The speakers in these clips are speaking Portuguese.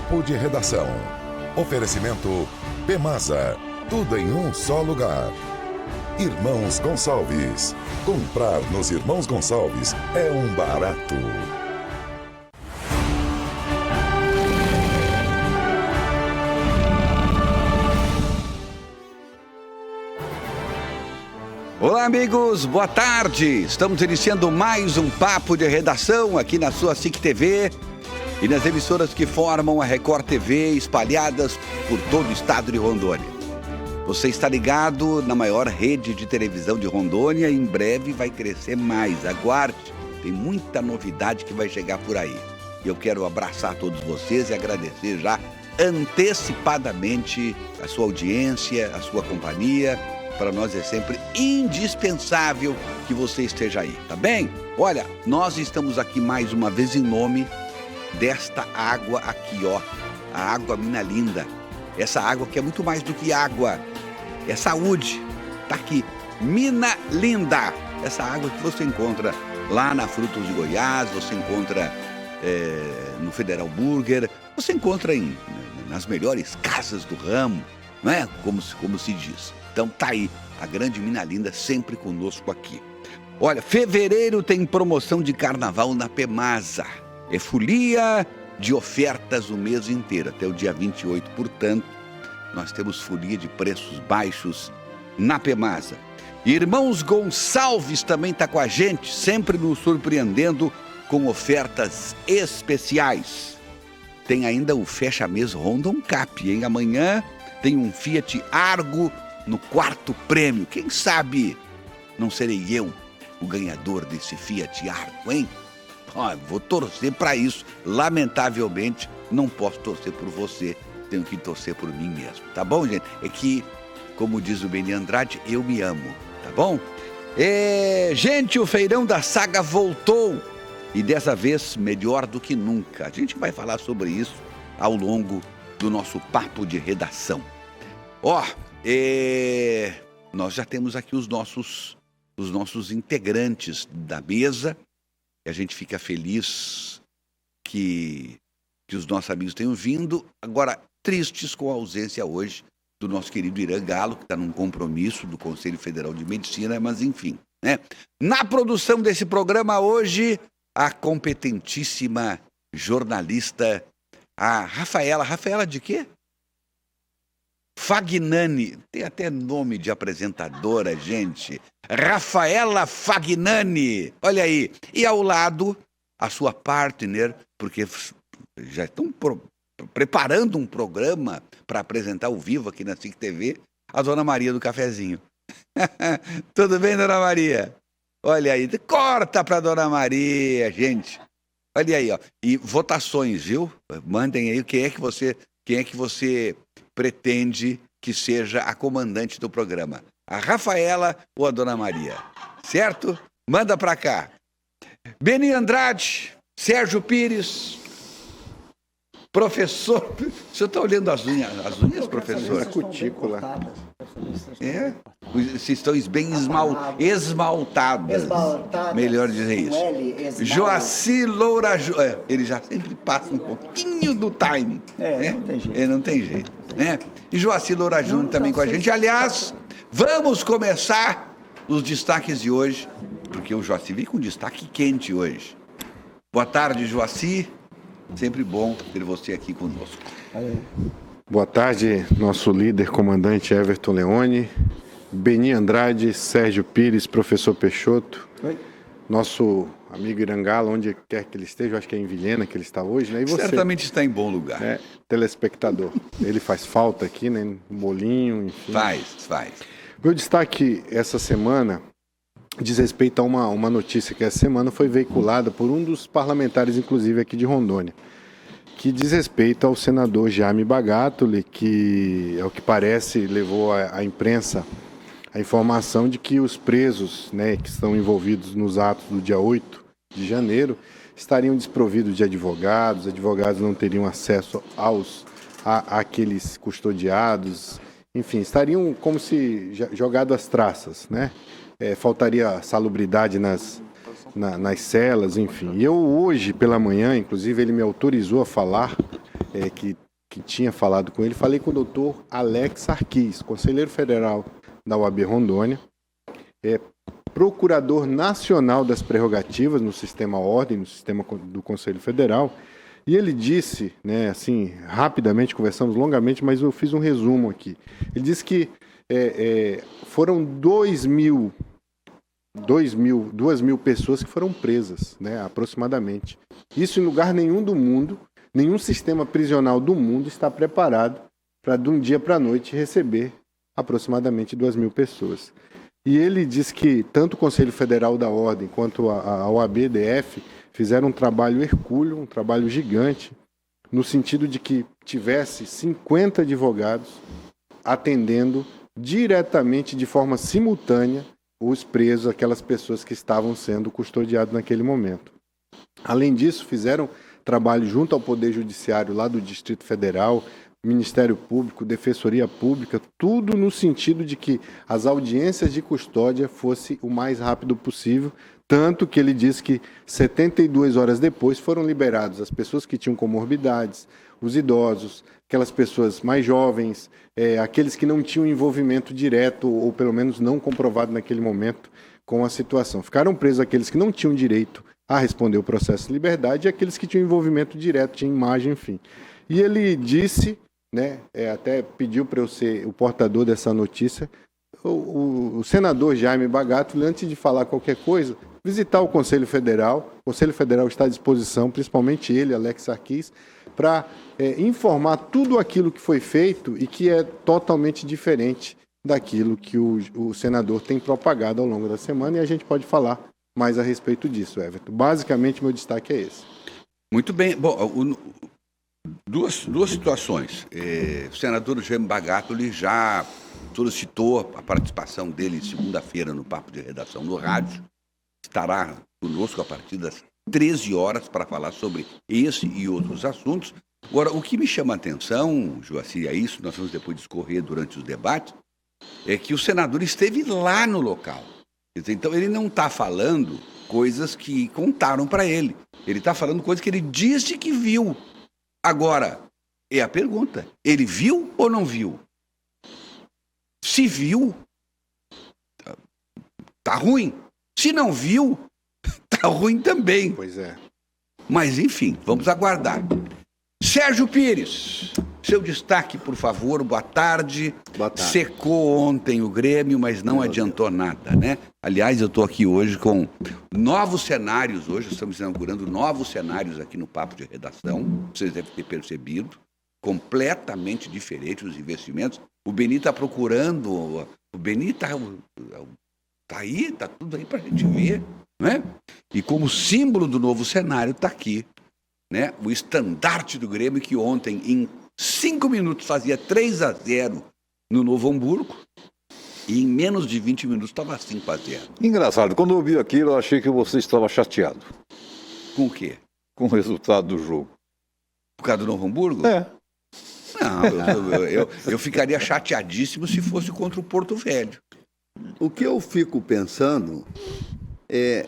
Papo de Redação. Oferecimento Pemasa. Tudo em um só lugar. Irmãos Gonçalves. Comprar nos Irmãos Gonçalves é um barato. Olá, amigos, boa tarde. Estamos iniciando mais um Papo de Redação aqui na sua SIC TV e nas emissoras que formam a Record TV, espalhadas por todo o estado de Rondônia. Você está ligado na maior rede de televisão de Rondônia e em breve vai crescer mais. Aguarde, tem muita novidade que vai chegar por aí. Eu quero abraçar todos vocês e agradecer já antecipadamente a sua audiência, a sua companhia. Para nós é sempre indispensável que você esteja aí, tá bem? Olha, nós estamos aqui mais uma vez em nome desta água aqui, ó. A água Mina Linda. Essa água que é muito mais do que água. É saúde. Tá aqui. Mina Linda. Essa água que você encontra lá na Frutos de Goiás, você encontra no Federal Burger, você encontra nas melhores casas do ramo, não é? Como se diz. Então tá aí, a grande Mina Linda sempre conosco aqui. Olha, fevereiro tem promoção de carnaval na Pemasa. É folia de ofertas o mês inteiro, até o dia 28. Portanto, nós temos folia de preços baixos na Pemasa. Irmãos Gonçalves também está com a gente, sempre nos surpreendendo com ofertas especiais. Tem ainda o fecha-mês Rondon Cap, hein? Amanhã tem um Fiat Argo no quarto prêmio. Quem sabe não serei eu o ganhador desse Fiat Argo, hein? Vou torcer para isso. Lamentavelmente, não posso torcer por você. Tenho que torcer por mim mesmo. Tá bom, gente? É que, como diz o Beni Andrade, eu me amo. Tá bom? Gente, o Feirão da Saga voltou. E dessa vez, melhor do que nunca. A gente vai falar sobre isso ao longo do nosso Papo de Redação. Nós já temos aqui os nossos integrantes da mesa. E a gente fica feliz que os nossos amigos tenham vindo. Agora, tristes com a ausência hoje do nosso querido Irã Galo, que está num compromisso do Conselho Federal de Medicina, mas enfim, né? Na produção desse programa hoje, a competentíssima jornalista, a Rafaela. Rafaela de quê? Fagnani, tem até nome de apresentadora, gente. Rafaela Fagnani, olha aí. E ao lado, a sua partner, porque já estão preparando um programa para apresentar ao vivo aqui na SIC TV, a Dona Maria do Cafezinho. Tudo bem, Dona Maria? Olha aí, corta para Dona Maria, gente. Olha aí, ó. E votações, viu? Mandem aí quem é que você pretende que seja a comandante do programa. A Rafaela ou a Dona Maria. Certo? Manda pra cá. Beni Andrade, Sérgio Pires, professor. O senhor está olhando as unhas, professor? A cutícula. Vocês estão bem esmaltadas. Melhor dizer isso. Joaci Loura Júnior. Ele já sempre passa um pouquinho do timing. Não tem jeito. Não tem jeito, né? E Joaci Loura Júnior também com a gente. Aliás, vamos começar os destaques de hoje, porque o Joaci veio com destaque quente hoje. Boa tarde, Joaci. Sempre bom ter você aqui conosco. Boa tarde, nosso líder, comandante Everton Leone, Beni Andrade, Sérgio Pires, professor Peixoto, nosso amigo Irã Galo, onde quer que ele esteja, acho que é em Vilhena que ele está hoje, né? E você, certamente está em bom lugar. Telespectador. Ele faz falta aqui, né? Um bolinho, enfim. Faz. Meu destaque essa semana diz respeito a uma notícia que essa semana foi veiculada por um dos parlamentares, inclusive aqui de Rondônia, que diz respeito ao senador Jaime Bagatoli, que, ao que parece, levou à imprensa a informação de que os presos, né, que estão envolvidos nos atos do dia 8 de janeiro estariam desprovidos de advogados, não teriam acesso àqueles custodiados, enfim, estariam como se jogado às traças, né? Faltaria salubridade nas celas, enfim. E eu hoje, pela manhã, inclusive, ele me autorizou a falar que tinha falado com ele, falei com o doutor Alex Sarquis, conselheiro federal da OAB Rondônia, procurador nacional das prerrogativas no sistema ordem, no sistema do Conselho Federal, e ele disse, né, assim, rapidamente, conversamos longamente, mas eu fiz um resumo aqui. Ele disse que foram 2 mil pessoas que foram presas, né, aproximadamente. Isso em lugar nenhum do mundo, nenhum sistema prisional do mundo está preparado para, de um dia para a noite, receber aproximadamente 2 mil pessoas. E ele diz que tanto o Conselho Federal da Ordem quanto a OAB-DF fizeram um trabalho hercúleo, um trabalho gigante, no sentido de que tivesse 50 advogados atendendo diretamente, de forma simultânea, os presos, aquelas pessoas que estavam sendo custodiadas naquele momento. Além disso, fizeram trabalho junto ao Poder Judiciário lá do Distrito Federal, Ministério Público, Defensoria Pública, tudo no sentido de que as audiências de custódia fossem o mais rápido possível, tanto que ele disse que 72 horas depois foram liberados as pessoas que tinham comorbidades, os idosos, aquelas pessoas mais jovens, aqueles que não tinham envolvimento direto, ou pelo menos não comprovado naquele momento, com a situação. Ficaram presos aqueles que não tinham direito a responder o processo de liberdade e aqueles que tinham envolvimento direto, tinham imagem, enfim. E ele disse, né, até pediu para eu ser o portador dessa notícia, o senador Jaime Bagatto, antes de falar qualquer coisa, visitar o Conselho Federal. O Conselho Federal está à disposição, principalmente ele, Alex Sarquis, para informar tudo aquilo que foi feito e que é totalmente diferente daquilo que o senador tem propagado ao longo da semana, e a gente pode falar mais a respeito disso, Everton. Basicamente, meu destaque é esse. Muito bem. Bom, duas situações. O senador Jaime Bagatto já solicitou a participação dele segunda-feira no Papo de Redação no rádio. Estará conosco a partir das 13 horas para falar sobre esse e outros assuntos. Agora, o que me chama a atenção, Joacir, é isso, nós vamos depois discorrer durante os debates, é que o senador esteve lá no local. Então, ele não está falando coisas que contaram para ele. Ele está falando coisas que ele disse que viu. Agora, é a pergunta, ele viu ou não viu? Se viu, tá ruim. Se não viu, tá ruim também. Pois é. Mas, enfim, vamos aguardar. Sérgio Pires, seu destaque, por favor. Boa tarde. Boa tarde. Secou ontem o Grêmio, mas não adiantou nada, né? Aliás, eu estou aqui hoje com novos cenários. Hoje estamos inaugurando novos cenários aqui no Papo de Redação. Vocês devem ter percebido. Completamente diferentes os investimentos. O Beni está procurando. O Beni está aí, está tudo aí para a gente ver, né? E como símbolo do novo cenário está aqui, né? O estandarte do Grêmio, que ontem, em 5 minutos, fazia 3-0 no Novo Hamburgo, e em menos de 20 minutos estava 5-0. Engraçado, quando eu vi aquilo, eu achei que você estava chateado Com o quê? com o resultado do jogo. Por causa do Novo Hamburgo? Não, eu ficaria chateadíssimo se fosse contra o Porto Velho. O que eu fico pensando é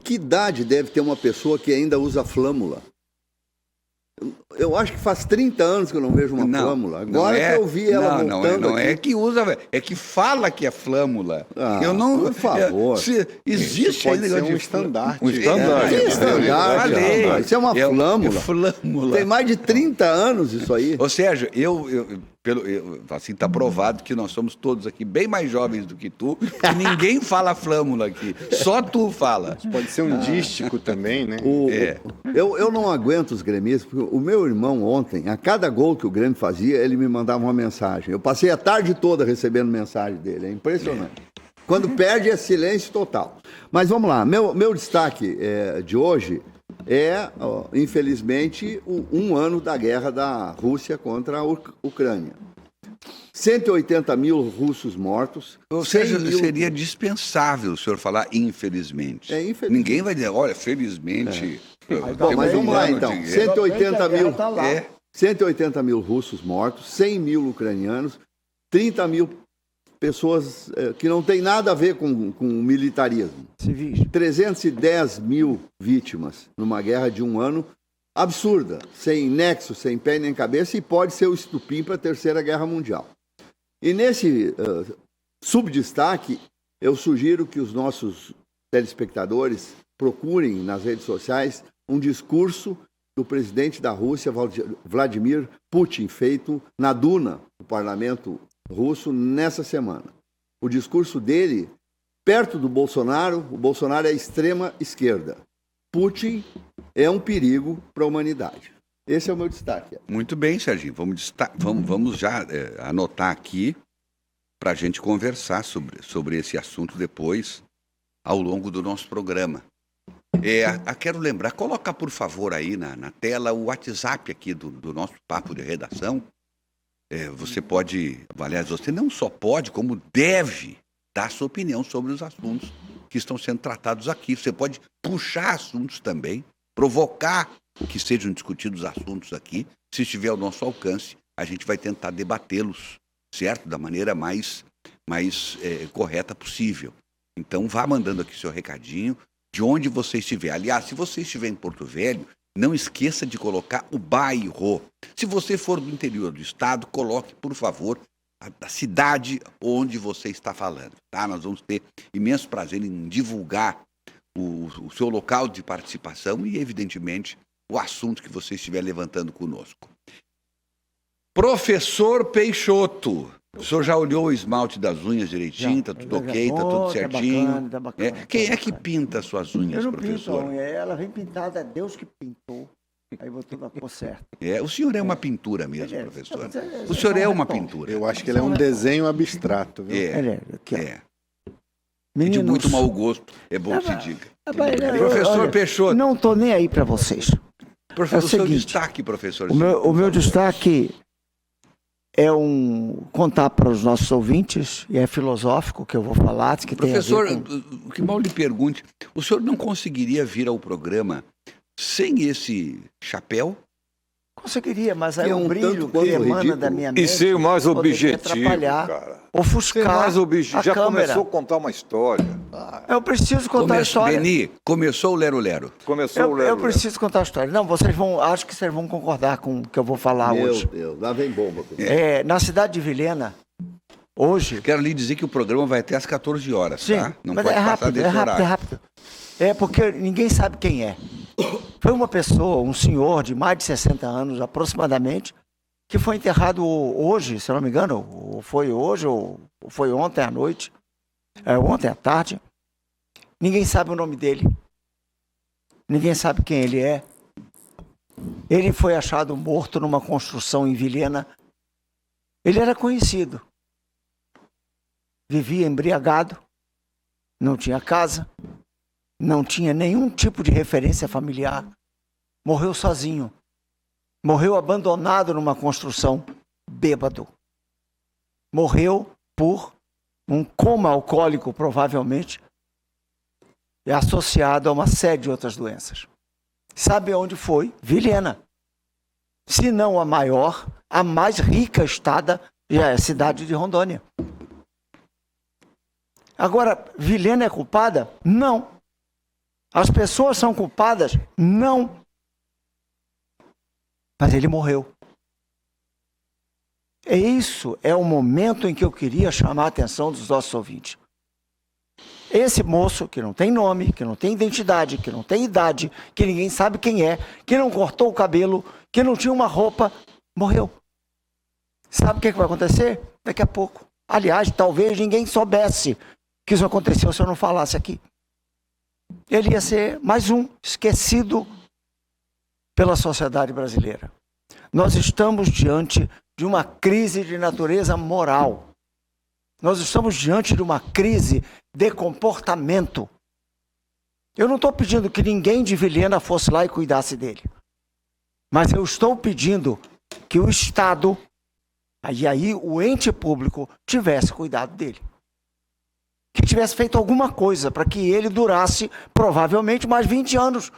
que idade deve ter uma pessoa que ainda usa flâmula? Eu acho que faz 30 anos que eu não vejo uma flâmula. Agora que eu vi ela voltando não aqui. é que usa, é que fala que é flâmula. Eu não, por favor. Existe Isso pode aí ser negócio um de estandarte. Um estandarte. Estandarte, rapaz. Isso é uma flâmula. É flâmula. Tem mais de 30 anos isso aí. Ô Sérgio, assim, tá provado que nós somos todos aqui bem mais jovens do que tu, e ninguém fala flâmula aqui, só tu fala. Pode ser um dístico também, né? Eu não aguento os gremistas, porque o meu irmão ontem, a cada gol que o Grêmio fazia, ele me mandava uma mensagem. Eu passei a tarde toda recebendo mensagem dele, é impressionante. Quando perde é silêncio total. Mas vamos lá, meu destaque de hoje infelizmente, um ano da guerra da Rússia contra a Ucrânia. 180 mil russos mortos. Ou seja, seria dispensável o senhor falar infelizmente. Infelizmente. Ninguém vai dizer, olha, felizmente... Bom, mas vamos lá então. 180 mil russos mortos, 100 mil ucranianos, 30 mil pessoas que não tem nada a ver com militarismo. 310 mil vítimas numa guerra de um ano, absurda, sem nexo, sem pé nem cabeça, e pode ser o estupim para a Terceira Guerra Mundial. E nesse subdestaque, eu sugiro que os nossos telespectadores procurem nas redes sociais um discurso do presidente da Rússia, Vladimir Putin, feito na Duma, no parlamento russo, nessa semana. O discurso dele, perto do Bolsonaro, o Bolsonaro é a extrema esquerda. Putin é um perigo para a humanidade. Esse é o meu destaque. Muito bem, Serginho. Vamos já anotar aqui para a gente conversar sobre esse assunto depois, ao longo do nosso programa. Quero lembrar, coloca por favor aí na tela o WhatsApp aqui do nosso papo de redação. Você pode, aliás, você não só pode, como deve dar sua opinião sobre os assuntos que estão sendo tratados aqui. Você pode puxar assuntos também, provocar que sejam discutidos assuntos aqui. Se estiver ao nosso alcance, a gente vai tentar debatê-los, certo? Da maneira mais correta possível. Então, vá mandando aqui seu recadinho, de onde você estiver. Aliás, se você estiver em Porto Velho, não esqueça de colocar o bairro. Se você for do interior do estado, coloque, por favor, a cidade onde você está falando. Tá? Nós vamos ter imenso prazer em divulgar o seu local de participação e, evidentemente, o assunto que você estiver levantando conosco. Professor Peixoto, o senhor já olhou o esmalte das unhas direitinho? Está tudo ok? Está tudo certinho? Tá bacana, Quem é que pinta as suas unhas, eu não professor? pinto a unha, ela vem pintada, é Deus que pintou. Aí botou na cor certa. O senhor é uma pintura mesmo, professor. O O senhor é uma pintura. Eu acho que ele é um desenho abstrato, viu? Aqui, ó. E de Meninos, muito mau gosto, é bom que se diga. Professor Professor Peixoto. Não estou nem aí para vocês. Professor, É o seguinte, destaque, professor. O meu destaque é contar para os nossos ouvintes, e é filosófico que eu vou falar, que Professor, tem a ver com... o que mal lhe pergunte, o senhor não conseguiria vir ao programa sem esse chapéu? Conseguiria, mas aí É o um brilho tanto que quanto emana ridículo. da minha mente E ser mais poderia objetivo, atrapalhar, cara. Ser ofuscar mais objetivo. a Já câmera. começou a contar uma história. Eu preciso contar a história. Beni, começou o lero-lero. Começou o Eu Lero. preciso contar a história. Não, acho que vocês vão concordar com o que eu vou falar Meu hoje. Deus, lá vem bomba. Na cidade de Vilhena, hoje... Quero lhe dizer que o programa vai até às 14 horas, Sim, tá? Não mas pode é passar rápido, desse horário. é rápido. É porque ninguém sabe quem é. Foi uma pessoa, um senhor de mais de 60 anos aproximadamente, que foi enterrado hoje, se não me engano, ou foi hoje, ou foi ontem à noite, ontem à tarde. Ninguém sabe o nome dele. Ninguém sabe quem ele é. Ele foi achado morto numa construção em Vilhena. Ele era conhecido. Vivia embriagado, não tinha casa, não tinha nenhum tipo de referência familiar. Morreu sozinho. Morreu abandonado numa construção, bêbado. Morreu por um coma alcoólico, provavelmente, e associado a uma série de outras doenças. Sabe onde foi? Vilhena. Se não a maior, a mais rica cidade de Rondônia. Agora, Vilhena é culpada? Não. As pessoas são culpadas? Não. Mas ele morreu. Isso é o momento em que eu queria chamar a atenção dos nossos ouvintes. Esse moço, que não tem nome, que não tem identidade, que não tem idade, que ninguém sabe quem é, que não cortou o cabelo, que não tinha uma roupa, morreu. Sabe o que vai acontecer? Daqui a pouco. Aliás, talvez ninguém soubesse que isso aconteceu se eu não falasse aqui. Ele ia ser mais um esquecido pela sociedade brasileira. Nós estamos diante de uma crise de natureza moral. Nós estamos diante de uma crise de comportamento. Eu não estou pedindo que ninguém de Vilhena fosse lá e cuidasse dele. Mas eu estou pedindo que o Estado, aí o ente público, tivesse cuidado dele. Que tivesse feito alguma coisa para que ele durasse provavelmente mais 20 anos.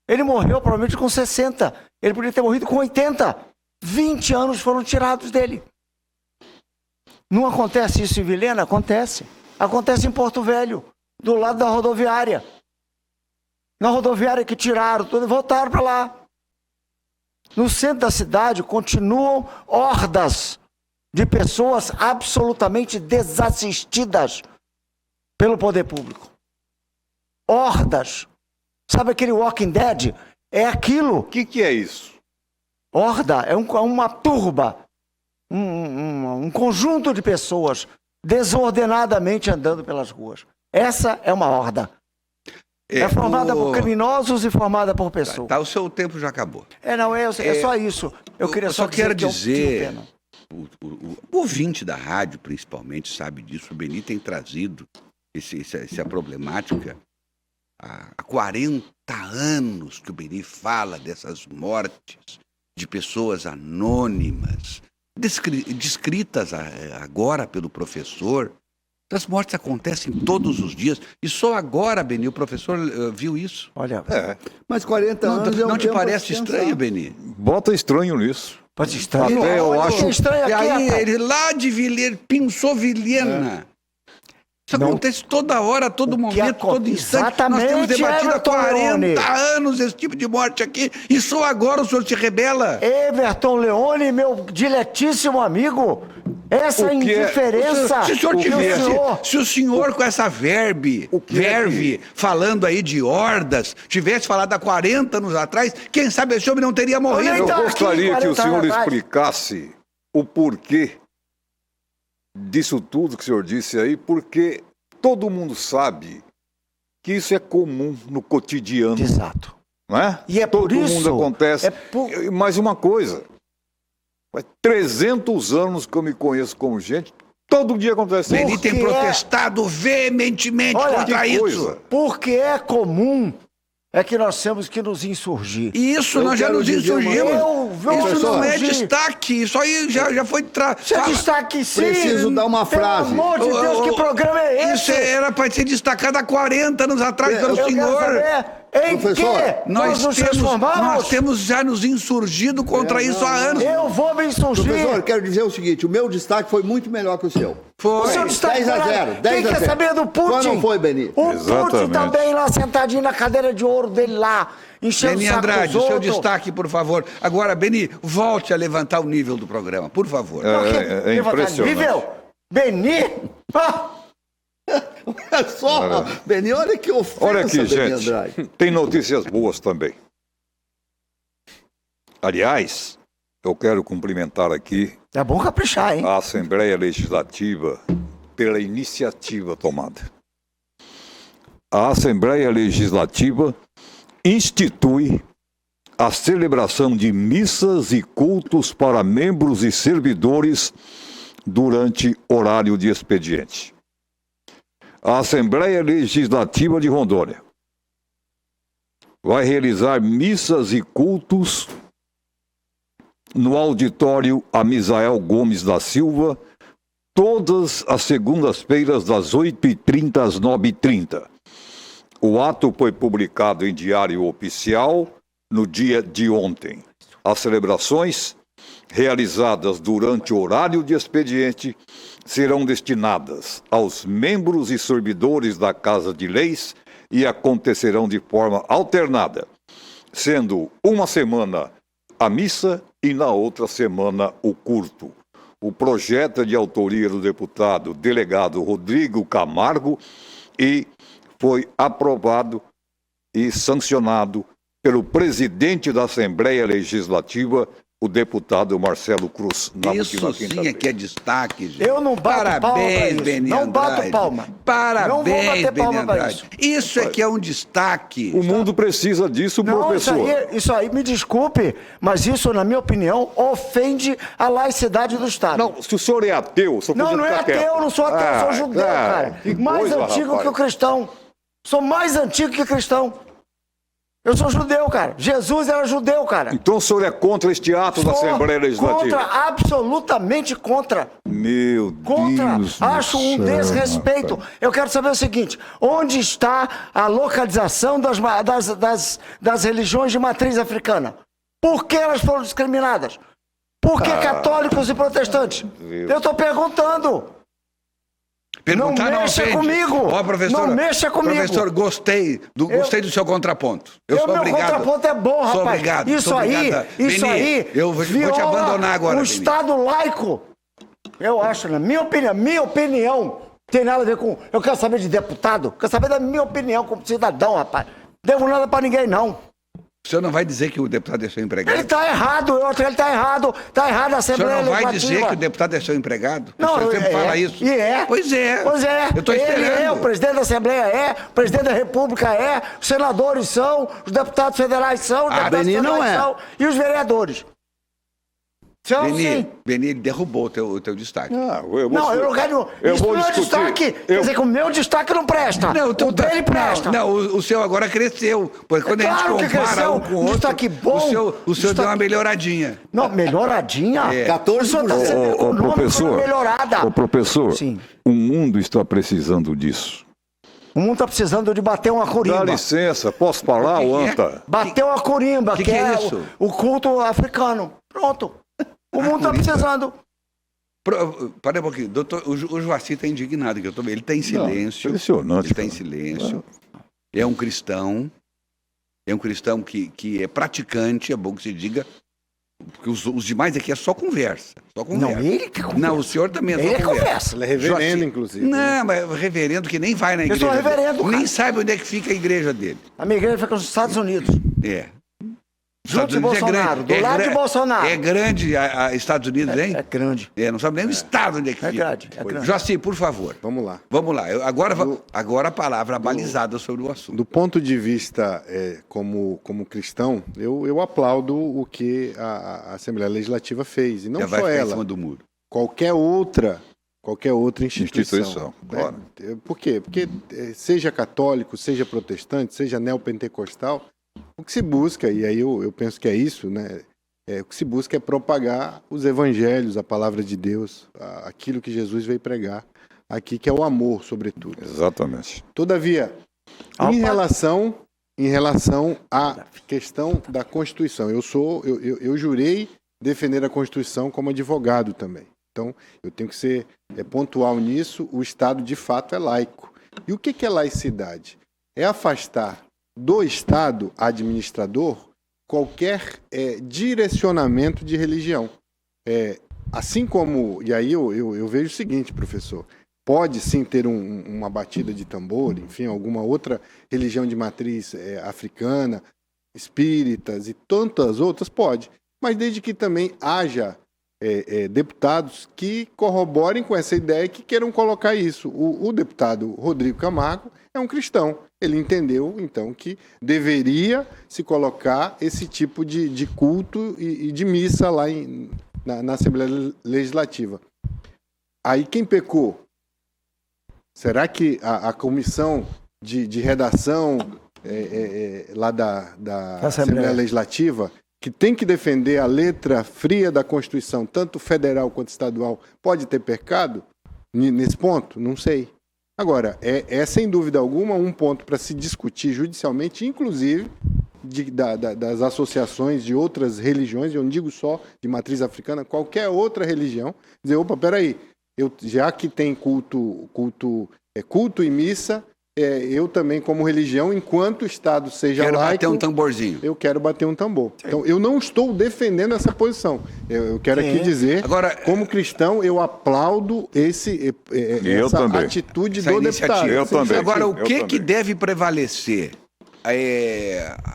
Ele morreu provavelmente com 60. Ele poderia ter morrido com 80. 20 anos foram tirados dele. Não acontece isso em Vilhena? Acontece. Acontece em Porto Velho, do lado da rodoviária. Na rodoviária que tiraram tudo, voltaram para lá. No centro da cidade continuam hordas de pessoas absolutamente desassistidas pelo poder público. Hordas. Sabe aquele Walking Dead? É aquilo. O que é isso? Horda é uma turba, um conjunto de pessoas desordenadamente andando pelas ruas. Essa é uma horda. É formada por criminosos e formada por pessoas. Tá, o seu tempo já acabou. É só isso. Eu queria só quero dizer, pena. o ouvinte da rádio, principalmente, sabe disso. O Beni tem trazido essa problemática há 40 anos que o Beni fala dessas mortes de pessoas anônimas, descritas agora pelo professor. As mortes acontecem todos os dias. E só agora, Beni, o professor viu isso. Olha, Mas 40 anos Não é um te tempo parece a se estranho, pensar. Beni? Bota estranho nisso. pode estranho. Até eu acho- Estranho E aqui, aí, rapaz. ele lá de Pinsovilhena. Isso acontece toda hora, todo momento, todo instante. Exatamente, Nós temos debatido há Everton 40 Leone. anos esse tipo de morte aqui. E só agora o senhor se rebela. Everton Leone, meu diletíssimo amigo, essa O que é- indiferença Se o senhor que tivesse, senhor- se o senhor com essa verve falando aí de hordas, tivesse falado há 40 anos atrás, quem sabe esse homem não teria morrido. nem Eu tá aqui, gostaria que o 40 senhor anos atrás. explicasse o porquê disso tudo que o senhor disse aí, porque todo mundo sabe que isso é comum no cotidiano, Exato. não é? E é Todo por isso- mundo acontece. é por- E mais uma coisa, faz 300 anos que eu me conheço como gente, todo dia acontece Ele isso. tem Porque protestado veementemente Olha, contra que isso. coisa. Porque é comum, é que nós temos que nos insurgir. E isso Eu nós já quero nos dizer uma insurgimos. coisa. Isso não é Professor, destaque. Isso aí já foi... Você destaque sim. Preciso dar uma frase. Pelo amor de Deus, que programa é Isso esse? era para ser destacado há 40 anos atrás pelo Eu quero senhor. saber em Professor, que nós nos transformamos. Nós temos já nos insurgido contra isso há anos. Eu vou me insurgir. Professor, quero dizer o seguinte, o meu destaque foi muito melhor que o seu. O seu destaque 10 a foi lá. 0, 10 Quem a quer 0. saber do Putin? Quando foi, Beni? O Putin Exatamente. também lá sentadinho na cadeira de ouro dele lá, enchendo Beni o saco Andrade, dos o seu outros. destaque, por favor. Agora, Beni, volte a levantar o nível do programa, por favor. É impressionante. Nível Beni? Ah, Olha só, Beni, olha que ofensa, Olha aqui, Beni gente, Andrade. tem notícias boas também. Aliás, eu quero cumprimentar aqui é bom caprichar, hein? a Assembleia Legislativa pela iniciativa tomada. A Assembleia Legislativa institui a celebração de missas e cultos para membros e servidores durante horário de expediente. A Assembleia Legislativa de Rondônia vai realizar missas e cultos no auditório Amisael Gomes da Silva, todas as segundas-feiras, das 8h30 às 9h30. O ato foi publicado em Diário Oficial no dia de ontem. As celebrações, realizadas durante o horário de expediente, serão destinadas aos membros e servidores da Casa de Leis e acontecerão de forma alternada, sendo uma semana a missa e na outra semana o culto. O projeto é de autoria do deputado delegado Rodrigo Camargo e foi aprovado e sancionado pelo presidente da Assembleia Legislativa, o deputado Marcelo Cruz. na Isso última sim é quinta-feira. que é destaque, gente. Eu não bato palma pra Parabéns, isso. Beni Não bato Andrade. palma. Não vou Parabéns, bater Beni palma pra Andrade. Isso é que é um destaque. O mundo precisa disso, Não, professor. isso aí, me desculpe, mas isso, na minha opinião, ofende a laicidade do Estado. Não, se o senhor é ateu, o senhor Não, podia não é ficar quieto. ateu, não sou ateu, sou judeu, cara. que Mais coisa, antigo rapaz. que o cristão. Sou mais antigo que cristão. Eu sou judeu, cara. Jesus era judeu, cara. Então o senhor é contra este ato da Sou Assembleia Legislativa? Contra, absolutamente contra. Meu Contra. Deus do Acho um céu, desrespeito. rapaz. Eu quero saber o seguinte: onde está a localização das religiões de matriz africana? Por que elas foram discriminadas? Por que católicos e protestantes? Deus. Eu estou perguntando. Perguntar não mexa ofende. comigo. Ó, professor, Não mexa comigo. Professor, gostei do seu contraponto. Eu sou meu obrigado. contraponto é bom, rapaz. Sou obrigado. Isso sou aí, obrigado. isso Beni, aí. eu vou te viola abandonar agora, o Beni. Estado laico. Eu acho, na minha opinião, tem nada a ver com. Eu quero saber de deputado, quero saber da minha opinião como cidadão, rapaz. Não devo nada pra ninguém, não. O senhor não vai dizer que o deputado é seu empregado? Ele tá errado, eu acho que ele tá errado. Tá errado a O senhor Assembleia não vai Legislativa. dizer que o deputado é seu empregado? Não, o senhor sempre fala isso. E é. Pois é. Pois é. Eu tô Ele esperando. é, o presidente da Assembleia é, o presidente da República é, os senadores são, os deputados federais são, os deputados Beni não federais é. são, e os vereadores. São, sim. Beni, ele derrubou o teu destaque. Eu Não, eu não quero. eu Isso vou não é discutir. destaque. Quer dizer que o meu destaque não presta. o dele presta. Não, o seu agora cresceu. Porque quando claro a que gente compara cresceu. um com o outro, Destaque bom. o seu deu uma melhoradinha. Não, melhoradinha? É. 14%. O senhor tá sendo econômico, professor, melhorada. Ô, professor, Sim. o mundo está precisando disso. O mundo tá precisando de bater uma Dá corimba. licença, posso falar, O que que é? Anta? Bater uma corimba, que é isso? o culto africano. Pronto. O mundo tá corimba. precisando. Para um pouquinho. Doutor, o Joaci está indignado. Que eu tô vendo. Ele está em silêncio. impressionante, Ele está em cara. silêncio. É um cristão. É um cristão que é praticante, é bom que se diga. Porque os demais aqui é só conversa. Só conversa. Não, ele que conversa. Não, o senhor também é só Ele que conversa. conversa. Ele é reverendo, Joaci- inclusive. né? Não, mas reverendo que nem vai na Eu igreja. sou reverendo, dele. cara. Nem sabe onde é que fica a igreja dele. A minha igreja fica nos Estados Unidos. É. Junto de Bolsonaro, do lado de Bolsonaro. É grande a Estados Unidos, hein? É grande. Não sabe nem o estado onde é que É fica. grande, é grande. Joaci, por favor. Vamos lá. Vamos lá. Agora a palavra balizada sobre o assunto. Do ponto de vista como cristão, eu aplaudo o que a Assembleia Legislativa fez. E não Já vai só ficar em ela, cima do muro. qualquer outra instituição. Né? Claro. Por quê? Porque seja católico, seja protestante, seja neopentecostal, o que se busca, e aí eu penso que é isso, né? O que se busca é propagar os evangelhos, a palavra de Deus, aquilo que Jesus veio pregar aqui, que é o amor, sobretudo. Exatamente. Todavia, em relação à questão da Constituição, eu jurei defender a Constituição como advogado também. Então, eu tenho que ser pontual nisso. O Estado, de fato, é laico. E o que é laicidade? É afastar do Estado administrador qualquer direcionamento de religião. Assim como, e aí eu vejo o seguinte, professor, pode sim ter uma batida de tambor, enfim, alguma outra religião de matriz africana, espíritas e tantas outras, pode. Mas desde que também haja deputados que corroborem com essa ideia e que queiram colocar isso. O deputado Rodrigo Camargo é um cristão. Ele entendeu, então, que deveria se colocar esse tipo de culto e de missa lá na Assembleia Legislativa. Aí quem pecou? Será que a comissão de redação lá da Assembleia Legislativa, que tem que defender a letra fria da Constituição, tanto federal quanto estadual, pode ter pecado nesse ponto? Não sei. Agora, é sem dúvida alguma um ponto para se discutir judicialmente, inclusive das associações de outras religiões, eu não digo só de matriz africana, qualquer outra religião, dizer, opa, peraí, já que tem culto e missa, eu também, como religião, enquanto o Estado seja Quero laico, bater um tamborzinho. eu quero bater um tambor. Então, eu não estou defendendo essa posição. Eu quero aqui dizer, Agora, como cristão, eu aplaudo essa também. atitude Essa do iniciativa. deputado. Eu também. Agora, o Eu que também. deve prevalecer?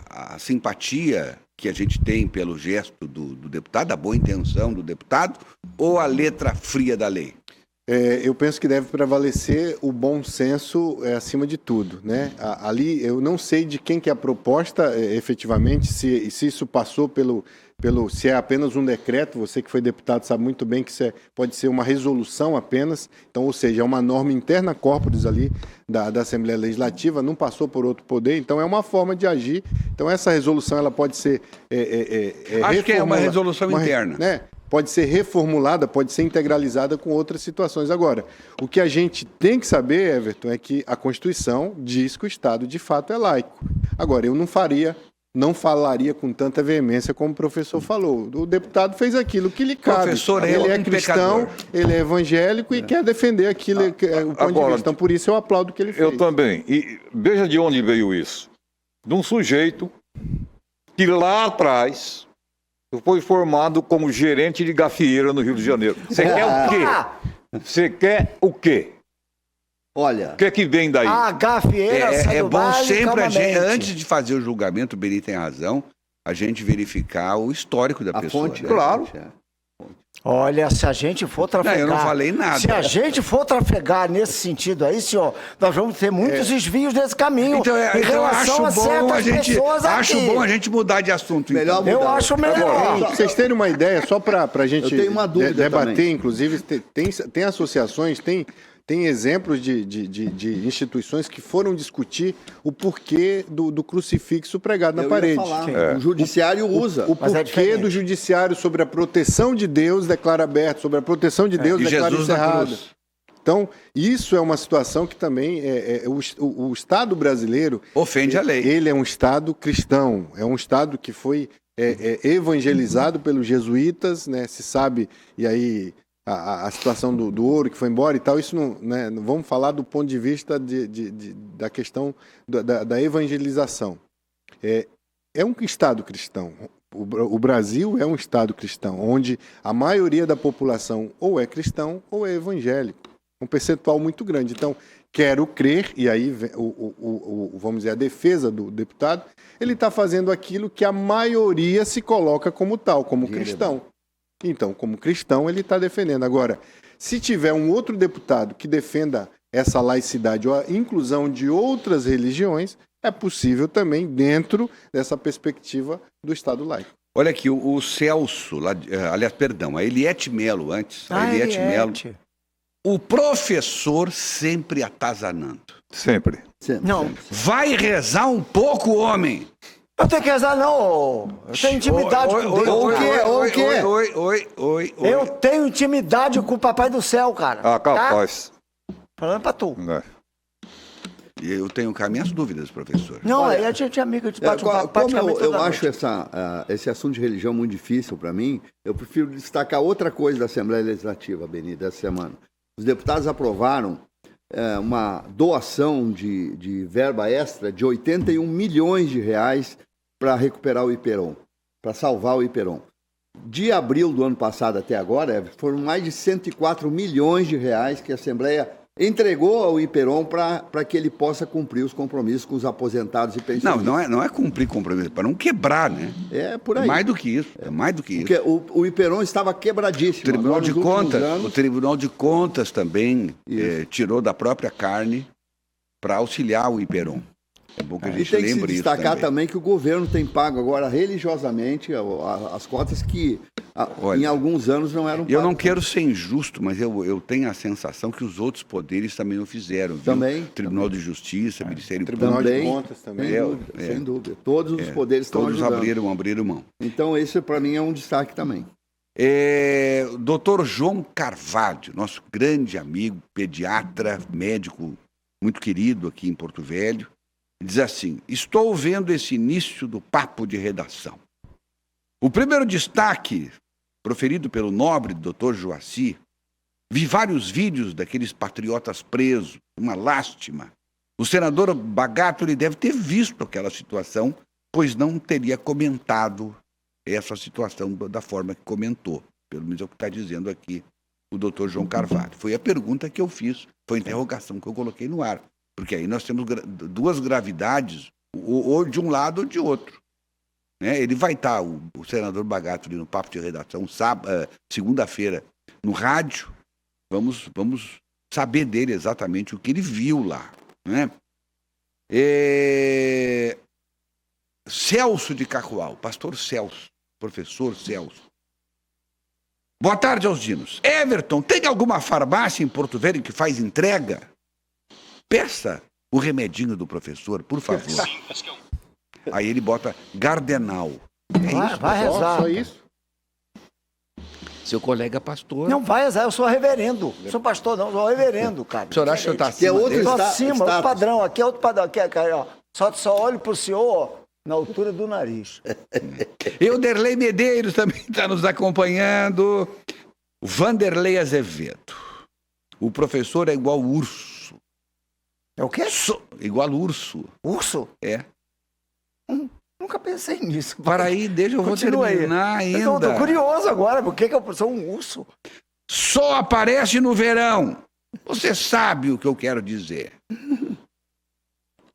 A simpatia que a gente tem pelo gesto do deputado, a boa intenção do deputado, ou a letra fria da lei? Eu penso que deve prevalecer o bom senso acima de tudo, né? Ali, eu não sei de quem que é a proposta, efetivamente, se isso passou se é apenas um decreto, você que foi deputado sabe muito bem que isso pode ser uma resolução apenas, então, ou seja, é uma norma interna corporis ali da Assembleia Legislativa, não passou por outro poder, então é uma forma de agir. Então essa resolução ela pode ser Acho que é uma resolução interna. Né? Pode ser reformulada, pode ser integralizada com outras situações. Agora, o que a gente tem que saber, Everton, é que a Constituição diz que o Estado, de fato, é laico. Agora, eu não faria não falaria com tanta veemência como o professor falou. O deputado fez aquilo que lhe cabe. Professor, ele é um cristão, pecador. ele é evangélico e quer defender aquilo, o ponto de vista. Então, por isso eu aplaudo o que ele fez. Eu também. E veja de onde veio isso. De um sujeito que lá atrás foi formado como gerente de gafieira no Rio de Janeiro. Você quer o quê? Você quer o quê? Olha, O que é que vem daí? A gafieira sai É do bom baile sempre, a gente, calmamente. antes de fazer o julgamento, o Beni tem razão, a gente verificar o histórico da a pessoa. fonte. né? Claro. Olha, se a gente for trafegar... eu não falei nada. Se a gente for trafegar nesse sentido aí, senhor, nós vamos ter muitos desvios desse caminho Então, em relação a certas pessoas aqui. acho bom a gente mudar de assunto. Melhor então. Eu mudar. acho melhor. Pra vocês terem uma ideia, só para a gente Eu tenho uma dúvida debater, também. inclusive, tem associações, tem exemplos de instituições que foram discutir o porquê do crucifixo pregado na Eu ia parede. falar, o judiciário usa. O Mas é porquê diferente. do judiciário sobre a proteção de Deus declara aberto, sobre a proteção de Deus E declara Jesus na encerrado. cruz. Então, isso é uma situação que também o Estado brasileiro Ofende a lei. Ele é um Estado cristão, é um Estado que foi evangelizado pelos jesuítas, né? Se sabe, e aí a situação do ouro que foi embora e tal, isso não, né? Vamos falar do ponto de vista da questão da evangelização. É um Estado cristão. O Brasil é um Estado cristão, onde a maioria da população ou é cristão ou é evangélico. Um percentual muito grande. Então, quero crer, e aí vem vamos dizer, a defesa do deputado, ele está fazendo aquilo que a maioria se coloca como tal, como cristão. Então, como cristão, ele está defendendo. Agora, se tiver um outro deputado que defenda essa laicidade ou a inclusão de outras religiões, é possível também dentro dessa perspectiva do Estado laico. Olha aqui, o Celso, aliás, perdão, a Eliette Melo antes. A Eliette Melo. O professor sempre atazanando. Sempre. Não, Vai rezar um pouco, homem. eu tenho que rezar não. Eu tenho intimidade com Deus. Oi. Eu tenho intimidade com o Papai do Céu, cara. Ah, capaz. Tá? Falando pra tu. Né? Eu tenho cá minhas dúvidas, professor. Não, Olha, aí a gente é amigo de bate um papo Como praticamente eu toda acho noite. esse assunto de religião muito difícil para mim, eu prefiro destacar outra coisa da Assembleia Legislativa, Beni, dessa semana. Os deputados aprovaram uma doação de verba extra de 81 milhões de reais para recuperar o Iperon, para salvar o Iperon. De abril do ano passado até agora, foram mais de 104 milhões de reais que a Assembleia entregou ao Iperon para que ele possa cumprir os compromissos com os aposentados e pensionistas. Não é cumprir compromisso, para não quebrar, né? É por É aí. mais do que isso. É mais do que isso. Porque o Iperon estava quebradíssimo. Tribunal Agora, de nos últimos Contas, anos, o Tribunal de Contas também tirou da própria carne para auxiliar o Iperon. É bom que a E gente tem que se lembre isso destacar também. também que o governo tem pago agora religiosamente as cotas que Olha, em alguns anos não eram pagas. Eu não quero ser injusto, mas eu tenho a sensação que os outros poderes também o fizeram. Viu? Também. Tribunal de Justiça, Ministério Tribunal Público. de Também, Contas também. Sem dúvida. Todos os poderes estão Todos ajudando. abriram mão. Então esse para mim é um destaque também. Dr. João Carvalho, nosso grande amigo, pediatra, médico muito querido aqui em Porto Velho, diz assim: estou vendo esse início do papo de redação. O primeiro destaque, proferido pelo nobre Dr. Joaci, vi vários vídeos daqueles patriotas presos, uma lástima. O senador Bagato ele deve ter visto aquela situação, pois não teria comentado essa situação da forma que comentou. Pelo menos é o que está dizendo aqui o doutor João Carvalho. Foi a pergunta que eu fiz, foi a interrogação que eu coloquei no ar. Porque aí nós temos duas gravidades, ou de um lado ou de outro. Né? Ele vai estar, o senador Bagato, ali no Papo de Redação, segunda-feira, no rádio. Vamos saber dele exatamente o que ele viu lá. Né? Celso de Cacoal, pastor Celso, professor Celso. Boa tarde aos dinos. Everton, tem alguma farmácia em Porto Velho que faz entrega? Peça o remedinho do professor, por favor. Aí ele bota Gardenal. Vai rezar. Só isso? Seu colega pastor. Não vai rezar, eu sou reverendo. Não sou pastor, não, sou reverendo, cara. O senhor acha que eu estou Que é acima outro dele? Eu tô Está- acima, status. outro padrão. Aqui é outro padrão. Aqui, ó. Só olho pro senhor, Na altura do nariz. E o Derlei Medeiros também está nos acompanhando. O Vanderlei Azevedo. O professor é igual urso. É o quê? Igual urso. Urso? É. Nunca pensei nisso. Para aí, deixa eu vou Continua aí. terminar ainda. Eu tô curioso agora. Por que eu sou um urso? Só aparece no verão. Você sabe o que eu quero dizer.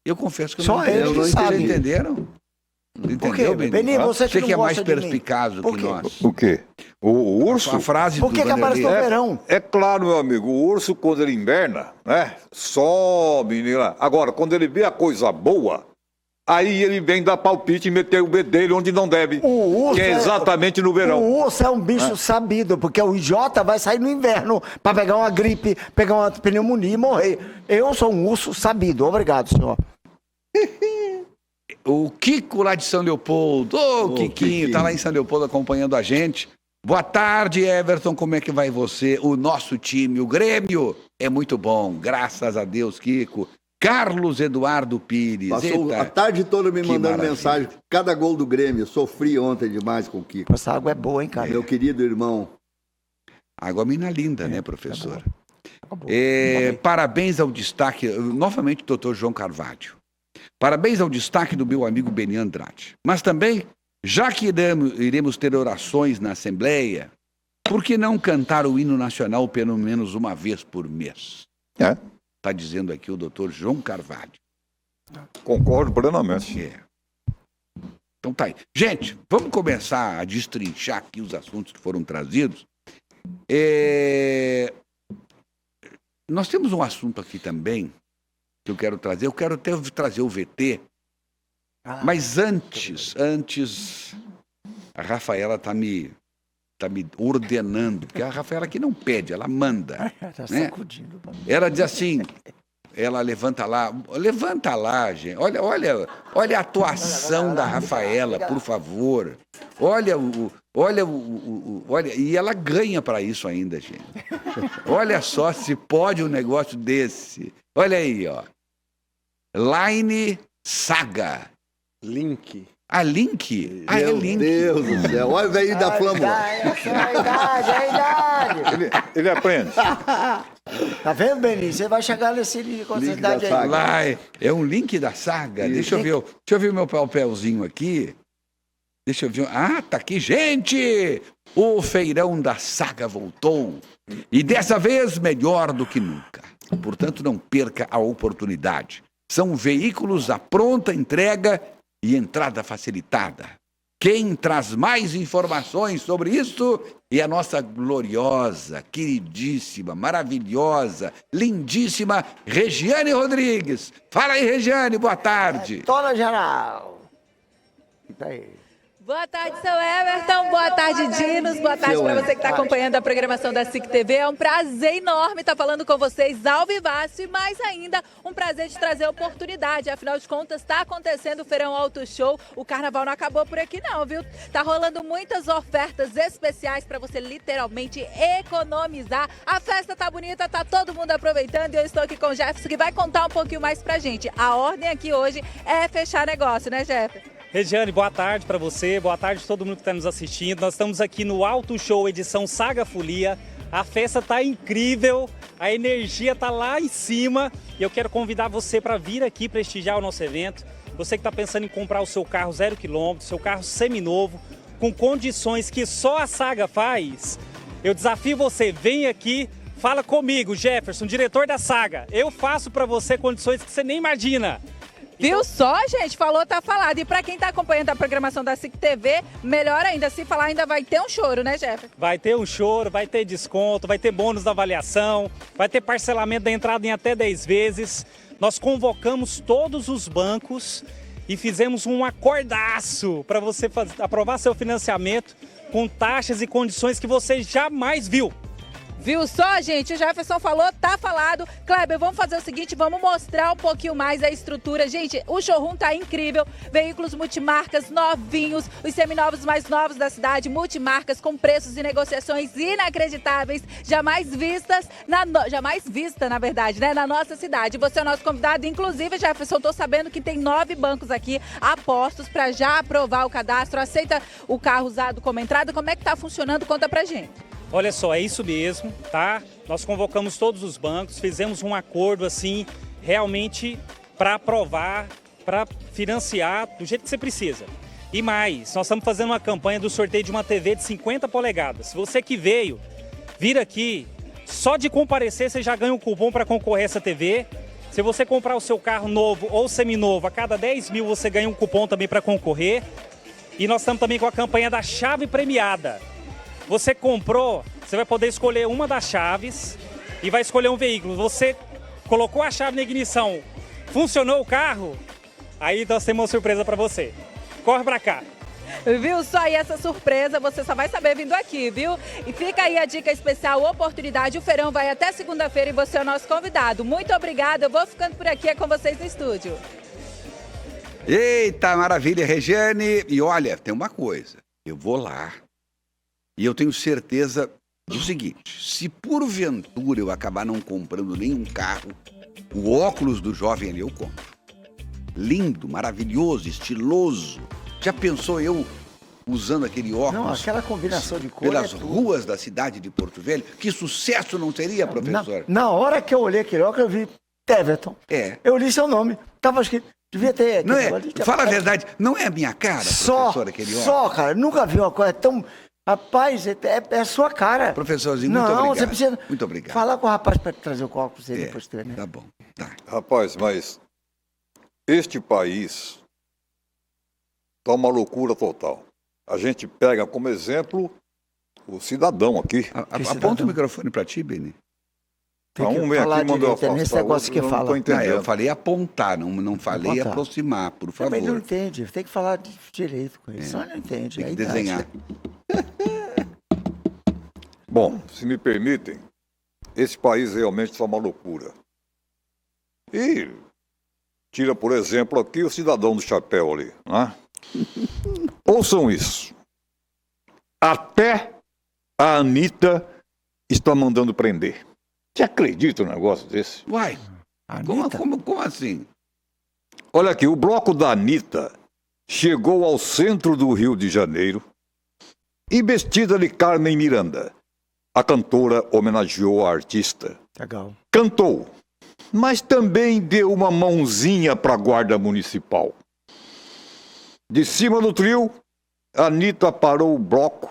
Eu confesso que eu Só não ele entendi. que Vocês sabe. Entenderam? Por quê? Entendeu, Beni? Beni, você que Você não que é mais gosta de mim. perspicaz do Por que quê? nós. O quê? O urso? A frase Por do que aparece no Vanderlei. verão? É claro, meu amigo, o urso, quando ele inverna, né? Sobe, né? Agora, quando ele vê a coisa boa, aí ele vem dar palpite e meter o bedelho onde não deve. O urso que é exatamente no verão. O urso é um bicho sabido, porque o idiota vai sair no inverno para pegar uma gripe, pegar uma pneumonia e morrer. Eu sou um urso sabido. Obrigado, senhor. O Kiko lá de São Leopoldo. Ô, Kikinho, tá lá em São Leopoldo acompanhando a gente. Boa tarde, Everton. Como é que vai você? O nosso time, o Grêmio, é muito bom. Graças a Deus, Kiko. Carlos Eduardo Pires. Passou Eita, a tarde toda me que mandando maravilha. mensagem. Cada gol do Grêmio. Sofri ontem demais com o Kiko. Essa água é boa, hein, cara? Meu querido irmão. água mina linda, né, professor? Água boa. Parabéns ao destaque, novamente, doutor João Carvalho. Parabéns ao destaque do meu amigo Beni Andrade. Mas também, já que iremos ter orações na Assembleia, por que não cantar o hino nacional pelo menos uma vez por mês? É, Está dizendo aqui o doutor João Carvalho. concordo plenamente. É. Então tá aí. Gente, vamos começar a destrinchar aqui os assuntos que foram trazidos. Nós temos um assunto aqui também que eu quero trazer. Eu quero até trazer o VT, mas antes, a Rafaela tá me ordenando, porque a Rafaela aqui não pede, ela manda. Tá né? sacudindo. Ela diz assim, ela levanta lá, gente. Olha a atuação da Rafaela, por favor. Olha, e ela ganha para isso ainda, gente. Olha só se pode um negócio desse. Olha aí, ó. Line Saga. Link. A Link? Ah, é Meu Link. Deus do céu. Olha o velho da flâmula. É a idade. Ele aprende. Tá vendo, Beni? Você vai chegar nesse nível com essa Link da idade aí. saga. Lá é um link da saga. Deixa eu ver o meu papelzinho aqui. Deixa eu ver. Ah, tá aqui, gente! O feirão da saga voltou. E dessa vez melhor do que nunca. Portanto, não perca a oportunidade. São veículos à pronta entrega e entrada facilitada. Quem traz mais informações sobre isso é a nossa gloriosa, queridíssima, maravilhosa, lindíssima Regiane Rodrigues. Fala aí, Regiane, boa tarde. Dona Geral. Tá aí. Boa tarde, seu Everton. Boa tarde, Dinos. Boa tarde para você que está acompanhando a programação da SIC TV. É um prazer enorme estar falando com vocês ao vivaço e mais ainda um prazer de trazer oportunidade. Afinal de contas, está acontecendo o Feirão Auto Show. O carnaval não acabou por aqui não, viu? Tá rolando muitas ofertas especiais para você literalmente economizar. A festa tá bonita, tá todo mundo aproveitando e eu estou aqui com o Jefferson que vai contar um pouquinho mais pra gente. A ordem aqui hoje é fechar negócio, né, Jefferson? Regiane, boa tarde para você, boa tarde a todo mundo que está nos assistindo. Nós estamos aqui no Auto Show edição Saga Folia. A festa tá incrível, a energia tá lá em cima e eu quero convidar você para vir aqui prestigiar o nosso evento. Você que está pensando em comprar o seu carro 0 km, seu carro seminovo, com condições que só a Saga faz, eu desafio você, vem aqui, fala comigo, Jefferson, diretor da Saga. Eu faço para você condições que você nem imagina. Viu só, gente? Falou, tá falado. E pra quem tá acompanhando a programação da SIC TV, melhor ainda, se falar ainda vai ter um choro, né, Jefferson? Vai ter um choro, vai ter desconto, vai ter bônus da avaliação, vai ter parcelamento da entrada em até 10 vezes. Nós convocamos todos os bancos e fizemos um acordaço para você aprovar seu financiamento com taxas e condições que você jamais viu. Viu só, gente? O Jefferson falou, tá falado. Kleber, vamos fazer o seguinte, vamos mostrar um pouquinho mais a estrutura. Gente, o showroom tá incrível. Veículos multimarcas novinhos, os seminovos mais novos da cidade, multimarcas com preços e negociações inacreditáveis, jamais vista, na verdade, né, na nossa cidade. Você é o nosso convidado, inclusive, Jefferson, tô sabendo que tem 9 bancos aqui apostos para já aprovar o cadastro. Aceita o carro usado como entrada? Como é que tá funcionando? Conta pra gente. Olha só, é isso mesmo, tá? Nós convocamos todos os bancos, fizemos um acordo assim, realmente para aprovar, para financiar do jeito que você precisa. E mais, nós estamos fazendo uma campanha do sorteio de uma TV de 50 polegadas. Você que veio, vir aqui, só de comparecer você já ganha um cupom para concorrer a essa TV. Se você comprar o seu carro novo ou seminovo, a cada 10 mil você ganha um cupom também para concorrer. E nós estamos também com a campanha da chave premiada. Você comprou, você vai poder escolher uma das chaves e vai escolher um veículo. Você colocou a chave na ignição, funcionou o carro, aí nós temos uma surpresa para você. Corre para cá. Viu só aí essa surpresa, você só vai saber vindo aqui, viu? E fica aí a dica especial, oportunidade, o feirão vai até segunda-feira e você é o nosso convidado. Muito obrigada, eu vou ficando por aqui, é com vocês no estúdio. Eita, maravilha, Regiane. E olha, tem uma coisa, eu vou lá e eu tenho certeza do seguinte, se porventura eu acabar não comprando nenhum carro, o óculos do jovem ali eu compro. Lindo, maravilhoso, estiloso. Já pensou eu usando aquele óculos? Não, aquela combinação de cores. Pelas ruas da cidade de Porto Velho? Que sucesso não seria, professor? Na hora que eu olhei aquele óculos, eu vi Everton. É. Eu li seu nome. Tava escrito, devia ter. Não é? Fala a verdade, não é a minha cara, professor, aquele óculos? Só, cara. Nunca vi uma coisa tão... Rapaz, é a sua cara. Professorzinho, muito obrigado. Não, você precisa muito obrigado. Falar com o rapaz para trazer o óculos dele depois que né? Tá bom. Tá. Rapaz, mas este país tá uma loucura total. A gente pega como exemplo o cidadão aqui. Aponta o microfone para ti, Beni. Tem que um vem falar aqui e mandou direito, nesse negócio que fala. Eu falei apontar, não falei Apontar. aproximar, por favor. Também não entende, tem que falar direito com ele, só não entende. Tem que desenhar. Bom, se me permitem, esse país realmente está uma loucura. E tira, por exemplo, aqui o cidadão do chapéu ali, né? Ouçam isso. Até a Anitta está mandando prender. Você acredita num negócio desse? Uai, como assim? Olha aqui, o bloco da Anitta chegou ao centro do Rio de Janeiro e vestida de Carmen Miranda. A cantora homenageou a artista. Legal. Cantou, mas também deu uma mãozinha para a guarda municipal. De cima do trio, a Anitta parou o bloco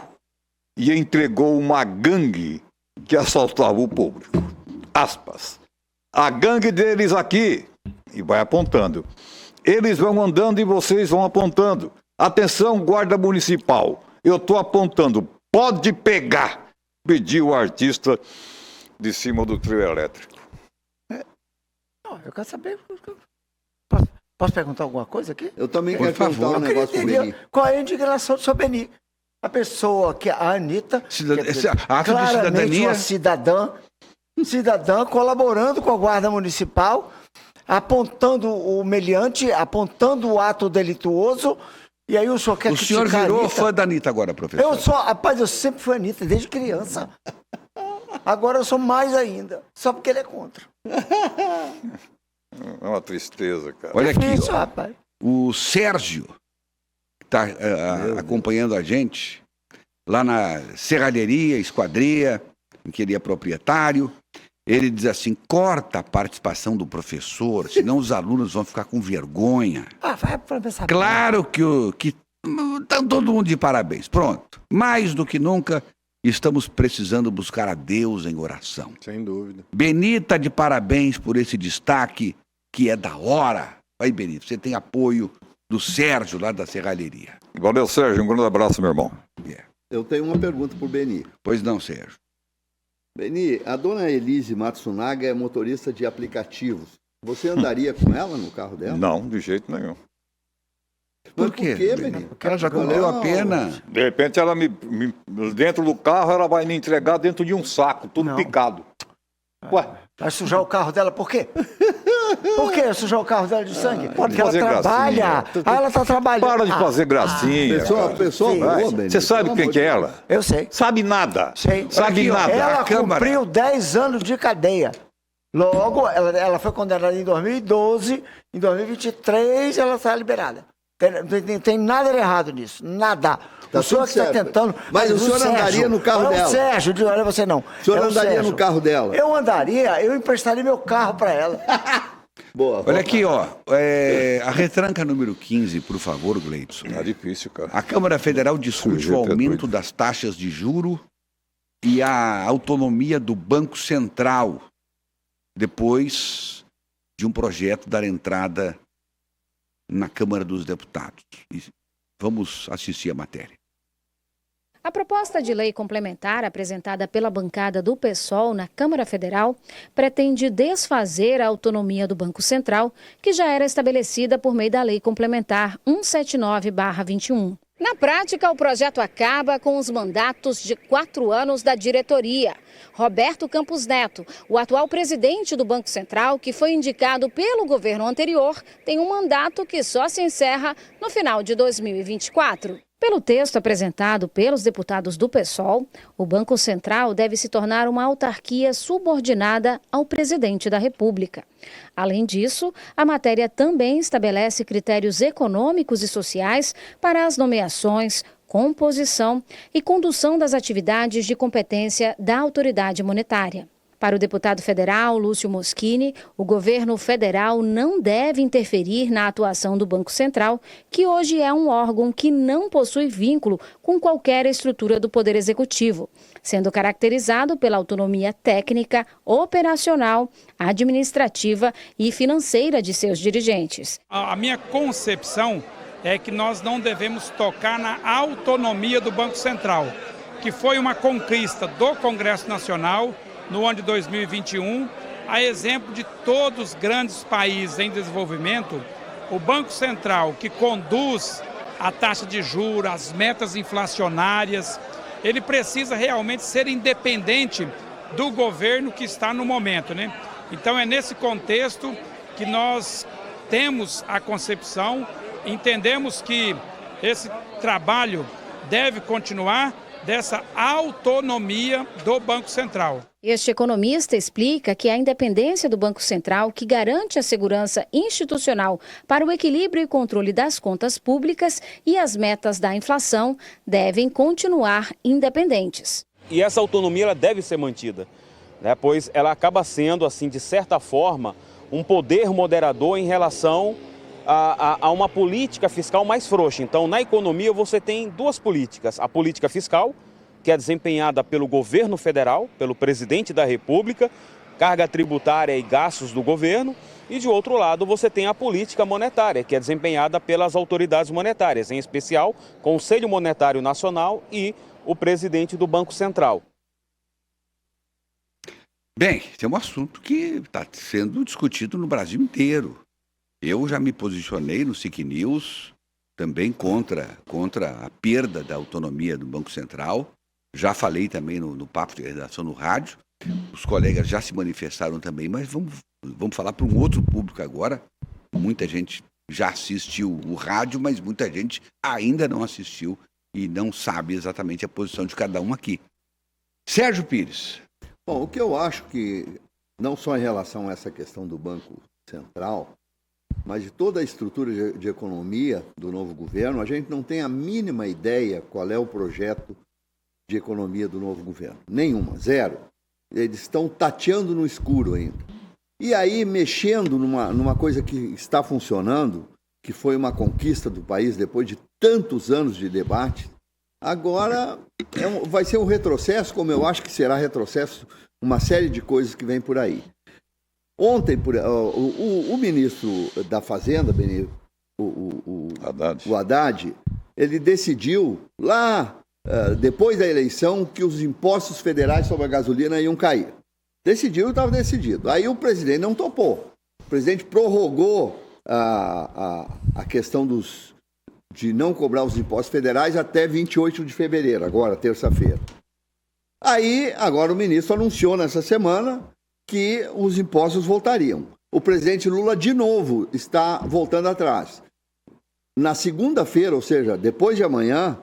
e entregou uma gangue que assaltava o público. Aspas. A gangue deles aqui, e vai apontando. Eles vão andando e vocês vão apontando. Atenção, guarda municipal. Eu estou apontando. Pode pegar, pediu o artista de cima do trio elétrico. Não, eu quero saber. Posso perguntar alguma coisa aqui? Eu também Por quero favor. perguntar um Eu queria negócio pro Beni. entender qual é a indignação do seu Beni. A pessoa que a Anitta, Esse ato de claramente cidadania. uma cidadã colaborando com a guarda municipal, apontando o meliante, apontando o ato delituoso, e aí o senhor quer O senhor criticar a virou Anitta? fã da Anitta agora, professor. Eu sou, rapaz, eu sempre fui Anitta, desde criança. Agora eu sou mais ainda, só porque ele é contra. É uma tristeza, cara. Olha aqui, Isso, rapaz. o Sérgio está acompanhando a gente lá na Serralheria, Esquadria, em que ele é proprietário. Ele diz assim, corta a participação do professor, senão os alunos vão ficar com vergonha. Vai pra pensar. Claro que tá todo mundo de parabéns. Pronto. Mais do que nunca, estamos precisando buscar a Deus em oração. Sem dúvida. Benita, de parabéns por esse destaque que é da hora. Aí, Benito, você tem apoio do Sérgio, lá da Serralheria. Valeu, Sérgio. Um grande abraço, meu irmão. Eu tenho uma pergunta pro Beni. Pois não, Sérgio. Beni, a dona Elise Matsunaga é motorista de aplicativos. Você andaria com ela no carro dela? Não, de jeito nenhum. Por quê? menino? Ela já cumpriu a pena. De repente, ela dentro do carro, ela vai me entregar dentro de um saco, tudo Não. picado. Ué, Vai sujar o carro dela por quê? Por que sujar o carro dela de sangue? pode Porque ela fazer trabalha. gracinha. Ela está trabalhando. para de fazer gracinha. Pessoa Sim. boa, Vai. Benito. Você sabe Pelo quem amor que é de ela? Eu sei. Sabe nada. Sei. Sabe Aqui, ó, nada. Ela A Câmara. cumpriu 10 anos de cadeia. Logo, ela foi condenada em 2012. Em 2023, ela está liberada. Tem nada de errado nisso. Nada. Tá o senhor tudo que está certo. tentando... Mas o senhor andaria no carro dela? Sérgio, olha você não. O senhor É andaria Sérgio. no carro dela? Eu andaria, eu emprestaria meu carro para ela. Boa. Olha aqui, ó. A retranca número 15, por favor, Gleidson. Tá difícil, cara. A Câmara Federal discute o Sujeito é aumento doido. das taxas de juro e a autonomia do Banco Central, depois de um projeto dar entrada na Câmara dos Deputados. E vamos assistir a matéria. A proposta de lei complementar apresentada pela bancada do PSOL na Câmara Federal pretende desfazer a autonomia do Banco Central, que já era estabelecida por meio da Lei Complementar 179/21. Na prática, o projeto acaba com os mandatos de 4 anos da diretoria. Roberto Campos Neto, o atual presidente do Banco Central, que foi indicado pelo governo anterior, tem um mandato que só se encerra no final de 2024. Pelo texto apresentado pelos deputados do PSOL, o Banco Central deve se tornar uma autarquia subordinada ao presidente da República. Além disso, a matéria também estabelece critérios econômicos e sociais para as nomeações, composição e condução das atividades de competência da autoridade monetária. Para o deputado federal Lúcio Moschini, o governo federal não deve interferir na atuação do Banco Central, que hoje é um órgão que não possui vínculo com qualquer estrutura do Poder Executivo, sendo caracterizado pela autonomia técnica, operacional, administrativa e financeira de seus dirigentes. A minha concepção é que nós não devemos tocar na autonomia do Banco Central, que foi uma conquista do Congresso Nacional no ano de 2021, a exemplo de todos os grandes países em desenvolvimento. O Banco Central, que conduz a taxa de juros, as metas inflacionárias, ele precisa realmente ser independente do governo que está no momento, né? Então é nesse contexto que nós temos a concepção, entendemos que esse trabalho deve continuar dessa autonomia do Banco Central. Este economista explica que a independência do Banco Central, que garante a segurança institucional para o equilíbrio e controle das contas públicas e as metas da inflação, devem continuar independentes. E essa autonomia ela deve ser mantida, né? Pois ela acaba sendo, assim, de certa forma, um poder moderador em relação a uma política fiscal mais frouxa. Então, na economia, você tem duas políticas. A política fiscal, que é desempenhada pelo governo federal, pelo presidente da República, carga tributária e gastos do governo. E, de outro lado, você tem a política monetária, que é desempenhada pelas autoridades monetárias, em especial Conselho Monetário Nacional e o presidente do Banco Central. Bem, esse é um assunto que está sendo discutido no Brasil inteiro. Eu já me posicionei no SIC News também contra a perda da autonomia do Banco Central. Já falei também no Papo de Redação no rádio. Os colegas já se manifestaram também, mas vamos falar para um outro público agora. Muita gente já assistiu o rádio, mas muita gente ainda não assistiu e não sabe exatamente a posição de cada um aqui. Sérgio Pires. Bom, o que eu acho que, não só em relação a essa questão do Banco Central, mas de toda a estrutura de economia do novo governo, a gente não tem a mínima ideia qual é o projeto de economia do novo governo. Nenhuma, zero. Eles estão tateando no escuro ainda. E aí, mexendo numa coisa que está funcionando, que foi uma conquista do país depois de tantos anos de debate, agora vai ser um retrocesso, como eu acho que será retrocesso uma série de coisas que vem por aí. Ontem, o ministro da Fazenda, o Haddad, ele decidiu lá, depois da eleição, que os impostos federais sobre a gasolina iam cair. Decidiu, estava decidido. Aí o presidente não topou. O presidente prorrogou a questão de não cobrar os impostos federais até 28 de fevereiro, agora, terça-feira. Aí, agora o ministro anunciou nessa semana que os impostos voltariam. O presidente Lula, de novo, está voltando atrás. Na segunda-feira, ou seja, depois de amanhã,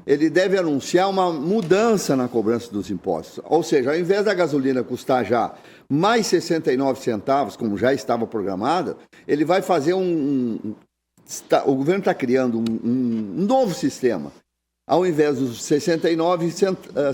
ele deve anunciar uma mudança na cobrança dos impostos. Ou seja, ao invés da gasolina custar já mais 69 centavos, como já estava programado, ele vai fazer o governo está criando um novo sistema. Ao invés dos 69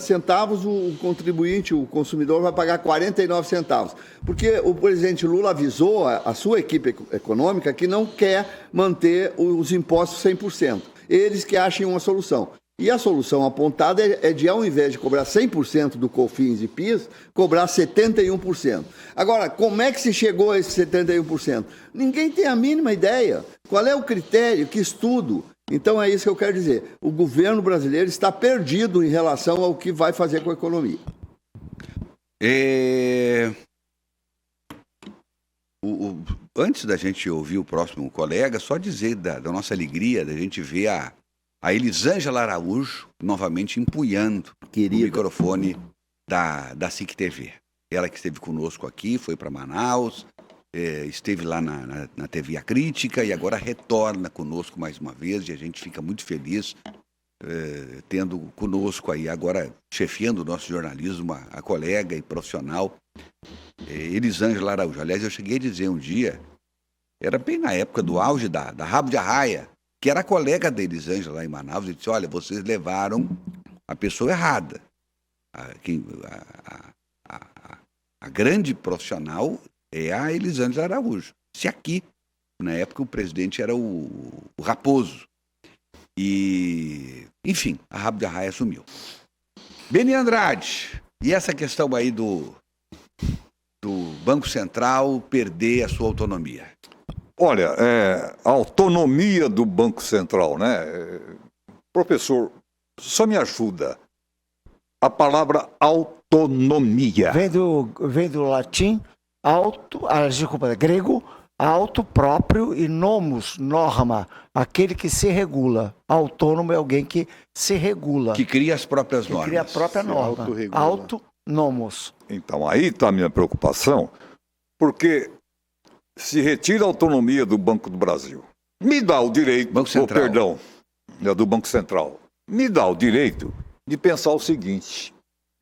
centavos, o contribuinte, o consumidor, vai pagar 49 centavos. Porque o presidente Lula avisou a sua equipe econômica que não quer manter os impostos 100%. Eles que achem uma solução. E a solução apontada é de, ao invés de cobrar 100% do COFINS e PIS, cobrar 71%. Agora, como é que se chegou a esse 71%? Ninguém tem a mínima ideia. Qual é o critério? Que estudo? Então é isso que eu quero dizer. O governo brasileiro está perdido em relação ao que vai fazer com a economia. Antes da gente ouvir o próximo colega, só dizer da nossa alegria da gente ver a Elisângela Araújo novamente empunhando o microfone da SIC TV. Ela que esteve conosco aqui, foi para Manaus, esteve lá na TV A Crítica e agora retorna conosco mais uma vez e a gente fica muito feliz tendo conosco aí agora, chefiando o nosso jornalismo, a colega e profissional Elisângela Araújo. Aliás, eu cheguei a dizer um dia, era bem na época do auge da Rabo de Arraia, que era colega da Elisângela lá em Manaus, e disse, olha, vocês levaram a pessoa errada. A grande profissional é a Elisângela Araújo. Se aqui, na época, o presidente era o Raposo. E, enfim, a Rabo de Arraia assumiu. Beni Andrade, e essa questão aí do Banco Central perder a sua autonomia? Olha, a autonomia do Banco Central, né? Professor, só me ajuda. A palavra autonomia. Vem do latim, grego, auto, próprio, e nomos, norma, aquele que se regula. Autônomo é alguém que se regula. Que cria as próprias normas. Que cria a própria norma. Autonomos. Então, aí está a minha preocupação, porque se retira a autonomia do Banco do Brasil. Me dá o direito, do Banco Central, me dá o direito de pensar o seguinte.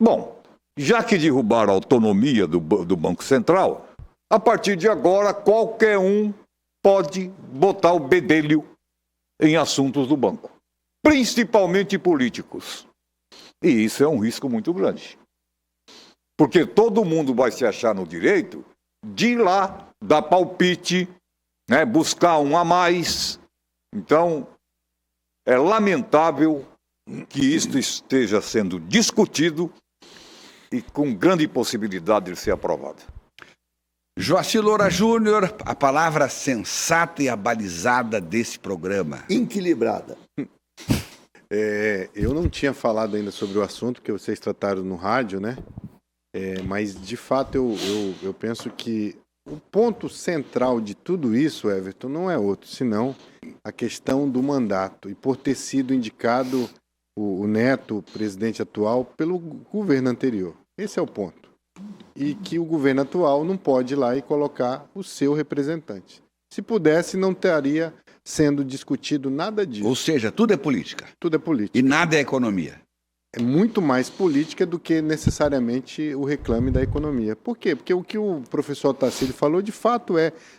Bom, já que derrubaram a autonomia do Banco Central, a partir de agora qualquer um pode botar o bedelho em assuntos do banco, principalmente políticos. E isso é um risco muito grande. Porque todo mundo vai se achar no direito de ir lá dar palpite, né, buscar um a mais. Então, é lamentável que isto esteja sendo discutido e com grande possibilidade de ser aprovado. Joaci Loura Júnior, a palavra sensata e abalizada desse programa. Equilibrada. Eu não tinha falado ainda sobre o assunto que vocês trataram no rádio, né? Mas, de fato, eu penso que o ponto central de tudo isso, Everton, não é outro, senão a questão do mandato. E por ter sido indicado o Neto, o presidente atual, pelo governo anterior. Esse é o ponto. E que o governo atual não pode ir lá e colocar o seu representante. Se pudesse, não estaria sendo discutido nada disso. Ou seja, tudo é política. Tudo é política. E nada é economia. É muito mais política do que necessariamente o reclame da economia. Por quê? Porque o que o professor Tassili falou, de fato,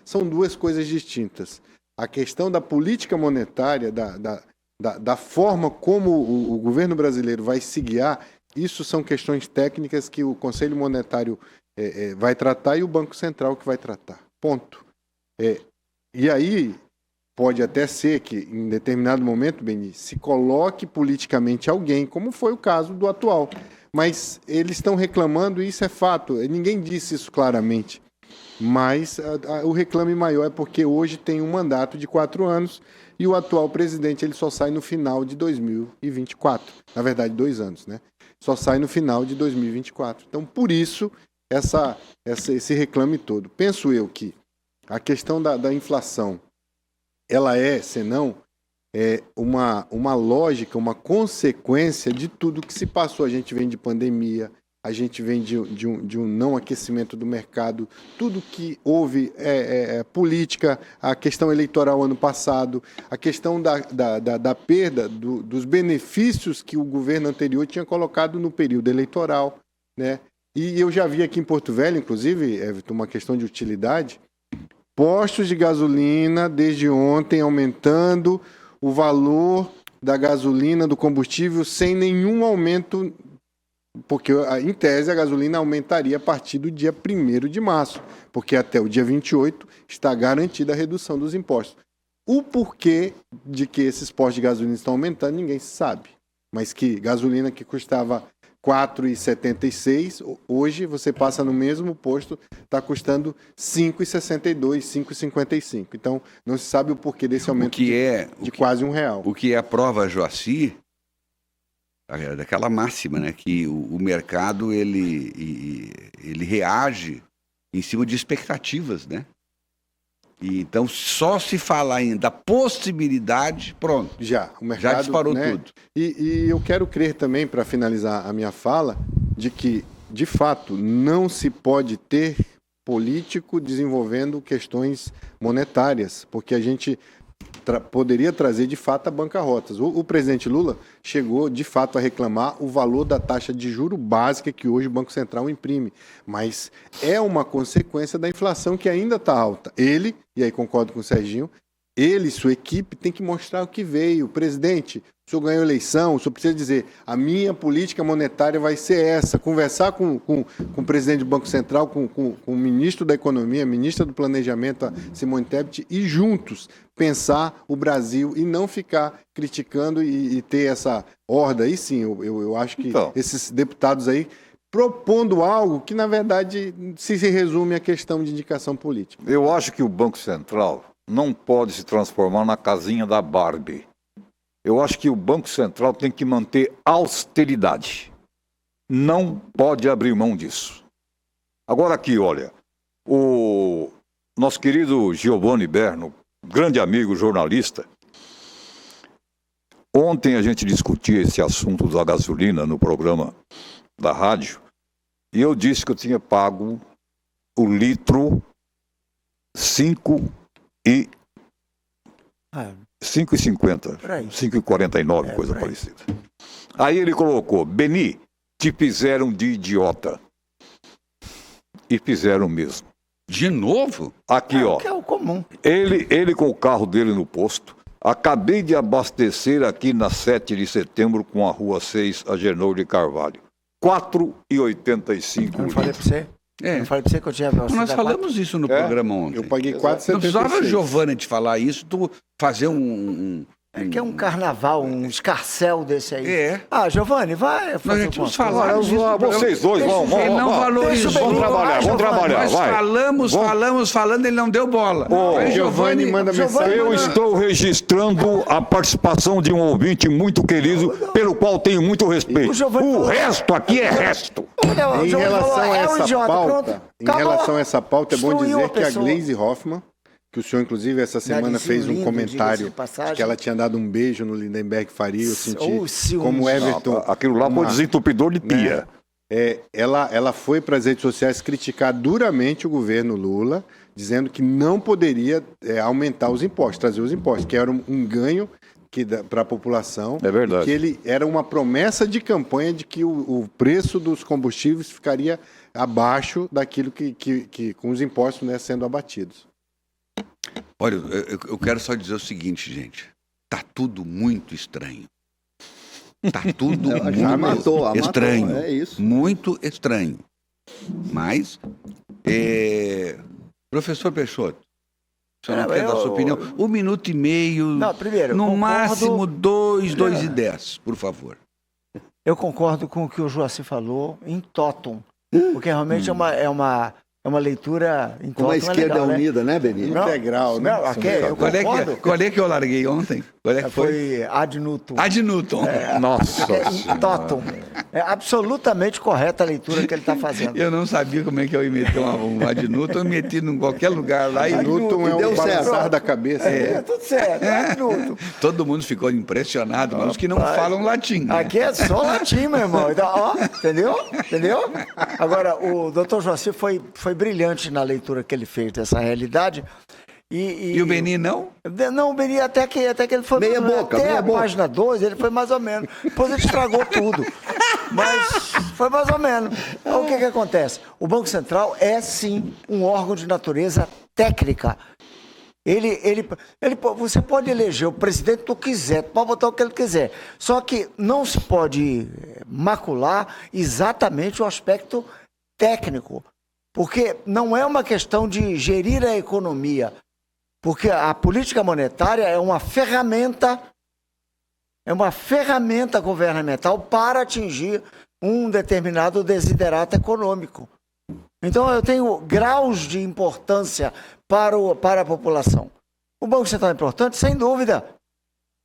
são duas coisas distintas. A questão da política monetária, da forma como o governo brasileiro vai se guiar, isso são questões técnicas que o Conselho Monetário vai tratar e o Banco Central que vai tratar. Ponto. E aí, pode até ser que, em determinado momento, Beni, se coloque politicamente alguém, como foi o caso do atual. Mas eles estão reclamando, e isso é fato. Ninguém disse isso claramente. Mas o reclame maior é porque hoje tem um mandato de 4 anos e o atual presidente ele só sai no final de 2024. Na verdade, 2 anos, né? Só sai no final de 2024. Então, por isso, esse reclame todo. Penso eu que a questão da inflação, ela senão, uma lógica, uma consequência de tudo que se passou. A gente vem de pandemia, a gente vem de um não aquecimento do mercado, tudo que houve, política, a questão eleitoral ano passado, a questão da perda dos benefícios que o governo anterior tinha colocado no período eleitoral, né? E eu já vi aqui em Porto Velho, inclusive, Everton, uma questão de utilidade, postos de gasolina desde ontem aumentando o valor da gasolina, do combustível, sem nenhum aumento, porque em tese a gasolina aumentaria a partir do dia 1º de março, porque até o dia 28 está garantida a redução dos impostos. O porquê de que esses postos de gasolina estão aumentando, ninguém sabe. Mas que gasolina que custava R$ 4,76, hoje você passa no mesmo posto, está custando R$ 5,62, R$ 5,55. Então, não se sabe o porquê desse aumento de quase R$1. O que é a prova, Joaci, daquela máxima, né? Que o mercado ele reage em cima de expectativas, né? E então, só se falar ainda da possibilidade, pronto. O mercado já disparou, né? Tudo. E eu quero crer também, para finalizar a minha fala, de que, de fato, não se pode ter político desenvolvendo questões monetárias, porque a gente poderia trazer, de fato, a bancarrotas. O presidente Lula chegou, de fato, a reclamar o valor da taxa de juro básica que hoje o Banco Central imprime. Mas é uma consequência da inflação que ainda está alta. Ele, e aí concordo com o Serginho, ele e sua equipe tem que mostrar o que veio. Presidente, o senhor ganhou eleição, o senhor precisa dizer, a minha política monetária vai ser essa. Conversar com o presidente do Banco Central, com o ministro da Economia, a ministra do Planejamento, a Simone Tebet, e juntos pensar o Brasil e não ficar criticando e ter essa horda. Aí sim, eu acho que esses deputados aí propondo algo que, na verdade, se resume à questão de indicação política. Eu acho que o Banco Central não pode se transformar na casinha da Barbie. Eu acho que o Banco Central tem que manter austeridade. Não pode abrir mão disso. Agora aqui, olha, o nosso querido Giovanni Berno, grande amigo jornalista, ontem a gente discutia esse assunto da gasolina no programa da rádio, e eu disse que eu tinha pago o litro 5,50, 5,49, coisa parecida. Aí ele colocou, Beni, te fizeram de idiota. E fizeram mesmo. De novo? Aqui, ó. Que é o comum. Ele com o carro dele no posto. Acabei de abastecer aqui na 7 de setembro com a rua 6, a Genor de Carvalho. 4,85. Eu não falei pra você? Eu falei pra você que eu tinha... Nós falamos isso no programa ontem. Eu paguei 4,76. Não precisava, Giovanni, te falar isso, tu fazer É que é um carnaval, um escarcel desse aí. Giovanni, vai fazer nós tínhamos falado disso. Vocês dois vão valorizou. Vamos trabalhar, nós falando, ele não deu bola. Giovanni manda mensagem. Eu estou registrando a participação de um ouvinte muito querido, pelo qual tenho muito respeito. O resto aqui é resto. Em relação a essa pauta, é bom dizer que a Gleisi Hoffmann, que o senhor, inclusive, essa semana fez um comentário que ela tinha dado um beijo no Lindenberg Faria, eu senti como Everton... Aquilo lá foi desentupidor de pia. Ela foi para as redes sociais criticar duramente o governo Lula, dizendo que não poderia aumentar os impostos, trazer os impostos, que era um ganho para a população. É verdade. Que ele era uma promessa de campanha de que o preço dos combustíveis ficaria abaixo daquilo que com os impostos, né, sendo abatidos. Olha, eu quero só dizer o seguinte, gente. Tá tudo muito estranho. Tá tudo muito estranho. É isso. Muito estranho. Mas, professor Peixoto, o senhor não quer dar sua opinião? 1 minuto e meio, não, primeiro, no concordo, máximo 2:10, por favor. Eu concordo com o que o Joaci falou em totum, porque realmente é uma É uma leitura em Como a esquerda unida, né, Benito? Integral, né? Não, aqui, eu concordo. Qual é que eu larguei ontem? Qual é que foi? Foi ad nutum. Ad nutum. Nossa. Totum. É absolutamente correta a leitura que ele está fazendo. Eu não sabia como é que eu ia meter um ad nutum, eu meti em qualquer lugar lá e Newton é deu um certo. balançar da cabeça. É tudo certo, ad nutum. todo mundo ficou impressionado, mas os que não falam latim. Né? Aqui é só latim, meu irmão. Então, ó, entendeu? Entendeu? Agora, o doutor Joacir foi brilhante na leitura que ele fez dessa realidade. E o Beni não? Não, o Beni até que ele foi... Meia boca, até meia a boca. página 2, ele foi mais ou menos. Depois ele estragou tudo. Mas foi mais ou menos. Então, o que acontece? O Banco Central é, sim, um órgão de natureza técnica. Você pode eleger o presidente que tu quiser, tu pode botar o que ele quiser. Só que não se pode macular exatamente o aspecto técnico. Porque não é uma questão de gerir a economia. Porque a política monetária é uma ferramenta governamental para atingir um determinado desiderato econômico. Então, eu tenho graus de importância para a população. O Banco Central é importante? Sem dúvida.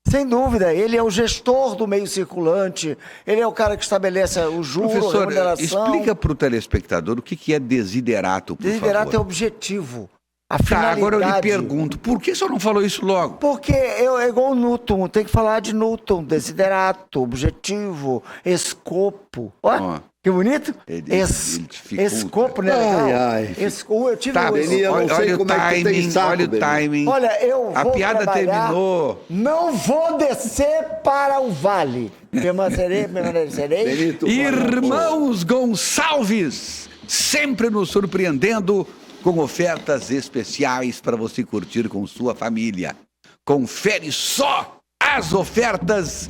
Sem dúvida. Ele é o gestor do meio circulante, ele é o cara que estabelece o juro, a Professor, remuneração. explica para o telespectador o que é desiderato, por Desiderato é favor. objetivo. A Tá, finalidade. agora eu lhe pergunto, por que o senhor não falou isso logo? Porque é igual o Newton, tem que falar de Newton, desiderato, objetivo, escopo. Ó, que bonito. Escopo, né? Ai, ai. Eu tive Tá, Beni, eu não sei olha o como é que tu tem timing, saco, olha o Beni. timing. Olha, eu A vou piada trabalhar, terminou. não vou descer para o vale. Permanecerei. Benito, Irmãos Gonçalves, sempre nos surpreendendo com ofertas especiais para você curtir com sua família. Confere só as ofertas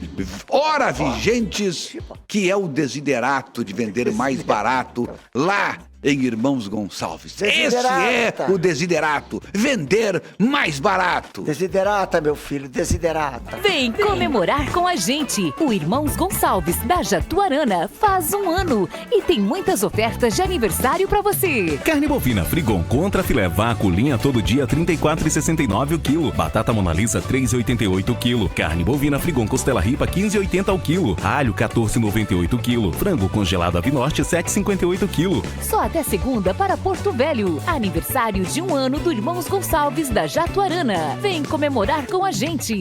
ora vigentes, que é o desiderato de vender mais barato lá em Irmãos Gonçalves. Esse é o desiderato, vender mais barato. Desiderata, meu filho, desiderata. Vem comemorar com a gente. O Irmãos Gonçalves da Jatuarana faz 1 ano e tem muitas ofertas de aniversário para você. Carne bovina Frigon contra filé vácuo linha todo dia R$ 34,69 o quilo. Batata Mona Lisa R$ 3,88 o quilo. Carne bovina Frigon costela ripa R$ 15,80 o quilo. Alho R$ 14,98 o quilo. Frango congelado Avinorte R$ 7,58 o quilo. Só até segunda para Porto Velho. Aniversário de 1 ano do Irmãos Gonçalves da Jatuarana. Vem comemorar com a gente.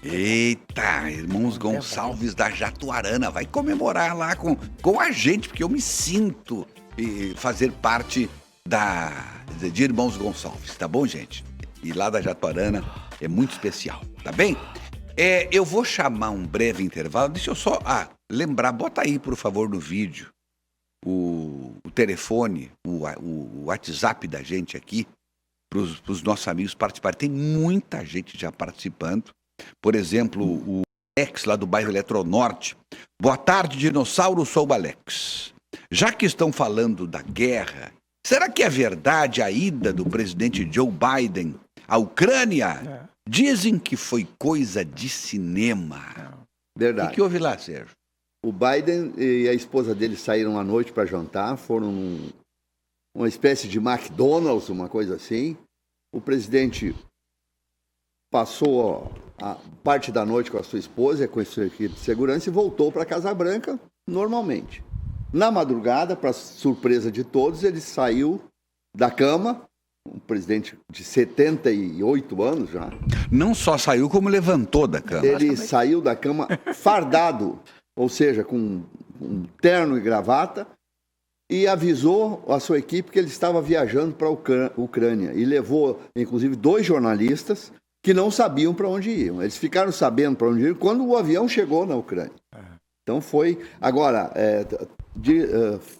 Eita, Irmãos Gonçalves da Jatuarana, vai comemorar lá com a gente, porque eu me sinto fazer parte de Irmãos Gonçalves, tá bom, gente? E lá da Jatuarana é muito especial, tá bem? Eu vou chamar um breve intervalo, deixa eu só lembrar, bota aí, por favor, no vídeo, o telefone, o WhatsApp da gente aqui, para os nossos amigos participarem. Tem muita gente já participando. Por exemplo, o Alex, lá do bairro Eletronorte. Boa tarde, dinossauro, sou o Alex. Já que estão falando da guerra, será que é verdade a ida do presidente Joe Biden à Ucrânia? Dizem que foi coisa de cinema. Verdade. O que houve lá, Sérgio? O Biden e a esposa dele saíram à noite para jantar, foram uma espécie de McDonald's, uma coisa assim. O presidente passou a parte da noite com a sua esposa, com a sua equipe de segurança, e voltou para a Casa Branca normalmente. Na madrugada, para surpresa de todos, ele saiu da cama, um presidente de 78 anos já. Não só saiu, como levantou da cama. Ele saiu da cama fardado, ou seja, com um terno e gravata, e avisou a sua equipe que ele estava viajando para a Ucrânia. E levou, inclusive, 2 jornalistas que não sabiam para onde iam. Eles ficaram sabendo para onde iam quando o avião chegou na Ucrânia. Então foi... Agora,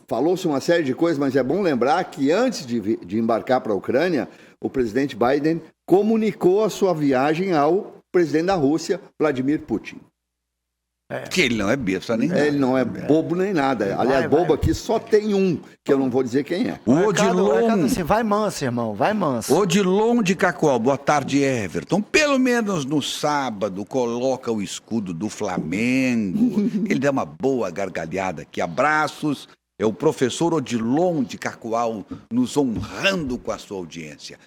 falou-se uma série de coisas, mas é bom lembrar que antes de embarcar para a Ucrânia, o presidente Biden comunicou a sua viagem ao presidente da Rússia, Vladimir Putin. Que ele não é besta nem nada. Ele não é bobo nem nada. Aliás, bobo aqui só tem um, que eu não vou dizer quem é. O Odilon. Assim, vai manso, irmão, vai manso. Odilon de Cacoal, boa tarde, Everton. Pelo menos no sábado, coloca o escudo do Flamengo. Ele dá uma boa gargalhada aqui. Abraços É o professor Odilon de Cacoal nos honrando com a sua audiência.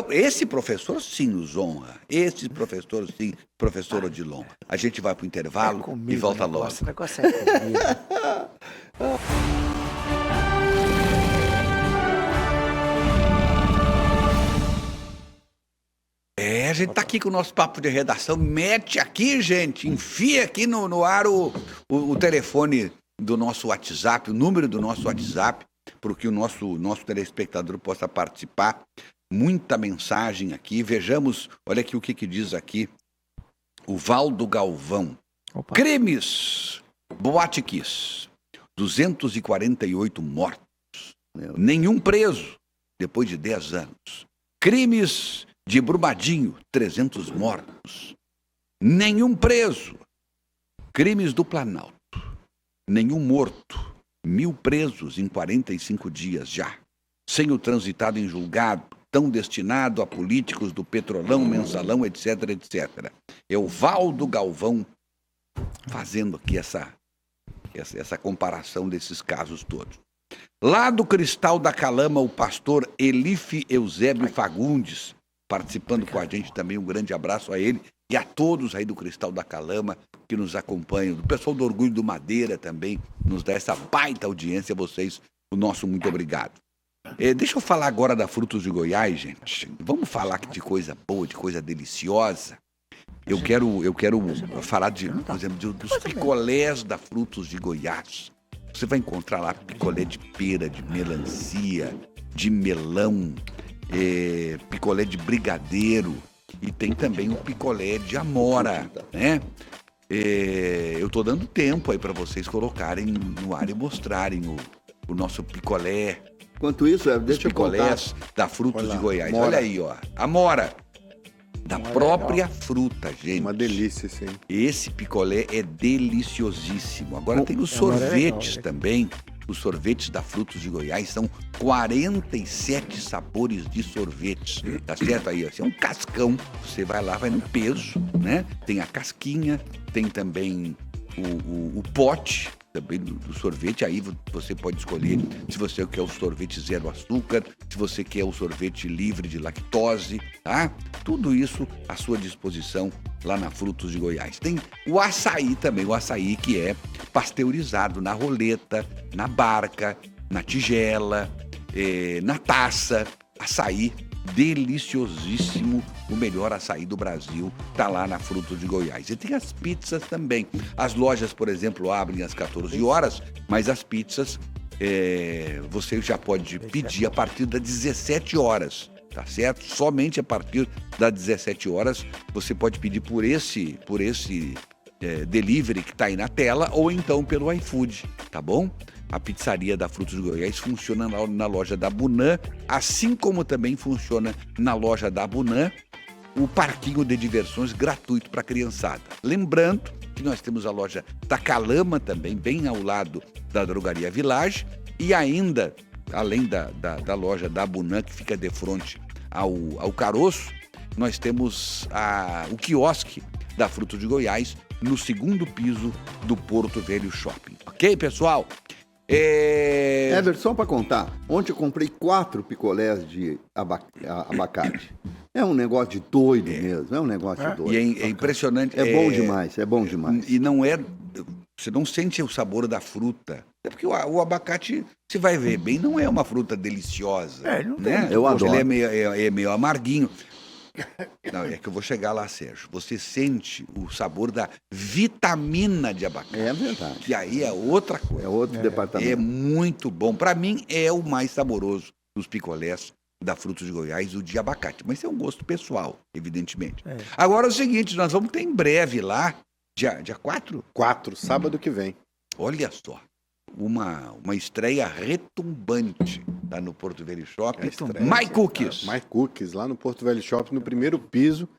Esse professor sim nos honra. Esse professor sim, professor Odilon. A gente vai para o intervalo e volta logo. O negócio é comigo. A gente tá aqui com o nosso papo de redação. Mete aqui, gente. Enfia aqui no ar o telefone do nosso WhatsApp, o número do nosso WhatsApp, para que o nosso telespectador possa participar. Muita mensagem aqui. Vejamos, olha aqui o que diz aqui o Valdo Galvão. Opa. Crimes, Boate Kiss, 248 mortos. Nenhum preso, depois de 10 anos. Crimes de Brumadinho, 300 mortos. Nenhum preso. Crimes do Planalto. Nenhum morto. 1000 presos em 45 dias já. Sem o transitado em julgado, tão destinado a políticos do Petrolão, Mensalão, etc, etc. É o Valdo Galvão fazendo aqui essa comparação desses casos todos. Lá do Cristal da Calama, o pastor Elife Eusébio Fagundes, participando com a gente também, um grande abraço a ele e a todos aí do Cristal da Calama que nos acompanham, do pessoal do Orgulho do Madeira também, nos dá essa baita audiência, vocês, o nosso muito obrigado. Deixa eu falar agora da Frutos de Goiás, gente. Vamos falar de coisa boa, de coisa deliciosa. Eu quero falar, por exemplo, dos picolés da Frutos de Goiás. Você vai encontrar lá picolé de pera, de melancia, de melão, picolé de brigadeiro e tem também o picolé de amora, né? Eu tô dando tempo aí para vocês colocarem no ar e mostrarem o nosso picolé. Enquanto isso, deixa eu contar. Picolés da Frutos de Goiás. Olha aí, ó. Amora. Da própria fruta, gente. Uma delícia, sim. Esse picolé é deliciosíssimo. Agora tem os sorvetes também. Os sorvetes da Frutos de Goiás são 47 sabores de sorvetes. Tá certo aí? Ó. É um cascão. Você vai lá, vai no peso, né? Tem a casquinha, tem também o pote também do sorvete. Aí você pode escolher se você quer o sorvete zero açúcar, se você quer o sorvete livre de lactose, tá? Tudo isso à sua disposição lá na Frutos de Goiás. Tem o açaí também, o açaí que é pasteurizado na roleta, na barca, na tigela, na taça. Açaí deliciosíssimo, o melhor açaí do Brasil, tá lá na Frutos de Goiás. E tem as pizzas também. As lojas, por exemplo, abrem às 14 horas, mas as pizzas você já pode pedir a partir das 17 horas, tá certo? Somente a partir das 17 horas você pode pedir por esse delivery que tá aí na tela ou então pelo iFood, tá bom? A pizzaria da Frutos de Goiás funciona na loja da Bunã, assim como também funciona na loja da Bunã o parquinho de diversões gratuito para a criançada. Lembrando que nós temos a loja da Calama também, bem ao lado da Drogaria Village, e ainda, além da loja da Bunã, que fica de frente ao Caroço, nós temos o quiosque da Frutos de Goiás no 2º piso do Porto Velho Shopping. Ok, pessoal? Heber, só para contar, ontem eu comprei 4 picolés de abacate. É um negócio de doido mesmo, é um negócio de doido. E é impressionante. É bom demais, é bom demais. E não você não sente o sabor da fruta. É porque o abacate, você vai ver bem, não é uma fruta deliciosa. Né? Eu adoro. Ele é meio amarguinho. Não, é que eu vou chegar lá, Sérgio. Você sente o sabor da vitamina de abacate. É verdade. E aí é outra coisa. É outro departamento. É muito bom. Para mim, é o mais saboroso dos picolés da Frutos de Goiás, o de abacate. Mas é um gosto pessoal, evidentemente. Agora é o seguinte, nós vamos ter em breve lá, dia 4? 4, sábado que vem. Olha só. Uma estreia retumbante lá no Porto Velho Shopping. My Cookies. My Cookies, lá no Porto Velho Shopping, no primeiro piso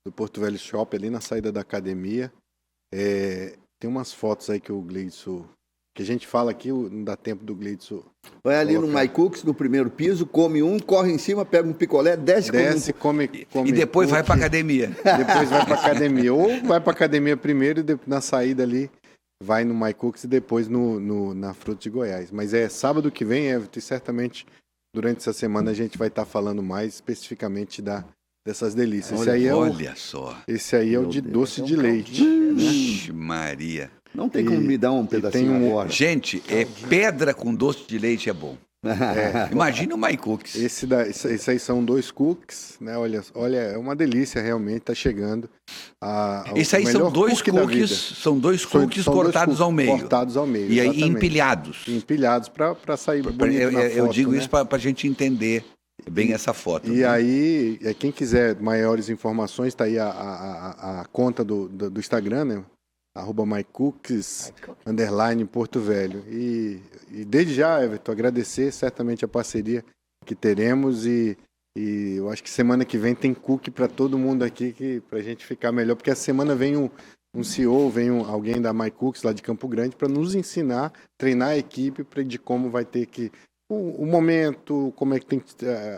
do Porto Velho Shopping, ali na saída da academia. Tem umas fotos aí que o Gleidson, que a gente fala aqui, não dá tempo do Gleidson. Vai ali no My Cookies, no primeiro piso, come corre em cima, pega um picolé, desce come e depois vai pra academia. Depois vai pra academia. Ou vai pra academia primeiro e na saída ali vai no My Cookies e depois na Fruta de Goiás. Mas é sábado que vem, Everton, e certamente durante essa semana a gente vai estar falando mais especificamente dessas delícias. Olha só. Esse aí é o de doce de leite. Ixi, Maria. Não tem como me dar um pedacinho agora. Gente, pedra com doce de leite é bom. Imagina o My Cookies. Esse aí são 2 cookies, né? Olha, é uma delícia realmente, tá chegando. Esse aí são 2 cookies, cortados ao meio. Cortados ao meio. E aí empilhados. Empilhados para sair bonito na foto, eu digo, né? Isso para a gente entender bem essa foto. E aí, quem quiser maiores informações, tá aí a conta do Instagram, né? @mycookies _Porto Velho. E desde já, Everton, agradecer certamente a parceria que teremos e eu acho que semana que vem tem cookie para todo mundo aqui para a gente ficar melhor, porque essa semana vem um CEO, vem alguém da MyCookies lá de Campo Grande para nos ensinar, treinar a equipe de como vai ter que o momento, como é que tem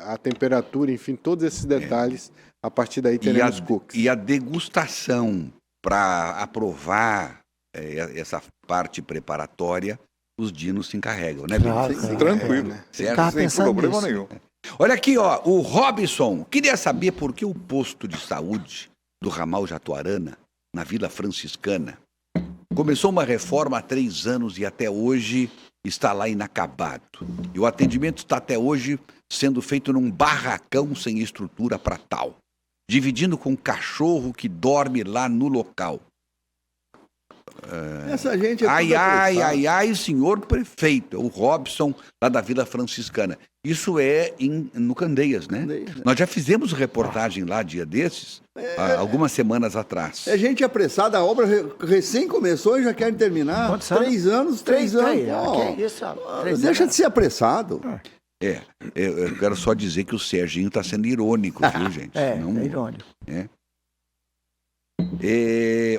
a temperatura, enfim, todos esses detalhes. A partir daí teremos cookies. E a degustação para aprovar essa parte preparatória, os dinos se encarregam, né, Benito? Tranquilo, né? Certo? Sem problema nenhum. Olha aqui, ó, o Robson queria saber por que o posto de saúde do ramal Jatuarana, na Vila Franciscana, começou uma reforma há 3 anos e até hoje está lá inacabado. E o atendimento está até hoje sendo feito num barracão sem estrutura para tal, dividindo com um cachorro que dorme lá no local. Essa gente ai, senhor prefeito, o Robson, lá da Vila Franciscana. Isso é no Candeias, né? Nós já fizemos reportagem lá, dia desses, algumas semanas atrás. É gente apressada, a obra recém começou e já querem terminar. Quantos 3 anos? 3 anos. Que isso? Deixa de ser apressado. Eu quero só dizer que o Serginho está sendo irônico, viu, gente? É irônico.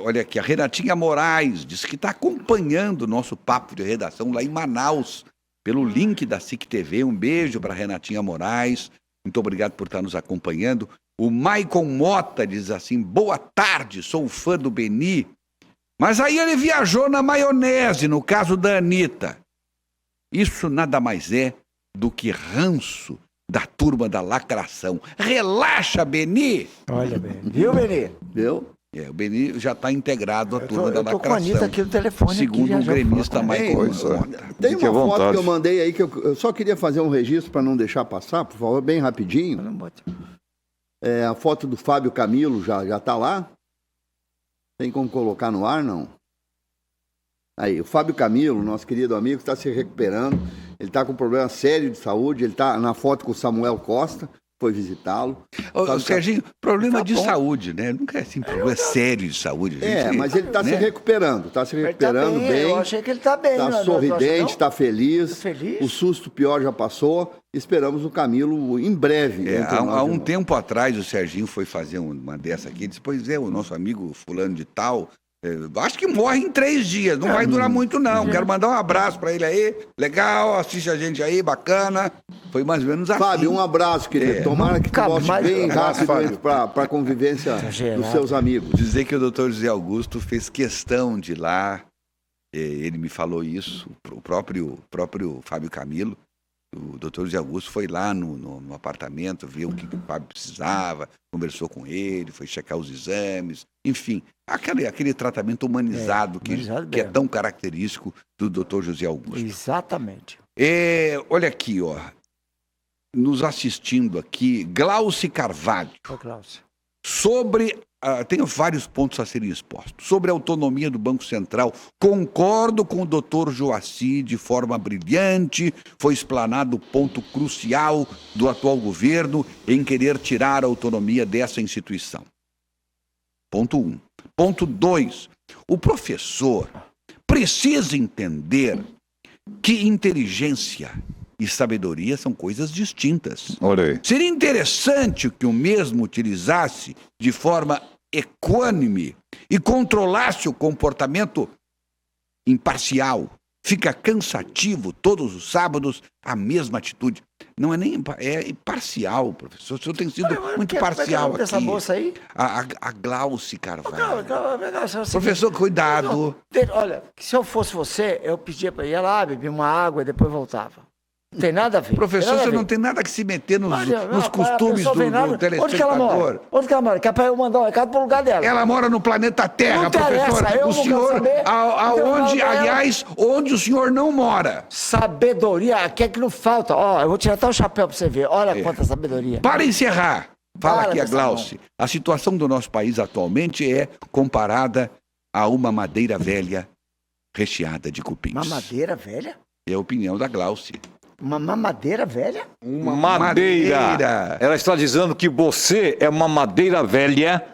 Olha aqui, a Renatinha Moraes disse que está acompanhando o nosso papo de redação lá em Manaus, pelo link da SIC TV. Um beijo para a Renatinha Moraes. Muito obrigado por estar nos acompanhando. O Maicon Mota diz assim: boa tarde, sou fã do Beni. Mas aí ele viajou na maionese, no caso da Anitta. Isso nada mais é do que ranço da turma da lacração. Relaxa, Beni! Olha, Beni. Viu, Beni? Viu? O Beni já está integrado à turma da lacração. Eu tô com a Anitta aqui no telefone. Segundo o gremista Maicon Mota. Tem uma foto que eu mandei aí que eu só queria fazer um registro para não deixar passar, por favor, bem rapidinho. A foto do Fábio Camilo já está lá? Tem como colocar no ar, não? Aí, o Fábio Camilo, nosso querido amigo, está se recuperando. Ele está com um problema sério de saúde. Ele está na foto com o Samuel Costa, foi visitá-lo. Serginho, problema de saúde, né? Nunca é assim, problema sério de saúde. Mas ele está se recuperando. Está se recuperando bem. Eu achei que ele está bem. Está sorridente, está feliz. O susto pior já passou. Esperamos o Camilo em breve. Há um tempo atrás, o Serginho foi fazer uma dessa aqui. Disse, pois é, o nosso amigo fulano de tal... acho que morre em 3 dias, não vai durar muito não. Quero mandar um abraço para ele aí. Legal, assiste a gente aí, bacana. Foi mais ou menos assim. Fábio, um abraço, querido. Tomara que tu volte bem rápido para a convivência dos seus amigos. Dizer que o doutor José Augusto fez questão de ir lá. Ele me falou isso, o próprio Fábio Camilo. O doutor José Augusto foi lá no apartamento, viu o que o Fábio precisava, conversou com ele, foi checar os exames, enfim, aquele tratamento humanizado que é tão característico do doutor José Augusto. Exatamente. Olha aqui, ó, nos assistindo aqui, Glauci Carvalho. Glauci. Tenho vários pontos a serem expostos. Sobre a autonomia do Banco Central, concordo com o doutor Joaci de forma brilhante. Foi explanado o ponto crucial do atual governo em querer tirar a autonomia dessa instituição. Ponto 1. Ponto 2. O professor precisa entender que inteligência e sabedoria são coisas distintas. Olha aí. Seria interessante que o mesmo utilizasse de forma equânime e controlasse o comportamento imparcial. Fica cansativo todos os sábados a mesma atitude. Não é nem... É parcial, professor. O senhor tem sido muito parcial aqui. Essa moça aí? A Glauce Carvalho. Professor, Professor, cuidado. Olha, se eu fosse você, eu pedia para ir lá, beber uma água e depois voltava. Não tem nada a ver. Professor, você não tem nada que se meter nos costumes do telespectador. Onde que ela mora? Onde que ela mora? Que é para eu mandar um recado pro lugar dela. Ela mora no planeta Terra, professor. O senhor, aliás, onde o senhor não mora. Sabedoria, que é que não falta. Ó, eu vou tirar até o chapéu para você ver. Olha quanta sabedoria. Para encerrar, fala aqui a Glauce. A situação do nosso país atualmente é comparada a uma madeira velha recheada de cupins. Uma madeira velha? É a opinião da Glauce. Uma mamadeira velha? Uma madeira. Ela está dizendo que você é uma madeira velha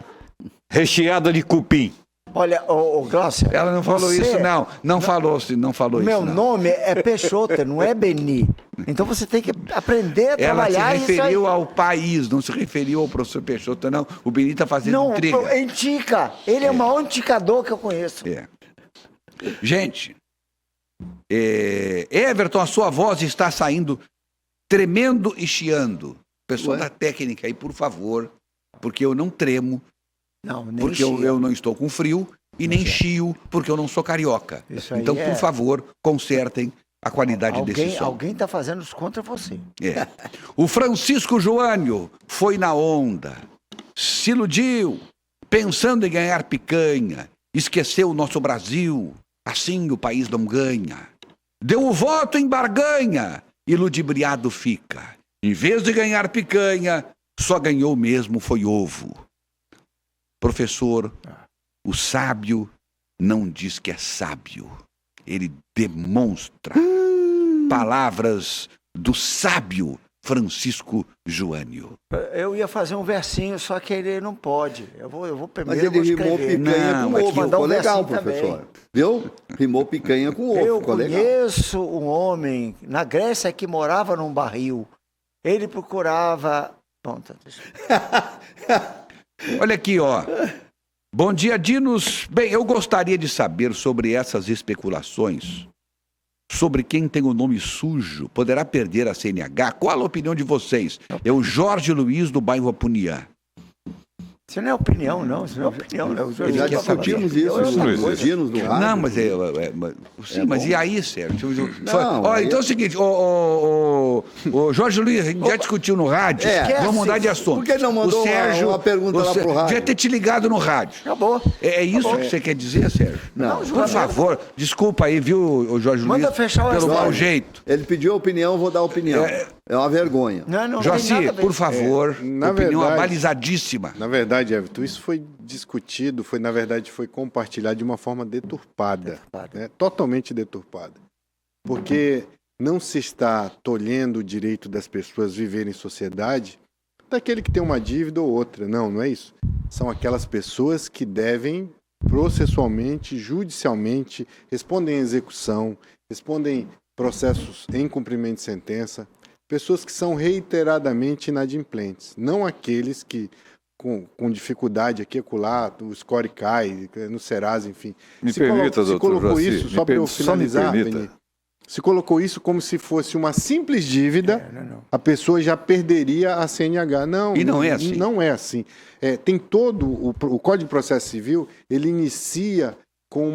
recheada de cupim. Olha, Glaucia... Ela não falou isso, não. Não falou isso, não. Meu nome é Peixoto, não é Beni. Então você tem que aprender a trabalhar. Ela se referiu ao país, não se referiu ao professor Peixoto, não. O Beni está fazendo intriga. Não, é Antica. Ele é o maior anticador que eu conheço. Gente... Everton, a sua voz está saindo tremendo e chiando. Pessoal da técnica aí, por favor, porque eu não tremo, porque eu não estou com frio e nem chio, porque eu não sou carioca. Então, por favor, consertem a qualidade desse som. Alguém está fazendo isso contra você. O Francisco Joânio foi na onda, se iludiu, pensando em ganhar picanha, esqueceu o nosso Brasil. Assim o país não ganha. Deu o voto em barganha e ludibriado fica. Em vez de ganhar picanha, só ganhou mesmo foi ovo. Professor, o sábio não diz que é sábio. Ele demonstra palavras do sábio Francisco Joânio. Eu ia fazer um versinho, só que ele não pode. Eu vou primeiro. Mas ele rimou picanha com ovo. Ficou legal, professor. Também. Viu? Rimou picanha com ovo. Ficou legal. Eu conheço um homem na Grécia que morava num barril. Ele procurava... Olha aqui, ó. Bom dia, Dinos. Bem, eu gostaria de saber sobre essas especulações sobre quem tem o nome sujo, poderá perder a CNH. Qual a opinião de vocês? É o Jorge Luiz do bairro Apuniá. Isso não é opinião, não. Isso não é opinião, não. Já discutimos isso. Não, mas sim, mas e aí, Sérgio? Olha, então é o seguinte, o Jorge Luiz, a gente já discutiu no rádio. Vamos mudar de assunto. Por que não mandou uma pergunta lá pro rádio? Devia ter te ligado no rádio. Acabou. É isso que você quer dizer, Sérgio? Não. Por favor, desculpa aí, viu, Jorge Luiz? Manda fechar o pelo mau jeito. Ele pediu a opinião, eu vou dar a opinião. É uma vergonha. Não Joaci, por favor, opinião abalizadíssima. Na verdade, Everton, isso foi discutido, foi compartilhado de uma forma deturpada. Né? Totalmente deturpada. Porque não se está tolhendo o direito das pessoas viverem em sociedade daquele que tem uma dívida ou outra. Não é isso. São aquelas pessoas que devem processualmente, judicialmente, respondem em execução, respondem processos em cumprimento de sentença, pessoas que são reiteradamente inadimplentes, não aqueles que com dificuldade aqui e acolá, o score cai, no Serasa, enfim. Me permita, doutor se colocou Joaci, isso, só para eu finalizar, Beni, se colocou isso como se fosse uma simples dívida, a pessoa já perderia a CNH. Não, e não é assim. Não é assim. Tem todo o Código de Processo Civil, ele inicia com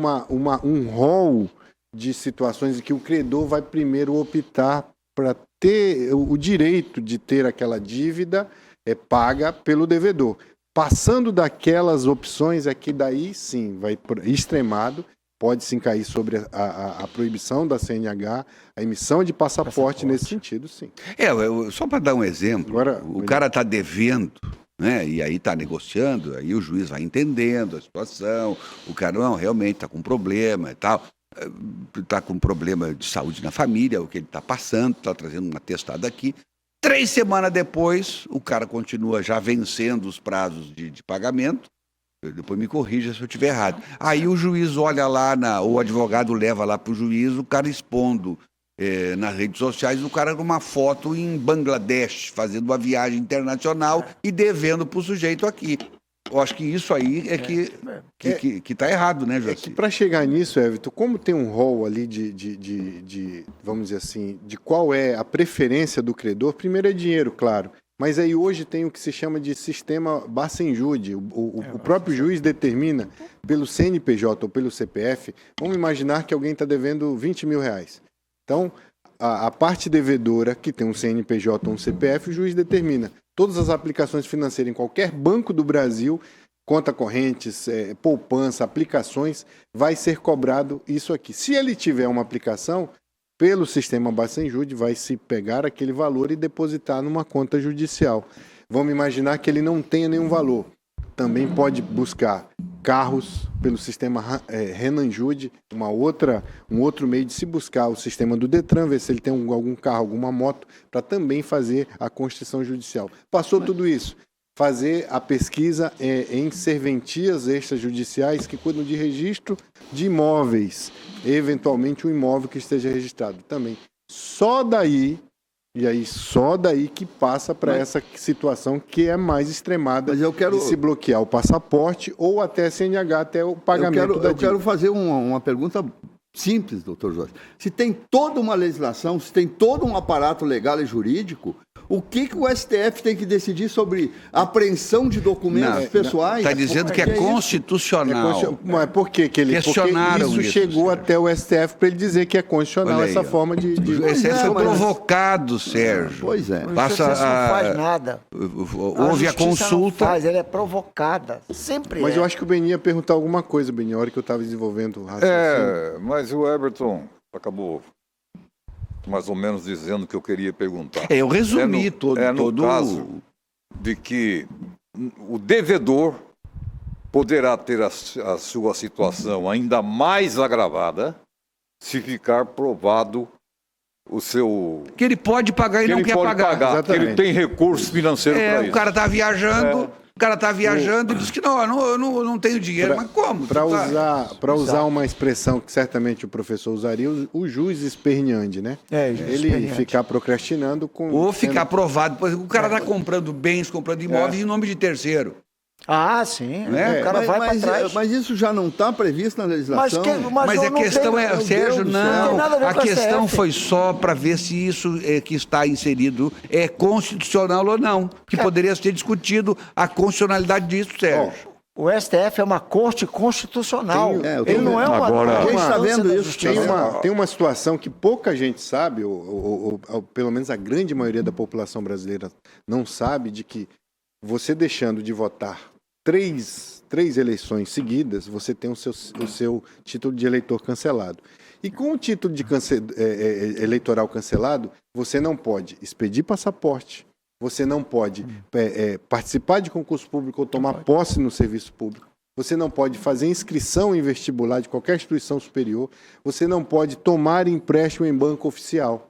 um rol de situações em que o credor vai primeiro optar para ter o direito de ter aquela dívida paga pelo devedor. Passando daquelas opções é que daí sim vai extremado, pode sim cair sobre a proibição da CNH, a emissão de passaporte nesse sentido, sim. Só para dar um exemplo, o cara está devendo, né? E aí está negociando, aí o juiz vai entendendo a situação, o cara realmente está com problema e tal. Está com problema de saúde na família, o que ele está passando, está trazendo uma atestado aqui. 3 semanas depois, o cara continua já vencendo os prazos de pagamento. Depois me corrija se eu estiver errado. Aí o juiz olha lá, o advogado leva lá para o juiz, o cara expondo nas redes sociais, o cara com uma foto em Bangladesh, fazendo uma viagem internacional e devendo para o sujeito aqui. Eu acho que isso aí é que tá errado, né, Joaci? Para chegar nisso, Everton, como tem um rol ali vamos dizer assim, de qual é a preferência do credor, primeiro é dinheiro, claro. Mas aí hoje tem o que se chama de sistema Bassenjude. O próprio juiz determina pelo CNPJ ou pelo CPF, vamos imaginar que alguém está devendo 20 mil reais. Então, a parte devedora, que tem um CNPJ ou um CPF, o juiz determina. Todas as aplicações financeiras em qualquer banco do Brasil, conta correntes, poupança, aplicações, vai ser cobrado isso aqui. Se ele tiver uma aplicação, pelo sistema Bassenjude, vai se pegar aquele valor e depositar numa conta judicial. Vamos imaginar que ele não tenha nenhum valor. Também pode buscar carros pelo sistema Renanjude, um outro meio de se buscar o sistema do Detran, ver se ele tem algum carro, alguma moto, para também fazer a constituição judicial. Passou tudo isso. Fazer a pesquisa em serventias extrajudiciais que cuidam de registro de imóveis, eventualmente um imóvel que esteja registrado também. Só daí que passa para essa situação que é mais extremada de se bloquear o passaporte ou até CNH, até o pagamento da dívida. Eu quero fazer uma pergunta simples, doutor Jorge. Se tem toda uma legislação, se tem todo um aparato legal e jurídico, o que o STF tem que decidir sobre apreensão de documentos pessoais? Está dizendo que é constitucional. Mas por que ele questionaram isso? Chegou até o STF para ele dizer que é constitucional essa forma de... O STF foi provocado, Sérgio. Pois é. O justiça não faz nada. Houve a consulta. Não faz, ela é provocada. Sempre Mas eu acho que o Beninha ia perguntar alguma coisa, Beninha, a hora que eu estava desenvolvendo o raciocínio. Mas o Everton acabou mais ou menos dizendo o que eu queria perguntar. Eu resumi no caso de que o devedor poderá ter a sua situação ainda mais agravada se ficar provado o seu... Que ele pode pagar e não quer pagar. Que ele tem recurso financeiro para isso. O cara está viajando... O cara está viajando e diz que eu não tenho dinheiro. Mas como? Para usar uma expressão que certamente o professor usaria, o juiz esperneante, né? Ele ficar procrastinando com... Ou ficar provado. O cara está comprando bens, comprando imóveis em nome de terceiro. Ah, sim. Né? O cara vai para trás. Mas isso já não está previsto na legislação? Mas a questão Sérgio, não. A questão foi só para ver se isso que está inserido é constitucional ou não. Que poderia ser discutido a constitucionalidade disso, Sérgio. O STF é uma corte constitucional. Ele não é uma... Agora, a gente está vendo isso. Tem uma situação que pouca gente sabe, ou pelo menos a grande maioria da população brasileira não sabe, de que você deixando de votar três eleições seguidas, você tem o seu título de eleitor cancelado. E com o título de eleitoral cancelado, você não pode expedir passaporte, você não pode participar de concurso público ou tomar posse no serviço público, você não pode fazer inscrição em vestibular de qualquer instituição superior, você não pode tomar empréstimo em banco oficial.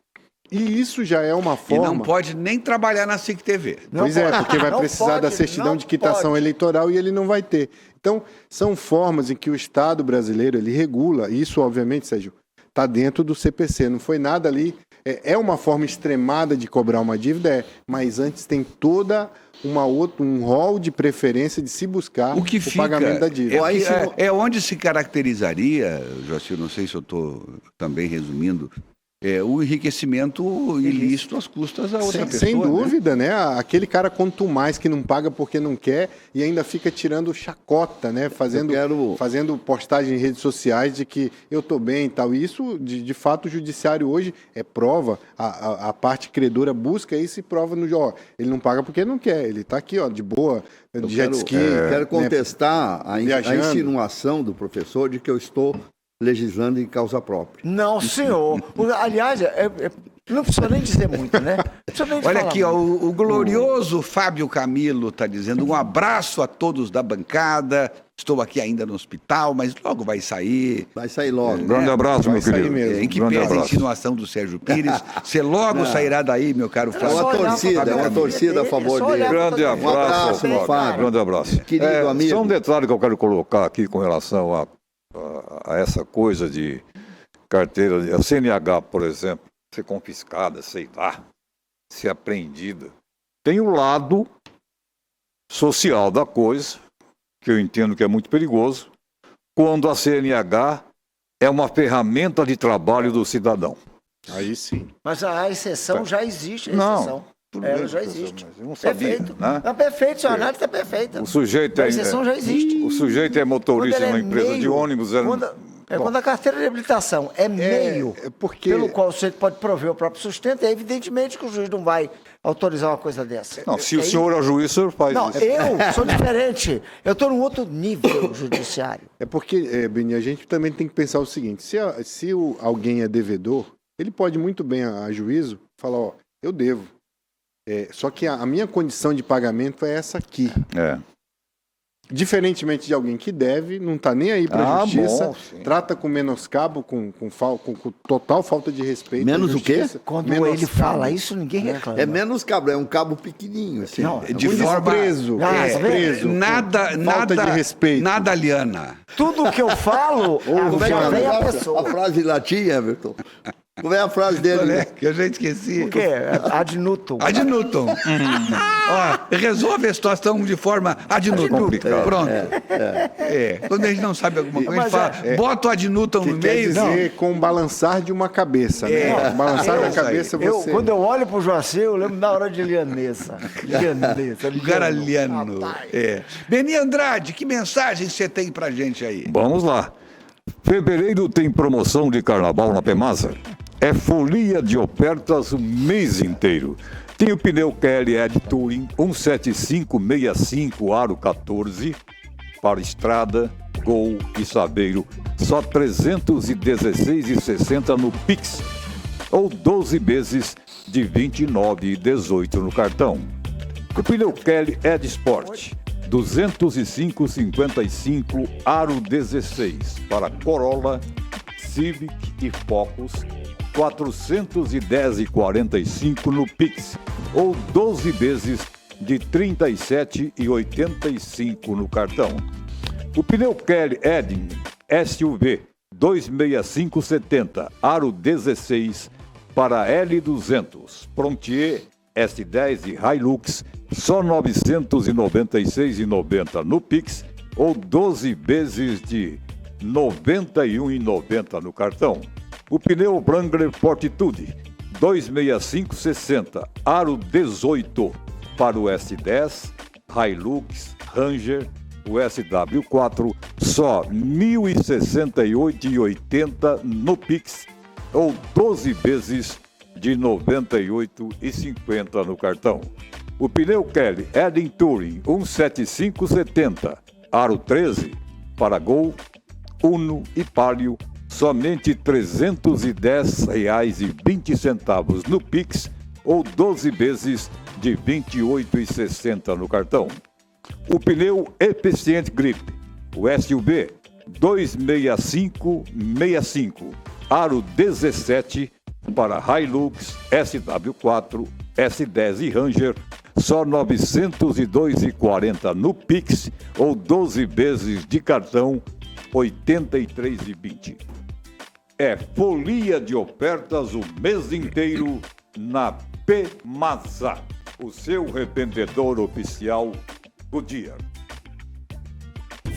E isso já é uma forma... E não pode nem trabalhar na SIC TV. Pois porque vai precisar da certidão de quitação eleitoral e ele não vai ter. Então, são formas em que o Estado brasileiro ele regula, e isso, obviamente, Sérgio, está dentro do CPC. Não foi nada ali... É uma forma extremada de cobrar uma dívida, mas antes tem toda um rol de preferência de se buscar o pagamento da dívida. É onde se caracterizaria, Joacir, não sei se eu estou também resumindo, o enriquecimento ilícito às custas da outra pessoa. Sem dúvida, né? Aquele cara quanto mais que não paga porque não quer e ainda fica tirando chacota, né? Fazendo postagem em redes sociais de que eu estou bem e tal. E isso, de fato, o judiciário hoje é prova, a parte credora busca isso e prova no jogo. Ele não paga porque não quer, ele está aqui, de boa, de jet ski. Quero contestar a insinuação do professor de que eu estou legislando em causa própria. Não, senhor. Aliás, não precisa nem dizer muito, né? Olha aqui, o glorioso Fábio Camilo está dizendo um abraço a todos da bancada. Estou aqui ainda no hospital, mas logo vai sair. Vai sair logo. Grande abraço, meu querido. Em que pese a insinuação do Sérgio Pires. Você logo sairá daí, meu caro Fábio. É uma torcida a favor dele. Grande abraço, Fábio. Grande abraço. Querido amigo. Só um detalhe que eu quero colocar aqui com relação a essa coisa de carteira, a CNH, por exemplo, ser confiscada, sei lá, ser apreendida. Tem o lado social da coisa, que eu entendo que é muito perigoso, quando a CNH é uma ferramenta de trabalho do cidadão. Aí sim. Mas a exceção já existe, a Não. exceção. Ela já existe. Eu não sabia, Perfeito. né? Não, perfeito, sua análise está perfeita. O sujeito A exceção já existe. O sujeito é motorista Quando numa ele é empresa de meio, ônibus. Quando a carteira de habilitação é meio porque... pelo qual o sujeito pode prover o próprio sustento, é evidentemente que o juiz não vai autorizar uma coisa dessa. Não, se o senhor é juiz, o senhor faz não, isso. eu sou diferente. Eu estou num outro nível judiciário. É porque, Beni, a gente também tem que pensar o seguinte, se alguém é devedor, ele pode muito bem, a juízo, falar, ó, eu devo. Só que a minha condição de pagamento é essa aqui. Diferentemente de alguém que deve, não está nem aí para a justiça, trata com menoscabo, com total falta de respeito. Menos o quê? Quando menos ele fala isso, ninguém reclama. É menos cabo, é um cabo pequenininho. Assim. Não, De forma... preso. preso. Nada de respeito. Nada aliana. Tudo que eu falo, Como é que vem a é pessoa. a frase em latim, Everton? Como é a frase dele? Que eu já esqueci. O quê? Ad nutum. Ad nutum. Ó, resolve a situação de forma ad nutum. Pronto. Quando a gente não sabe alguma coisa, a gente fala, bota o ad nutum no Quer meio. dizer, com o balançar de uma cabeça, né? O balançar da cabeça, você... Quando eu olho pro Joacir, eu lembro da hora de Lianessa. Garaliano. Beni Andrade, que mensagem você tem pra gente aí? Vamos lá. Fevereiro tem promoção de carnaval na Pemasa. É folia de ofertas o mês inteiro. Tem o pneu KLE Touring 17565 aro 14 para estrada, Gol e Saveiro. Só R$ 316,60 no Pix. Ou 12 vezes de R$ 29,18 no cartão. O pneu Kelly Ed Sport 205,55 aro 16 para Corolla, Civic e Focus, 410,45 no Pix ou 12 vezes de R$ 37,85 no cartão. O pneu Kelly Edding SUV 26570 aro 16 para L200, Frontier S10 e Hilux, só R$ 996,90 no Pix ou 12 vezes de R$ 91,90 no cartão. O pneu Wrangler Fortitude 26560 aro 18 para o S10, Hilux, Ranger, o SW4, só R$ 1.068,80 no Pix ou 12 vezes de R$ 98,50 no cartão. O pneu Kelly Edding Touring 17570 aro 13 para Gol, Uno e Palio, somente R$ 310,20 no Pix ou 12 vezes de R$ 28,60 no cartão. O pneu Eficiente Grip, o SUV 26565 aro 17 para Hilux, SW4, S10 e Ranger, só R$ 902,40 no Pix ou 12 vezes de cartão, R$ 83,20. É folia de ofertas o mês inteiro na Pemasa, o seu revendedor oficial Goodyear.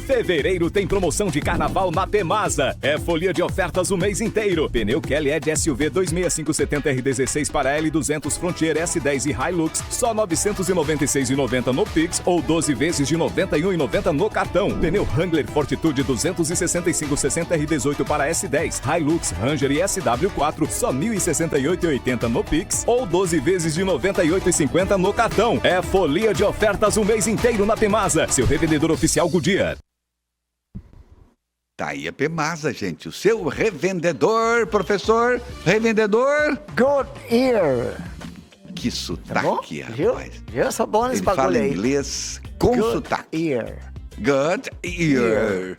Fevereiro tem promoção de carnaval na Pemasa. É folia de ofertas o mês inteiro. Pneu Kelly Ed SUV 26570 R16 para L200 Frontier S10 e Hilux, só R$ 996,90 no Pix ou 12 vezes de R$ 91,90 no cartão. Pneu Wrangler Fortitude 26560 R18 para S10, Hilux, Ranger e SW4, só R$ 1.068,80 no Pix ou 12 vezes de R$ 98,50 no cartão. É folia de ofertas o mês inteiro na Pemasa, seu revendedor oficial Goodyear. Tá aí a Pemasa, gente. O seu revendedor, professor, revendedor. Goodyear. Que sotaque, rapaz. Eu sou bom nesse Ele bagulho fala aí. inglês com sotaque. Goodyear.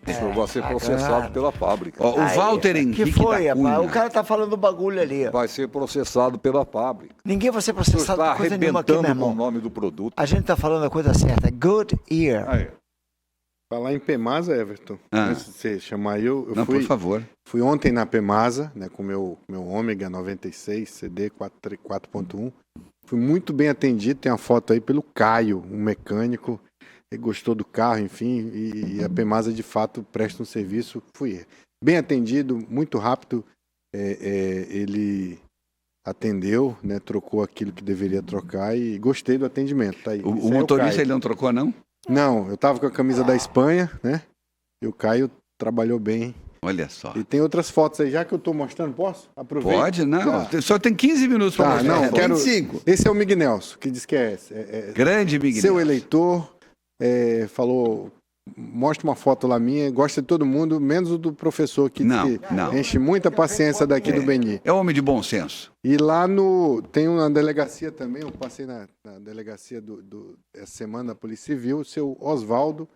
Isso vai ser processado pela fábrica. Ó, o Walter Henrique que foi, da Cunha. rapaz? O cara tá falando do bagulho ali. Vai ser processado pela fábrica. Ninguém vai ser processado Está por coisa nenhuma aqui, arrebentando meu com o irmão. nome do produto. A gente tá falando a coisa certa. Goodyear. Aí. Falar em Pemasa, Everton, antes de você chamar eu Não, fui, por favor. fui ontem na Pemasa, né, com meu Ômega 96 CD 4.1. Fui muito bem atendido, tem a foto aí pelo Caio, um mecânico ele gostou do carro, enfim, e a Pemasa de fato presta um serviço, fui bem atendido, muito rápido, ele atendeu, né, trocou aquilo que deveria trocar e gostei do atendimento. Tá aí. O motorista ele não trocou, não? Não, eu estava com a camisa da Espanha, né, e o Caio trabalhou bem. Olha só. E tem outras fotos aí, já que eu estou mostrando, posso? Aproveita. Pode, não. Só tem 15 minutos para mostrar. Não, quero... 25. Esse é o Miguel Nelson, que diz que é grande Miguel. Seu eleitor, falou, mostra uma foto lá minha, gosta de todo mundo, menos o do professor, que enche muita paciência daqui do Beni. É homem de bom senso. E lá tem uma delegacia também, eu passei na delegacia essa semana da Polícia Civil, o seu Oswaldo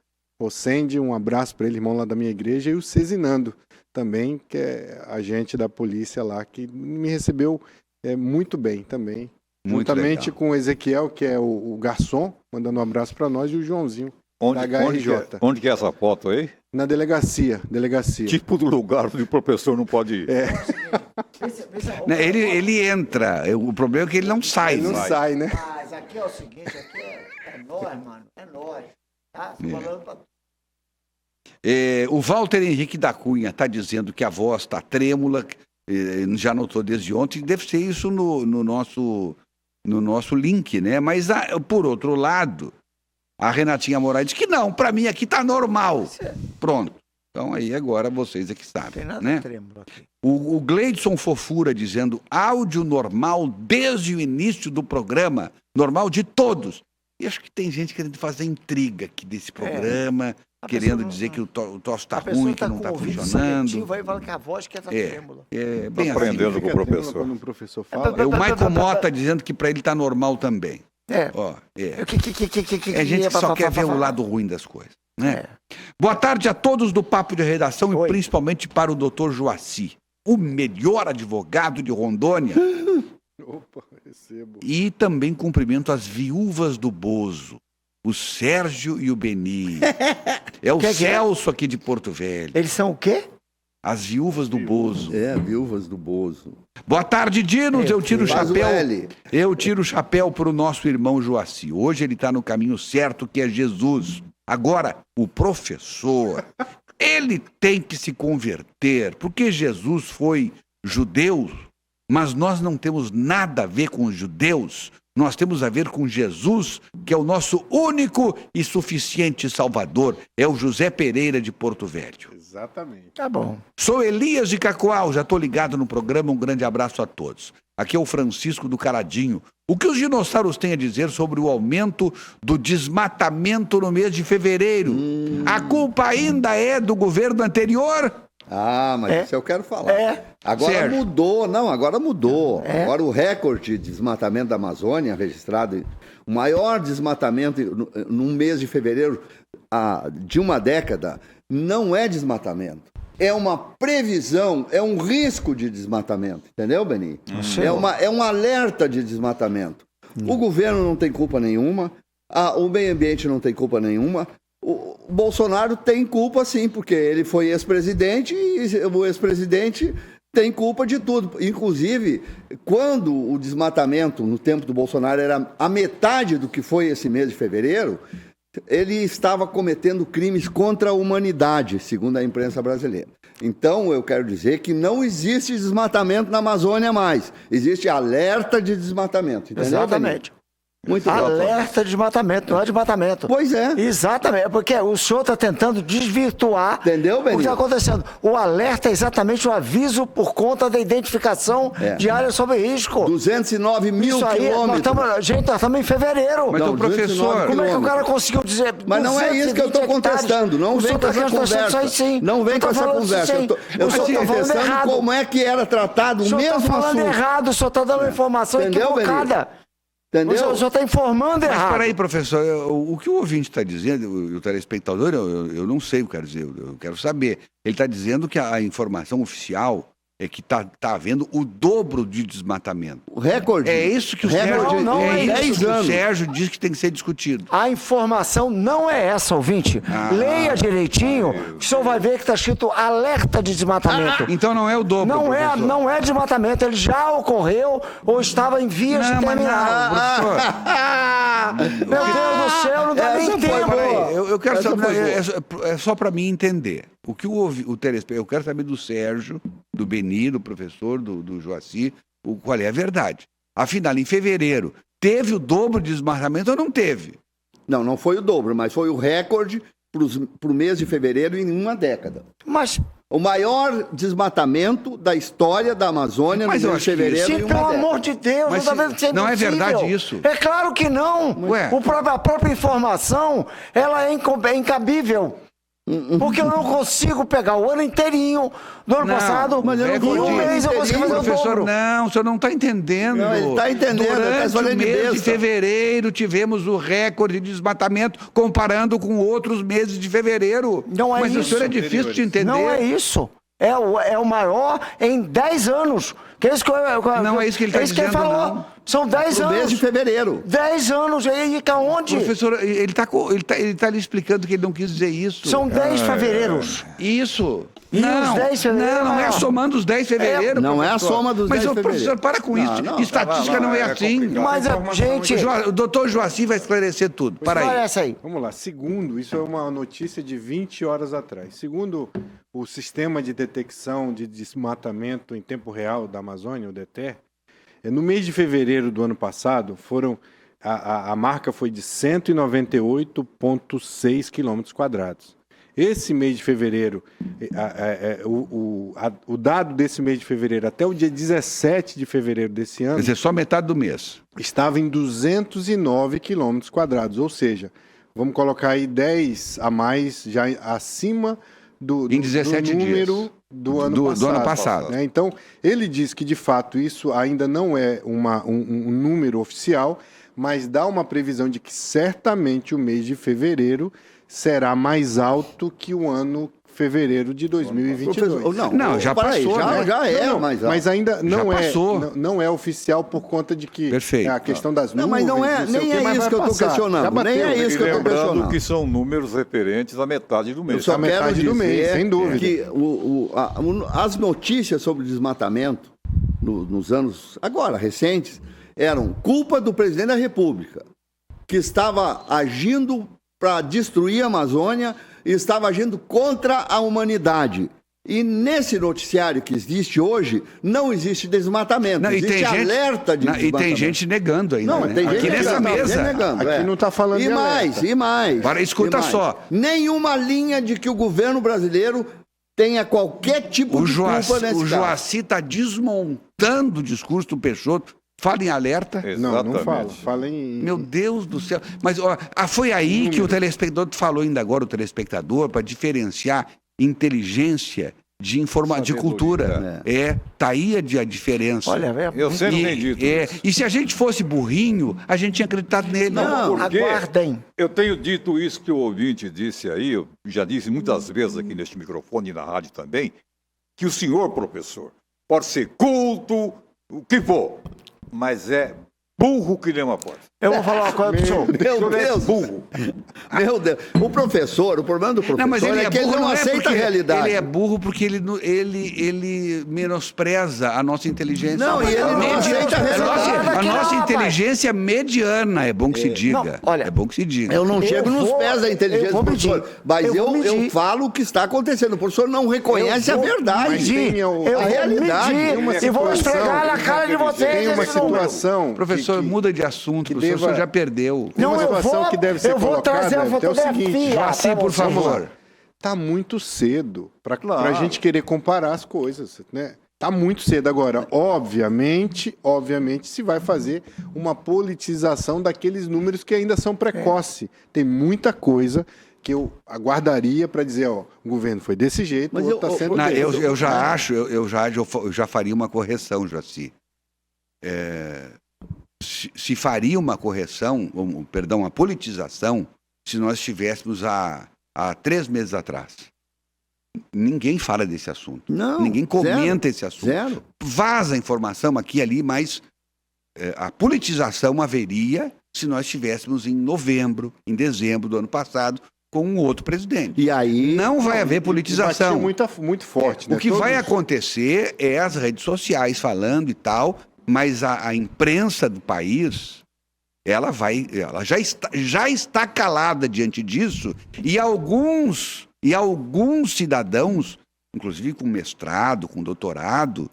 Ocende, um abraço para ele, irmão lá da minha igreja, e o Cezinando também, que é agente da polícia lá, que me recebeu muito bem também. Muito juntamente legal. Com o Ezequiel, que é o garçom, mandando um abraço para nós, e o Joãozinho, da HRJ. Onde que é essa foto aí? Na delegacia. Tipo do lugar onde o professor não pode ir. Ele entra, o problema é que ele não sai. Ele não sai, né? Mas aqui é o seguinte, aqui é nós, mano, é nós. Tá? Falando pra... O Walter Henrique da Cunha está dizendo que a voz está trêmula, já notou desde ontem, deve ser isso no nosso link, né? Mas, por outro lado, a Renatinha Moraes diz que não, para mim aqui está normal. Pronto. Então aí agora vocês é que sabem, né? O Gleidson Fofura dizendo áudio normal desde o início do programa, normal de todos. E acho que tem gente querendo fazer intriga aqui desse programa, querendo dizer que o troço está ruim, que não está funcionando. Vai falar que a voz que está trêmula. Bem aprendendo assim. com o professor. Quando o professor fala. O Michael Mota dizendo que para ele está normal também. É gente que só quer ver o lado ruim das coisas. Né? Boa tarde a todos do Papo de Redação e principalmente para o Dr. Joaci, o melhor advogado de Rondônia. Opa, recebo. E também cumprimento as viúvas do Bozo, o Sérgio e o Beni. É o Celso aqui de Porto Velho. Eles são o quê? As viúvas do Bozo. Viúvas do Bozo. Boa tarde, Dinos. Eu tiro o chapéu. Eu tiro o chapéu para o nosso irmão Joaci. Hoje ele está no caminho certo, que é Jesus. Agora, o professor, ele tem que se converter, porque Jesus foi judeu, mas nós não temos nada a ver com os judeus. Nós temos a ver com Jesus, que é o nosso único e suficiente Salvador. É o José Pereira de Porto Velho. Exatamente. Tá bom. Sou Elias de Cacoal, já estou ligado no programa. Um grande abraço a todos. Aqui é o Francisco do Caradinho. O que os dinossauros têm a dizer sobre o aumento do desmatamento no mês de fevereiro? A culpa ainda é do governo anterior? Mas isso eu quero falar. Agora mudou, agora mudou. Agora o recorde de desmatamento da Amazônia registrado, o maior desmatamento num mês de fevereiro de uma década, não é desmatamento. É uma previsão, é um risco de desmatamento. Entendeu, Beni? É um alerta de desmatamento. O governo não tem culpa nenhuma, o meio ambiente não tem culpa nenhuma. O Bolsonaro tem culpa sim, porque ele foi ex-presidente e o ex-presidente tem culpa de tudo. Inclusive, quando o desmatamento no tempo do Bolsonaro era a metade do que foi esse mês de fevereiro, ele estava cometendo crimes contra a humanidade, segundo a imprensa brasileira. Então, eu quero dizer que não existe desmatamento na Amazônia mais. Existe alerta de desmatamento. Entendeu, exatamente. Dani? Muito alerta de desmatamento, não é desmatamento. Pois é. Exatamente, porque o senhor está tentando desvirtuar o que está acontecendo. O alerta é exatamente o aviso por conta da identificação de área sob risco. 209 mil quilômetros. Nós estamos em fevereiro. Mas o professor... Como é que o cara conseguiu dizer... Mas não é isso que eu estou contestando. Não vem com essa conversa. Não vem com essa conversa. Eu só estou contestando como é que era tratado o mesmo assunto. O senhor está falando errado, o senhor está dando informação equivocada. Entendeu? O senhor está informando errado. Mas peraí, professor, o que o ouvinte está dizendo, o telespectador, eu não sei o que quer dizer, eu quero saber. Ele está dizendo que a informação oficial é que está havendo o dobro de desmatamento. O recorde. É isso que o Sérgio diz que tem que ser discutido. A informação não é essa, ouvinte. Leia direitinho, que o senhor vai ver que está escrito alerta de desmatamento. Então não é o dobro, Não é desmatamento, ele já ocorreu ou estava em vias de terminar. Meu Deus do céu, não dá nem tempo. Eu quero saber, é só para mim entender. O que o telespectador, eu quero saber do Sérgio, do Beni, do professor, do Joaci, qual é a verdade. Afinal, em fevereiro, teve o dobro de desmatamento ou não teve? Não foi o dobro, mas foi o recorde para o mês de fevereiro em uma década. Mas o maior desmatamento da história da Amazônia no mês de fevereiro. Sim, pelo amor de Deus, mas não está vendo que é não é verdade isso? É claro que não. A própria informação, ela é incabível. Porque eu não consigo pegar o ano inteirinho do ano passado, mas em um mês eu consigo fazer o dobro. Não, o senhor não está entendendo. Não, ele está entendendo. Durante o mês de fevereiro tivemos o recorde de desmatamento comparando com outros meses de fevereiro. Não é mas isso. O senhor é difícil de entender. Não é isso. É o maior em 10 anos. Que é isso que não é isso que ele está dizendo, que ele falou. não. São 10 anos. mês de fevereiro. 10 anos. E aonde? Professor, ele está lhe explicando que ele não quis dizer isso. São 10 fevereiros. Isso. E os 10 fevereiros? Não é somando os 10 fevereiros. Não é a soma dos 10 fevereiros. Mas, professor, para com isso. Estatística não é assim. Mas, gente... O doutor Joaci vai esclarecer tudo. Para aí. Vamos lá. Segundo, isso é uma notícia de 20 horas atrás. Segundo o sistema de detecção de desmatamento em tempo real da Amazônia, o DETER, no mês de fevereiro do ano passado, a marca foi de 198,6 quilômetros quadrados. Esse mês de fevereiro, o dado desse mês de fevereiro até o dia 17 de fevereiro desse ano... Quer dizer, só metade do mês. Estava em 209 quilômetros quadrados, ou seja, vamos colocar aí 10 a mais, já acima do número do ano passado. Né? Então, ele diz que, de fato, isso ainda não é um número oficial, mas dá uma previsão de que certamente o mês de fevereiro será mais alto que o ano fevereiro de 2022. Não, já passou, né? Já é mais alto. Mas ainda não é oficial por conta de que Perfeito. a questão das nuvens... Não, mas não é, nem é isso que eu estou questionando. Nem é isso que eu estou questionando. Lembrando que são números referentes à metade do mês. Eu só quero dizer sem dúvida. Que as notícias sobre desmatamento nos anos agora recentes eram culpa do presidente da República, que estava agindo para destruir a Amazônia e estava agindo contra a humanidade. E nesse noticiário que existe hoje, não existe desmatamento, existe alerta de desmatamento. E tem gente negando ainda, não, né? Tem gente aqui nessa mesa. Negando, aqui não está falando e mais. Agora, escuta só. Nenhuma linha de que o governo brasileiro tenha qualquer tipo de culpa nesse caso. O Joaci está desmontando o discurso do Peixoto. Fala em alerta. Não fala. Fala em... Meu Deus do céu. Mas foi aí que o telespectador falou ainda agora, o telespectador, para diferenciar inteligência de cultura. Tá aí a diferença. Olha, eu sempre entendi isso. E se a gente fosse burrinho, a gente tinha acreditado nele. Não, aguardem. Eu tenho dito isso que o ouvinte disse aí, eu já disse muitas vezes aqui neste microfone e na rádio também, que o senhor, professor, pode ser culto, o que for, mas é burro que nem uma porta. Eu vou falar uma coisa pro senhor. Meu Deus. Burro. Meu Deus. O problema do professor é que ele não aceita a realidade. Ele é burro porque ele menospreza a nossa inteligência. Não, e ele não aceita a realidade. A nossa inteligência mediana, é bom que se diga. Não, olha, é bom que se diga. Eu não chego nos pés da inteligência do professor, mas eu falo o que está acontecendo. O professor não reconhece a verdade, a realidade. E vou esfregar na cara de vocês. Tem uma situação... Professor, muda de assunto, o senhor já perdeu. Não, eu vou trazer a fotografia. Joaci, por favor. Tá muito cedo para a gente querer comparar as coisas, né? Tá muito cedo agora. Obviamente, se vai fazer uma politização daqueles números que ainda são precoces. Tem muita coisa que eu aguardaria para dizer, o governo foi desse jeito, mas o outro está sendo desse. Eu já faria uma correção, Joaci. Se faria uma correção, uma politização, se nós estivéssemos há 3 meses atrás. ninguém fala desse assunto. Não, Ninguém comenta zero, esse assunto. Zero. Vaza informação aqui e ali, mas a politização haveria se nós estivéssemos em novembro, em dezembro do ano passado, com um outro presidente. E aí... Não vai haver politização. Muito forte, né? O que vai acontecer é as redes sociais falando e tal, mas a imprensa do país, ela já está calada diante disso, e alguns cidadãos, inclusive com mestrado, com doutorado,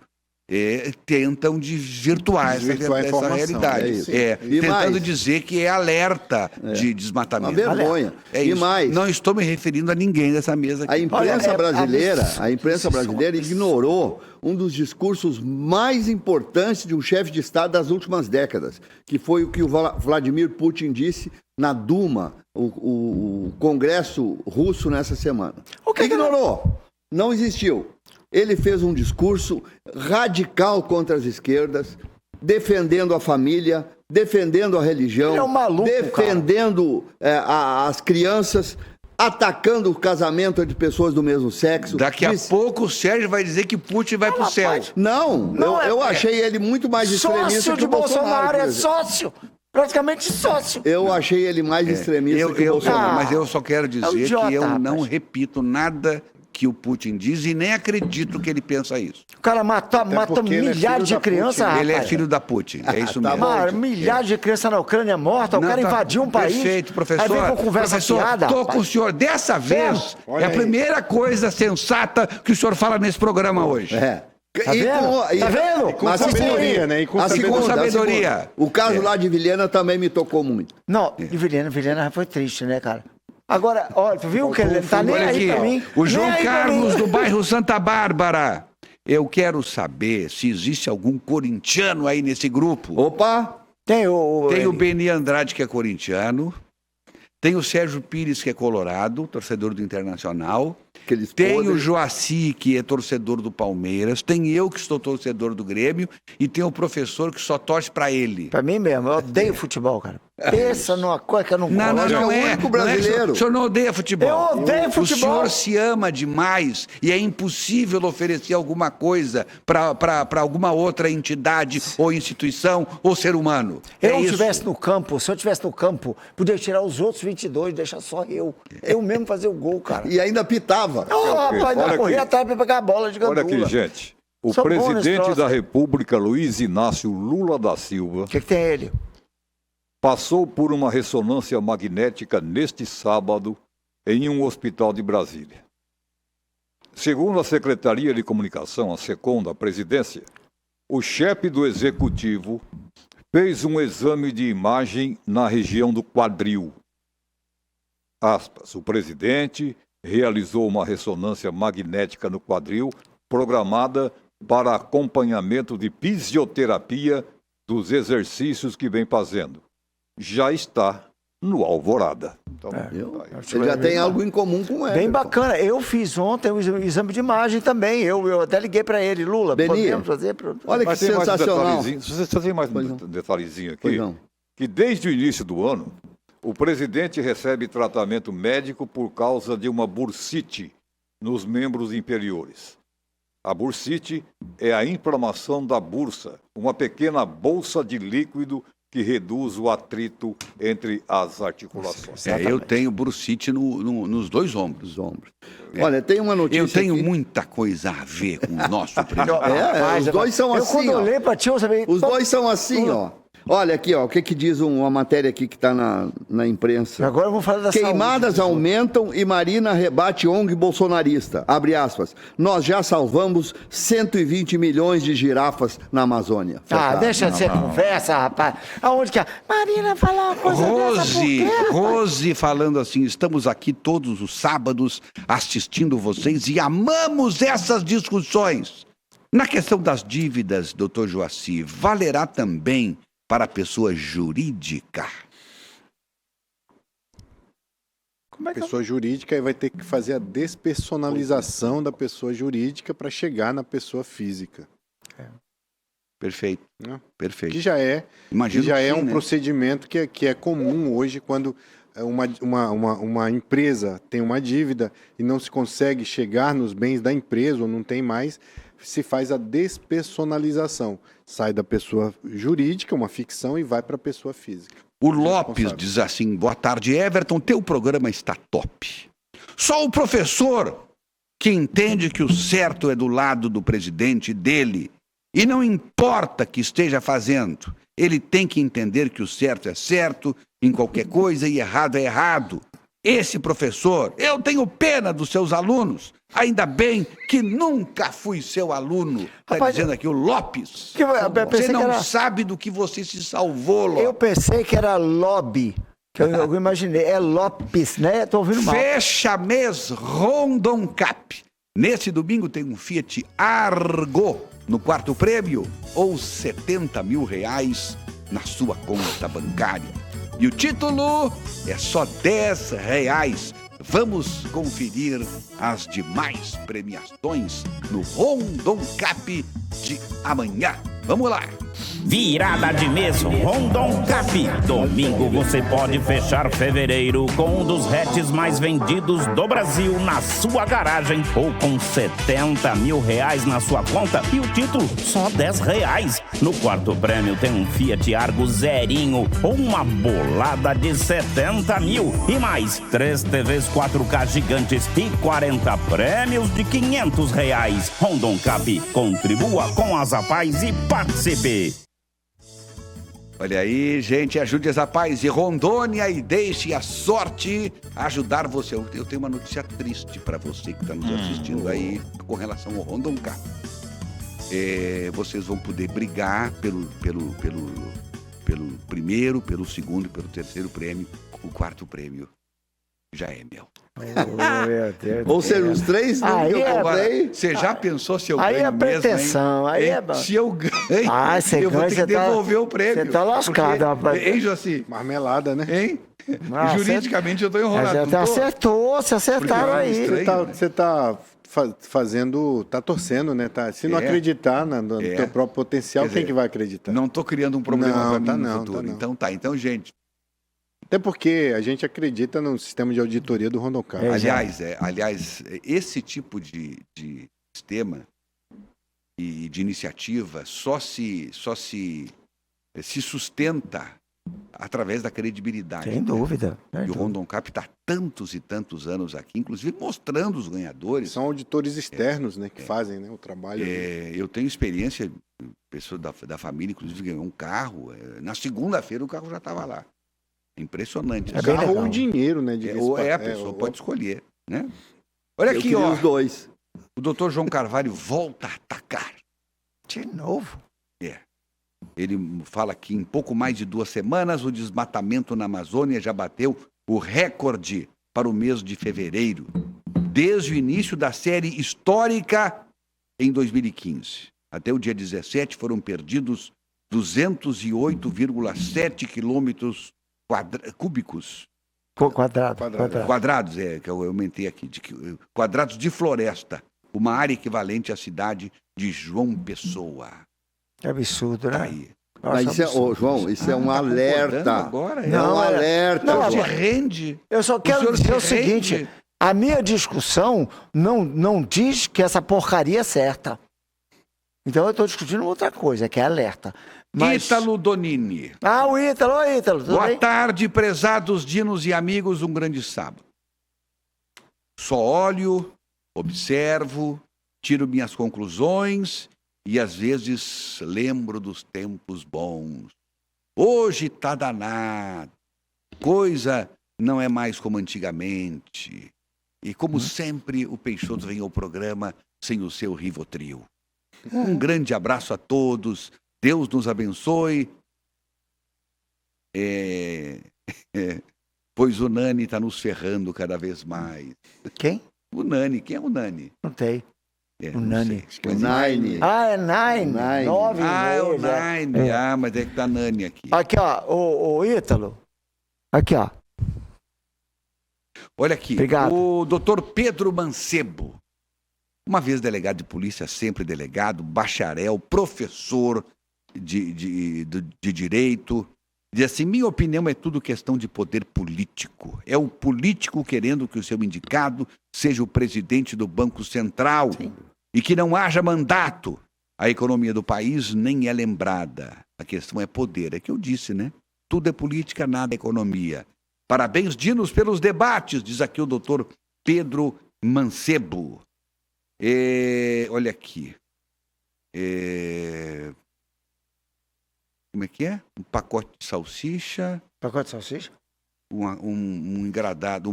tentam desvirtuar essa realidade. Tentando mais, dizer que é alerta de desmatamento. Uma vergonha. É isso. E mais, não estou me referindo a ninguém dessa mesa aqui. A imprensa brasileira ignorou um dos discursos mais importantes de um chefe de Estado das últimas décadas, que foi o que o Vladimir Putin disse na Duma, o Congresso russo, nessa semana. Ignorou. Não existiu. Ele fez um discurso radical contra as esquerdas, defendendo a família, defendendo a religião, Ele é um maluco, defendendo as crianças, atacando o casamento de pessoas do mesmo sexo. Daqui a pouco o Sérgio vai dizer que Putin vai pro céu. Eu achei ele muito mais extremista sócio que de o Bolsonaro. É sócio. Praticamente sócio. Eu achei ele mais extremista que o Bolsonaro. Mas eu só quero dizer idiota, que eu rapaz. não repito nada que o Putin diz e nem acredito que ele pensa isso. O cara mata milhares de crianças, rapaz. Ele é filho da Putin, é isso mesmo. Milhares de crianças na Ucrânia mortas, o cara invadiu um país. Perfeito, professor. Aí vem com conversa fiada. Estou com o senhor. Dessa vez, é a primeira coisa sensata que o senhor fala nesse programa hoje. Tá vendo? Com sabedoria, né? E com sabedoria. O caso lá de Vilhena também me tocou muito. Não, de Vilhena foi triste, né, cara? Agora, olha, viu que ele tá nem aí pra mim. O João Carlos do bairro Santa Bárbara. Eu quero saber se existe algum corintiano aí nesse grupo. Opa! Tem o Beni Andrade, que é corintiano. Tem o Sérgio Pires, que é colorado, torcedor do Internacional. Tem o Joaci, que é torcedor do Palmeiras. Tem eu, que sou torcedor do Grêmio. E tem o professor, que só torce pra ele. Pra mim mesmo, eu odeio futebol, cara. Pensa numa coisa que eu não gosto. Não é. O único brasileiro. O senhor não odeia futebol. Eu odeio futebol. O senhor se ama demais e é impossível oferecer alguma coisa para alguma outra entidade ou instituição ou ser humano. Se eu estivesse no campo, podia tirar os outros 22, deixar só eu. Eu mesmo fazer o gol, cara. E ainda pitava. Rapaz, ainda corria atrás para pegar a bola de gandula. Olha aqui, gente. O presidente da República, Luiz Inácio Lula da Silva... O que tem ele? Passou por uma ressonância magnética neste sábado em um hospital de Brasília. Segundo a Secretaria de Comunicação, a SECOM da Presidência, o chefe do Executivo fez um exame de imagem na região do quadril. Aspas, o presidente realizou uma ressonância magnética no quadril programada para acompanhamento de fisioterapia dos exercícios que vem fazendo. Já está no Alvorada. Então, você já tem algo em comum com ele. Bem bacana. Eu fiz ontem um exame de imagem também. Eu até liguei para ele, Lula. Podemos fazer? Olha que sensacional. Você tem mais um detalhezinho aqui? Que desde o início do ano, o presidente recebe tratamento médico por causa de uma bursite nos membros inferiores. A bursite é a inflamação da bursa, uma pequena bolsa de líquido que reduz o atrito entre as articulações. Eu tenho bursite nos dois ombros. Olha, tem uma notícia. Eu tenho aqui. muita coisa a ver com o nosso presidente. Os dois são assim. Quando eu olhei pra ti, eu sabia. Os dois são assim, ó. Olha aqui, ó, o que diz uma matéria aqui que está na imprensa. Agora eu vou falar da Queimadas saúde, aumentam e Marina rebate ONG bolsonarista. Abre aspas. Nós já salvamos 120 milhões de girafas na Amazônia. Deixa de ser conversa, rapaz. Aonde que a Marina falou uma coisa Rose falando assim, estamos aqui todos os sábados assistindo vocês e amamos essas discussões. Na questão das dívidas, doutor Joaci, valerá também para a pessoa jurídica? A pessoa jurídica vai ter que fazer a despersonalização da pessoa jurídica para chegar na pessoa física. Perfeito. Né? Perfeito. Que já é um procedimento que é comum hoje quando uma empresa tem uma dívida e não se consegue chegar nos bens da empresa ou não tem mais, se faz a despersonalização. Sai da pessoa jurídica, uma ficção, e vai para a pessoa física. O Lopes diz assim: boa tarde, Everton, teu programa está top. Só o professor que entende que o certo é do lado do presidente dele, e não importa que esteja fazendo, ele tem que entender que o certo é certo em qualquer coisa e errado é errado. Esse professor, eu tenho pena dos seus alunos, ainda bem que nunca fui seu aluno. Está dizendo aqui o Lopes. Você não sabe do que você se salvou, Lopes. Eu pensei que era lobby. Eu imaginei, é Lopes, né? Tô ouvindo mal. Fecha mês Rondon Cap. Nesse domingo tem um Fiat Argo no quarto prêmio ou R$70 mil na sua conta bancária. E o título é só R$10. Vamos conferir as demais premiações no Rondon Cap de amanhã. Vamos lá. Virada de mês Rondon Cap. Domingo você pode fechar fevereiro com um dos hatches mais vendidos do Brasil na sua garagem ou com R$70 mil na sua conta e o título só R$10. No quarto prêmio tem um Fiat Argo zerinho ou uma bolada de R$70 mil e mais 3 TVs 4K gigantes e 40 prêmios de R$500. Rondon Cap, contribua com a Zapaz e participe. Olha aí, gente, ajude as Zapaz e Rondônia e deixe a sorte ajudar você. Eu tenho uma notícia triste para você que está nos assistindo aí com relação ao Rondon Cap. Vocês vão poder brigar pelo primeiro, pelo segundo e pelo terceiro prêmio. O quarto prêmio já é meu. Ou seja, os três não Você já pensou se eu aí ganho é pretensão, mesmo, aí hein? é bom. Se eu ganho, você eu vou ter que devolver o prêmio. Você tá lascado, rapaz. Hein, Joci? Marmelada, né? Hein? Juridicamente eu tô enrolado. Você acertaram aí. Você tá fazendo, tá torcendo, né? Se não acreditar no teu próprio potencial, quem que vai acreditar? Não tô criando um problema para mim no futuro. Então, gente. Até porque a gente acredita no sistema de auditoria do Rondon Cap. Aliás, esse tipo de sistema e de iniciativa só se sustenta através da credibilidade. Sem dúvida. E o Rondon Cap está há tantos e tantos anos aqui, inclusive mostrando os ganhadores. São auditores externos, né, que fazem, né, o trabalho. Eu tenho experiência, pessoa da família, inclusive, ganhou um carro. Na segunda-feira o carro já estava lá. Impressionante. Carro ou dinheiro, né? A pessoa pode escolher, né? Olha aqui, ó. Os dois. O doutor João Carvalho volta a atacar. De novo? Ele fala que em pouco mais de 2 semanas o desmatamento na Amazônia já bateu o recorde para o mês de fevereiro, desde o início da série histórica em 2015. Até o dia 17 foram perdidos 208,7 quilômetros cúbicos. Quadrados, que eu aumentei aqui. Quadrados de floresta. Uma área equivalente à cidade de João Pessoa. Que absurdo, né? Aí. Mas João, isso é um alerta. Agora, é um alerta. Não, se rende. Eu só quero dizer o seguinte: a minha discussão não diz que essa porcaria é certa. Então eu estou discutindo outra coisa, que é alerta. Ítalo Donini. O Ítalo. Oi, Ítalo. Boa tarde, prezados dinos e amigos, um grande sábado. Só olho, observo, tiro minhas conclusões e às vezes lembro dos tempos bons. Hoje tá danado. Coisa não é mais como antigamente. E como sempre, o Peixoto vem ao programa sem o seu Rivotril. Um grande abraço a todos. Deus nos abençoe. Pois o Nani está nos ferrando cada vez mais. Quem? O Nani. Quem é o Nani? Não tem. O Nani. O Nine. É Nine. 9 é o Nine. Mas é que tá Nani aqui. Aqui, ó. O Ítalo. Aqui, ó. Olha aqui. Obrigado. O doutor Pedro Mancebo. Uma vez delegado de polícia, sempre delegado, bacharel, professor de direito, Diz assim, minha opinião é tudo questão de poder político. É o político querendo que o seu indicado seja o presidente do Banco Central. Sim. E que não haja mandato. A economia do país nem é lembrada. A questão é poder. É que eu disse, né? Tudo é política, nada é economia. Parabéns, Dinos, pelos debates, diz aqui o doutor Pedro Mancebo. Olha aqui. Como é que é? Um pacote de salsicha. Pacote de salsicha? Um engradado,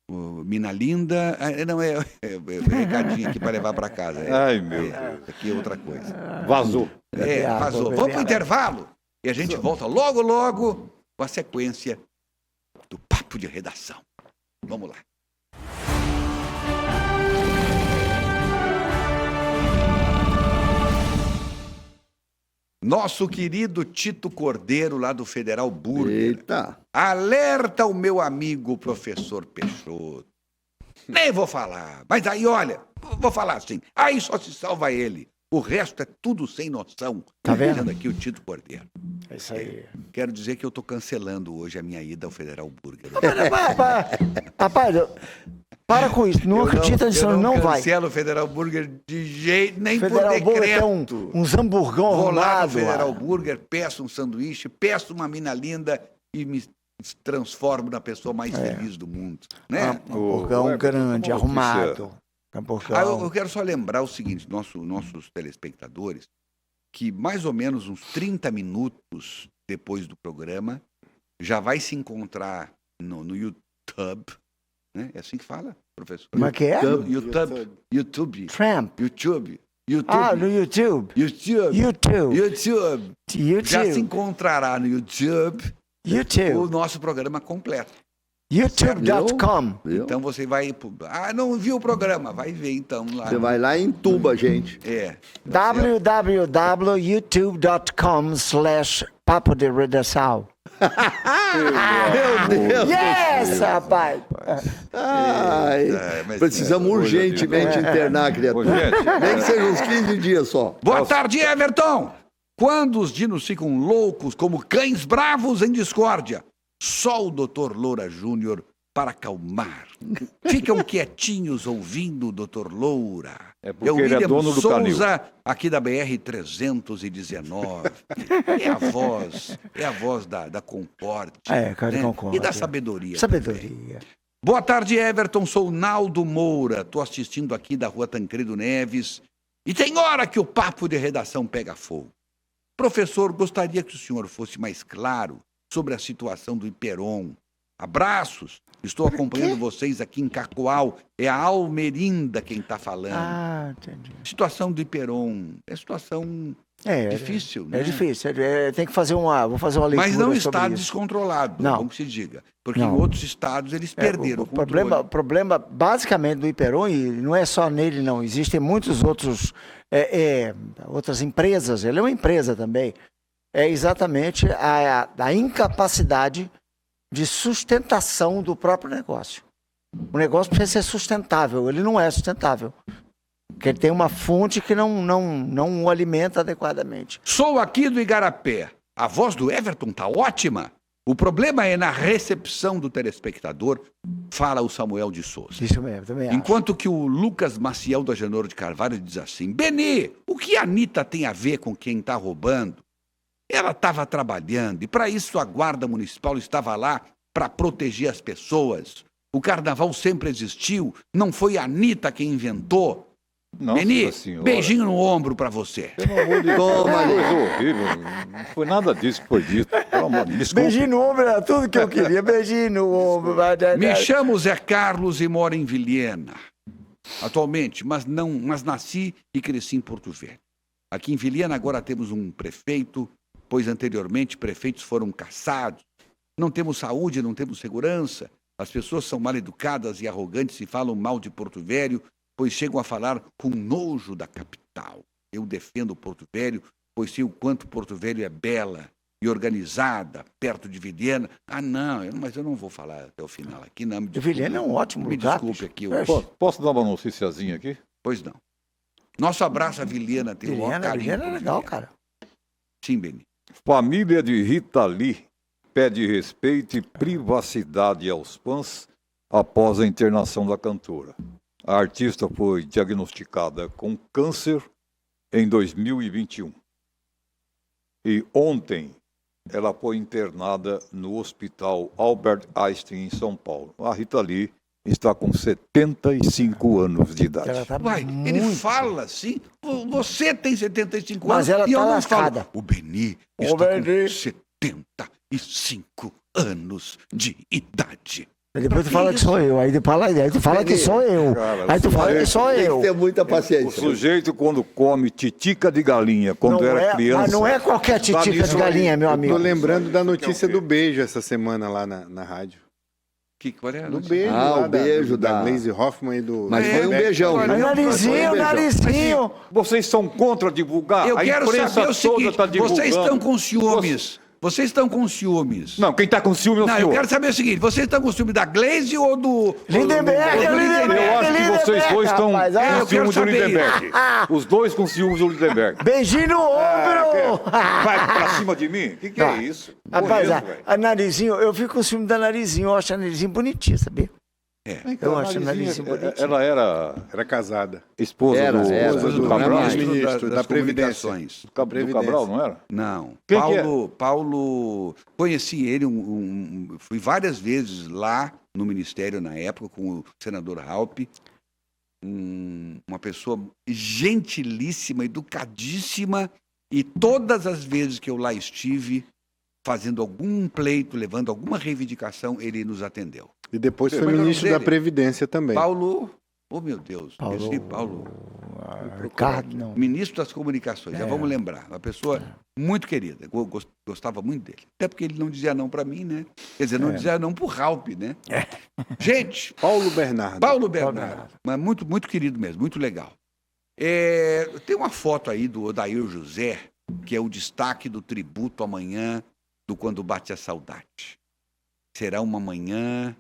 mina linda. Não, é recadinho aqui para levar para casa. Ai, meu Deus. Aqui é outra coisa. Vazou. Vazou. Vamos para o intervalo. E a gente volta logo, logo com a sequência do Papo de Redação. Vamos lá. Nosso querido Tito Cordeiro, lá do Federal Burger. Eita! Alerta o meu amigo professor Peixoto. Nem vou falar, mas aí, olha, vou falar assim, aí só se salva ele. O resto é tudo sem noção. Tá vendo? Dizendo aqui o Tito Cordeiro. É isso aí. Quero dizer que eu tô cancelando hoje a minha ida ao Federal Burger. Rapaz, para com isso. Não acredita nisso, não vai. Eu cancelo o Federal Burger de jeito, nem Federal por decreto. Burger tem uns hamburgão Vou lá no arrumado, Federal Burger, peço um sanduíche, peço uma mina linda e me transformo na pessoa mais feliz do mundo. Né? Hamburgão grande, arrumado. Eu quero só lembrar o seguinte, nossos telespectadores, que mais ou menos uns 30 minutos depois do programa, já vai se encontrar no YouTube, né? É assim que fala, professor? Como é que é? YouTube. Tramp. YouTube. No YouTube. YouTube. Já se encontrará no YouTube o nosso programa completo. YouTube.com. Então você vai... não viu o programa? Vai ver então lá. Você vai lá e entuba a gente. www.youtube.com/Papo de Redação. Meu Deus! Yes, rapaz! Precisamos urgentemente internar a criatura. Nem que seja uns 15 dias só. Boa tarde, Everton! Quando os dinos ficam loucos como cães bravos em discórdia, só o Dr. Loura Júnior para acalmar. Ficam quietinhos ouvindo o Dr. Loura. É porque ele é dono do Souza, aqui da BR-319. É a voz da concórdia. E da sabedoria. Sabedoria. Boa tarde, Everton. Sou Naldo Moura. Estou assistindo aqui da Rua Tancredo Neves. E tem hora que o papo de redação pega fogo. Professor, gostaria que o senhor fosse mais claro sobre a situação do Iperon. Abraços. Estou acompanhando vocês aqui em Cacoal. É a Almerinda quem está falando. Entendi. Situação do Iperon. É situação difícil, né? É difícil. Tem que fazer vou fazer uma leitura. Mas não está isso. Descontrolado, não. Como se diga. Porque em outros estados eles perderam o controle. O problema basicamente do Iperon, e não é só nele não, existem muitos outras empresas, ele é uma empresa também, é exatamente a incapacidade de sustentação do próprio negócio. O negócio precisa ser sustentável, ele não é sustentável. Porque ele tem uma fonte que não o alimenta adequadamente. Sou aqui do Igarapé. A voz do Everton tá ótima. O problema é na recepção do telespectador, fala o Samuel de Souza. Isso mesmo, também acho. Enquanto que o Lucas Maciel da Janeiro de Carvalho diz assim: Benê, o que a Anitta tem a ver com quem está roubando? Ela estava trabalhando e para isso a Guarda Municipal estava lá para proteger as pessoas. O carnaval sempre existiu, não foi a Anitta quem inventou. Benê, beijinho no ombro pra você. Pelo amor de Deus, coisa horrível. Não foi nada disso que foi dito. Beijinho no ombro era tudo que eu queria. Beijinho no ombro. Me chamo Zé Carlos e moro em Vilhena. Atualmente, mas nasci e cresci em Porto Velho. Aqui em Vilhena agora temos um prefeito, pois anteriormente prefeitos foram caçados. Não temos saúde, não temos segurança. As pessoas são mal educadas e arrogantes e falam mal de Porto Velho, pois chegam a falar com nojo da capital. Eu defendo Porto Velho, pois sei o quanto Porto Velho é bela e organizada, perto de Vilhena. Mas eu não vou falar até o final aqui, não. Vilhena é um ótimo lugar. Me desculpe aqui. Posso dar uma noticiazinha aqui? Pois não. Nosso abraço a Vilhena. Tem Vilhena é legal, cara. Sim, Beni. Família de Rita Lee pede respeito e privacidade aos fãs após a internação da cantora. A artista foi diagnosticada com câncer em 2021. E ontem ela foi internada no Hospital Albert Einstein, em São Paulo. A Rita Lee está com 75 anos de idade. Ele fala assim, você tem 75 Mas anos ela e eu tá não lascada. falo. O Beni está com 75 anos de idade. Depois tu fala que sou eu, aí tu fala que sou eu. Cara, Aí tu fala que sou Tem eu. que ter muita O paciência. sujeito, quando come titica de galinha, quando Não era é, criança... mas não é qualquer sabe titica isso de aí? galinha, meu amigo. Tô lembrando da notícia do beijo essa semana lá na rádio. Qual é? Do beijo Ah, lá o beijo da da Glaze Hoffman e do... Mas foi um Beck. beijão. Mas viu? narizinho, Foi um beijão. narizinho. Vocês são contra divulgar? Eu a quero imprensa saber o toda seguinte, está divulgando. vocês estão com ciúmes. Vocês estão com ciúmes. Não, quem está com ciúme é o Não, senhor. eu quero saber o seguinte, vocês estão com ciúme da Glaze ou do... Lindenberg, ou do Lindenberg. Eu acho que vocês dois estão rapaz, com eu quero ciúme do saber. Lindenberg. Os dois com ciúmes do Lindenberg. Beijinho no ombro. Vai pra cima de mim? O que é isso? Rapaz, Bonito, velho. a narizinho, eu fico com ciúme da narizinho, eu acho a narizinho bonitinha, sabia? Eu acho a narizinho bonitinha. Ela era casada. Esposa Era, do Cabral? Ministro da Previdência. Comunicações. Do Cabral, não era? Não. Quem que é? Paulo, conheci ele, fui várias vezes lá no Ministério na época com o senador Halpe. Uma pessoa gentilíssima, educadíssima, e todas as vezes que eu lá estive, fazendo algum pleito, levando alguma reivindicação, ele nos atendeu. E depois foi Como é que é o ministro nome da dele? Previdência também. Paulo, oh meu Deus, esse Paulo. Ricardo, não. Ministro das Comunicações, já vamos lembrar. Uma pessoa muito querida, gostava muito dele. Até porque ele não dizia não para mim, né? Quer dizer, não dizia não pro Ralph, né? Gente, Paulo Bernardo. Paulo Bernardo, mas muito, muito querido mesmo, muito legal. Tem uma foto aí do Odair José, que é o destaque do tributo amanhã do Quando Bate a Saudade. Será uma manhã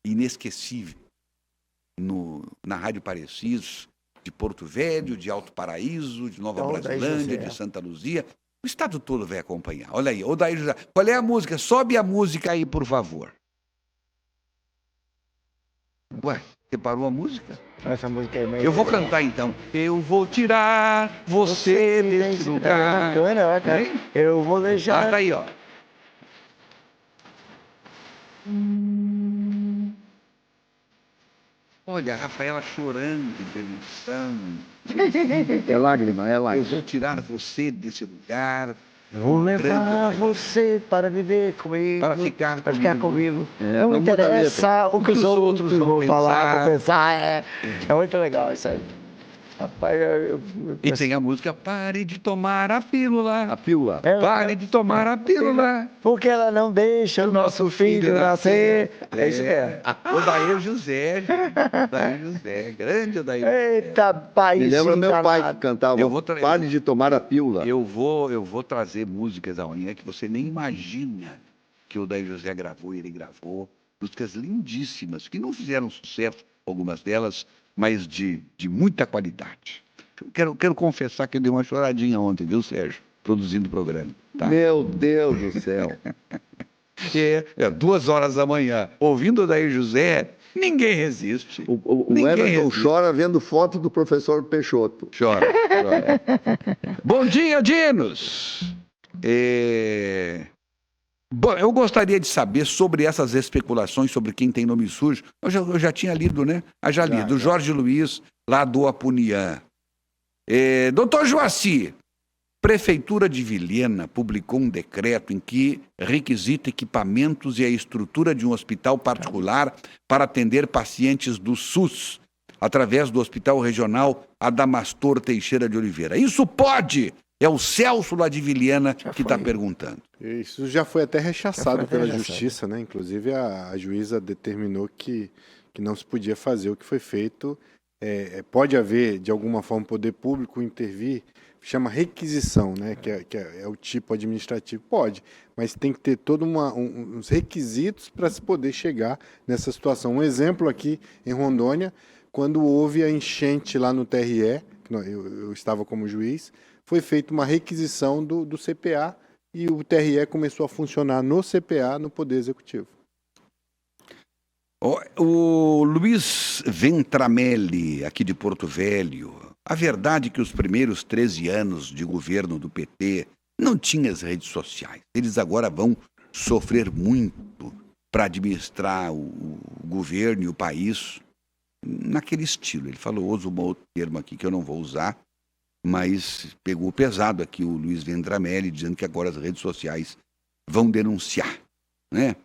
inesquecível na Rádio Parecidos, de Porto Velho, de Alto Paraíso, de Nova Brasilândia, de Santa Luzia. O estado todo vai acompanhar. Olha aí, Odair José. Qual é a música? Sobe a música aí, por favor. Ué, você parou a música? Essa música é meio... Eu vou cantar então. Eu vou tirar você desse lugar. Hein? Eu vou deixar... Tá aí, ó. Olha, a Rafaela chorando, entrevistando. É lágrima, é Eu lágrima. vou tirar você desse lugar. Vou levar você para viver comigo. Para ficar comigo. É, Não não muda a interessa o que os outros vão falar, pensar. pensar. É muito legal isso aí. Rapaz, E tem a música Pare de tomar a pílula. A pílula. Pare de tomar a pílula. Porque ela não deixa o nosso filho nascer. É isso é. Odair José. Odair José. Grande Odair. Eita, pai. Me lembra meu pai que danado. cantava. Eu vou Pare de tomar a pílula. Eu vou trazer músicas amanhã que você nem imagina que o Odair José gravou e ele gravou. Músicas lindíssimas, que não fizeram sucesso, algumas delas, mas de muita qualidade. Eu quero confessar que eu dei uma choradinha ontem, viu, Sérgio? Produzindo o programa. Tá? Meu Deus do céu. 2 horas da manhã, ouvindo o Odair José, ninguém resiste. O Ninguém Everton resiste. chora vendo foto do professor Peixoto. Chora. Bom dia, Dinos! Bom, eu gostaria de saber sobre essas especulações sobre quem tem nome sujo. Eu já tinha lido, né? Já li, do Jorge Luiz, lá do Apunian. Doutor Joaci, Prefeitura de Vilhena publicou um decreto em que requisita equipamentos e a estrutura de um hospital particular para atender pacientes do SUS, através do Hospital Regional Adamastor Teixeira de Oliveira. Isso pode? É o Celso lá de Vilhena que está perguntando. Isso já foi até rechaçado pela Justiça, né? Inclusive a juíza determinou que não se podia fazer o que foi feito. Pode haver, de alguma forma, poder público intervir, chama requisição, né? Que é o tipo administrativo. Pode, mas tem que ter todos uns requisitos para se poder chegar nessa situação. Um exemplo aqui em Rondônia, quando houve a enchente lá no TRE, eu estava como juiz, foi feita uma requisição do CPA e o TRE começou a funcionar no CPA, no Poder Executivo. O Luiz Ventramelli, aqui de Porto Velho, a verdade é que os primeiros 13 anos de governo do PT não tinha as redes sociais. Eles agora vão sofrer muito para administrar o governo e o país naquele estilo. Ele falou, usa um outro termo aqui que eu não vou usar, mas pegou pesado aqui o Luiz Ventramelli, dizendo que agora as redes sociais vão denunciar, né?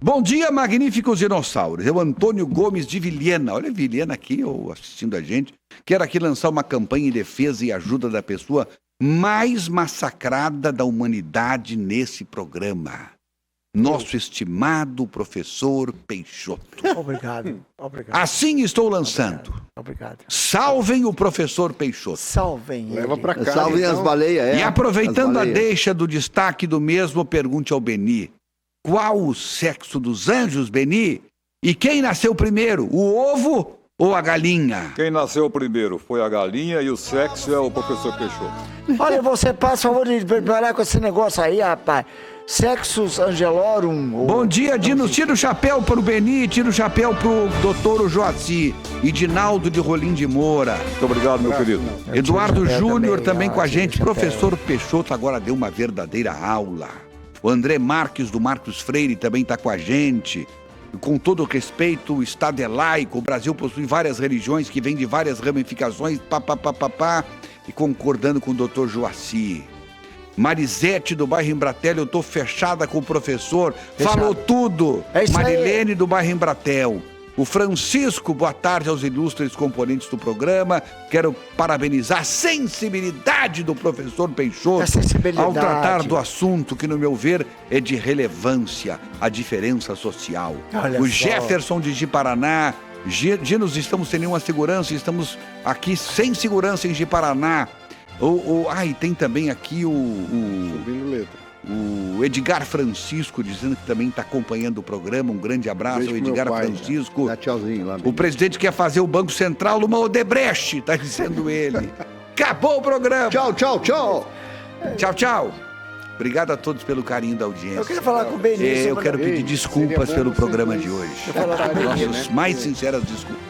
Bom dia, magníficos dinossauros. É o Antônio Gomes de Vilhena. Olha, Vilhena aqui, assistindo a gente. Quero aqui lançar uma campanha em defesa e ajuda da pessoa mais massacrada da humanidade nesse programa. Nosso estimado professor Peixoto. Obrigado. Assim estou lançando. Obrigado. Salvem o professor Peixoto. Salvem ele. Leva pra cá. Salvem as baleias, E aproveitando as a baleias. deixa do destaque do mesmo, pergunte ao Beni. Qual o sexo dos anjos, Beni? E quem nasceu primeiro, o ovo ou a galinha? Quem nasceu primeiro foi a galinha e o sexo é o professor Peixoto. Olha, você faz favor de parar com esse negócio aí, rapaz. Sexus Angelorum. Bom dia, Dinos. Tira o chapéu para o Beni, tira o chapéu para o doutor Joaci e Dinaldo de Rolim de Moura. Muito obrigado, meu querido. Eduardo chapéu Júnior também, também com a tira o gente. chapéu. Professor Peixoto agora deu uma verdadeira aula. O André Marques, do Marcos Freire, também está com a gente. Com todo o respeito, o Estado é laico, o Brasil possui várias religiões que vêm de várias ramificações, e concordando com o doutor Joaci. Marisete, do bairro Embratel, eu tô fechada com o professor, falou tudo. É isso aí. Marilene, do bairro Embratel. O Francisco, boa tarde aos ilustres componentes do programa. Quero parabenizar a sensibilidade do professor Peixoto A sensibilidade. ao tratar do assunto que, no meu ver, é de relevância, a diferença social. Olha O só. Jefferson de Ji-Paraná. Dinos, estamos sem nenhuma segurança, estamos aqui sem segurança em Ji-Paraná. E tem também aqui Subindo letra. o Edgar Francisco dizendo que também está acompanhando o programa. Um grande abraço Beijo ao pro meu Edgar pai, Francisco. Dá tchauzinho lá. O presidente quer fazer o Banco Central numa Odebrecht, está dizendo ele. Acabou o programa. Tchau, tchau, tchau. Tchau, tchau. Obrigado a todos pelo carinho da audiência. Eu queria falar com o Beni. Eu quero pedir Ei, desculpas seria bom pelo vocês programa dois de hoje. separarem, Nossas né? mais sinceras desculpas.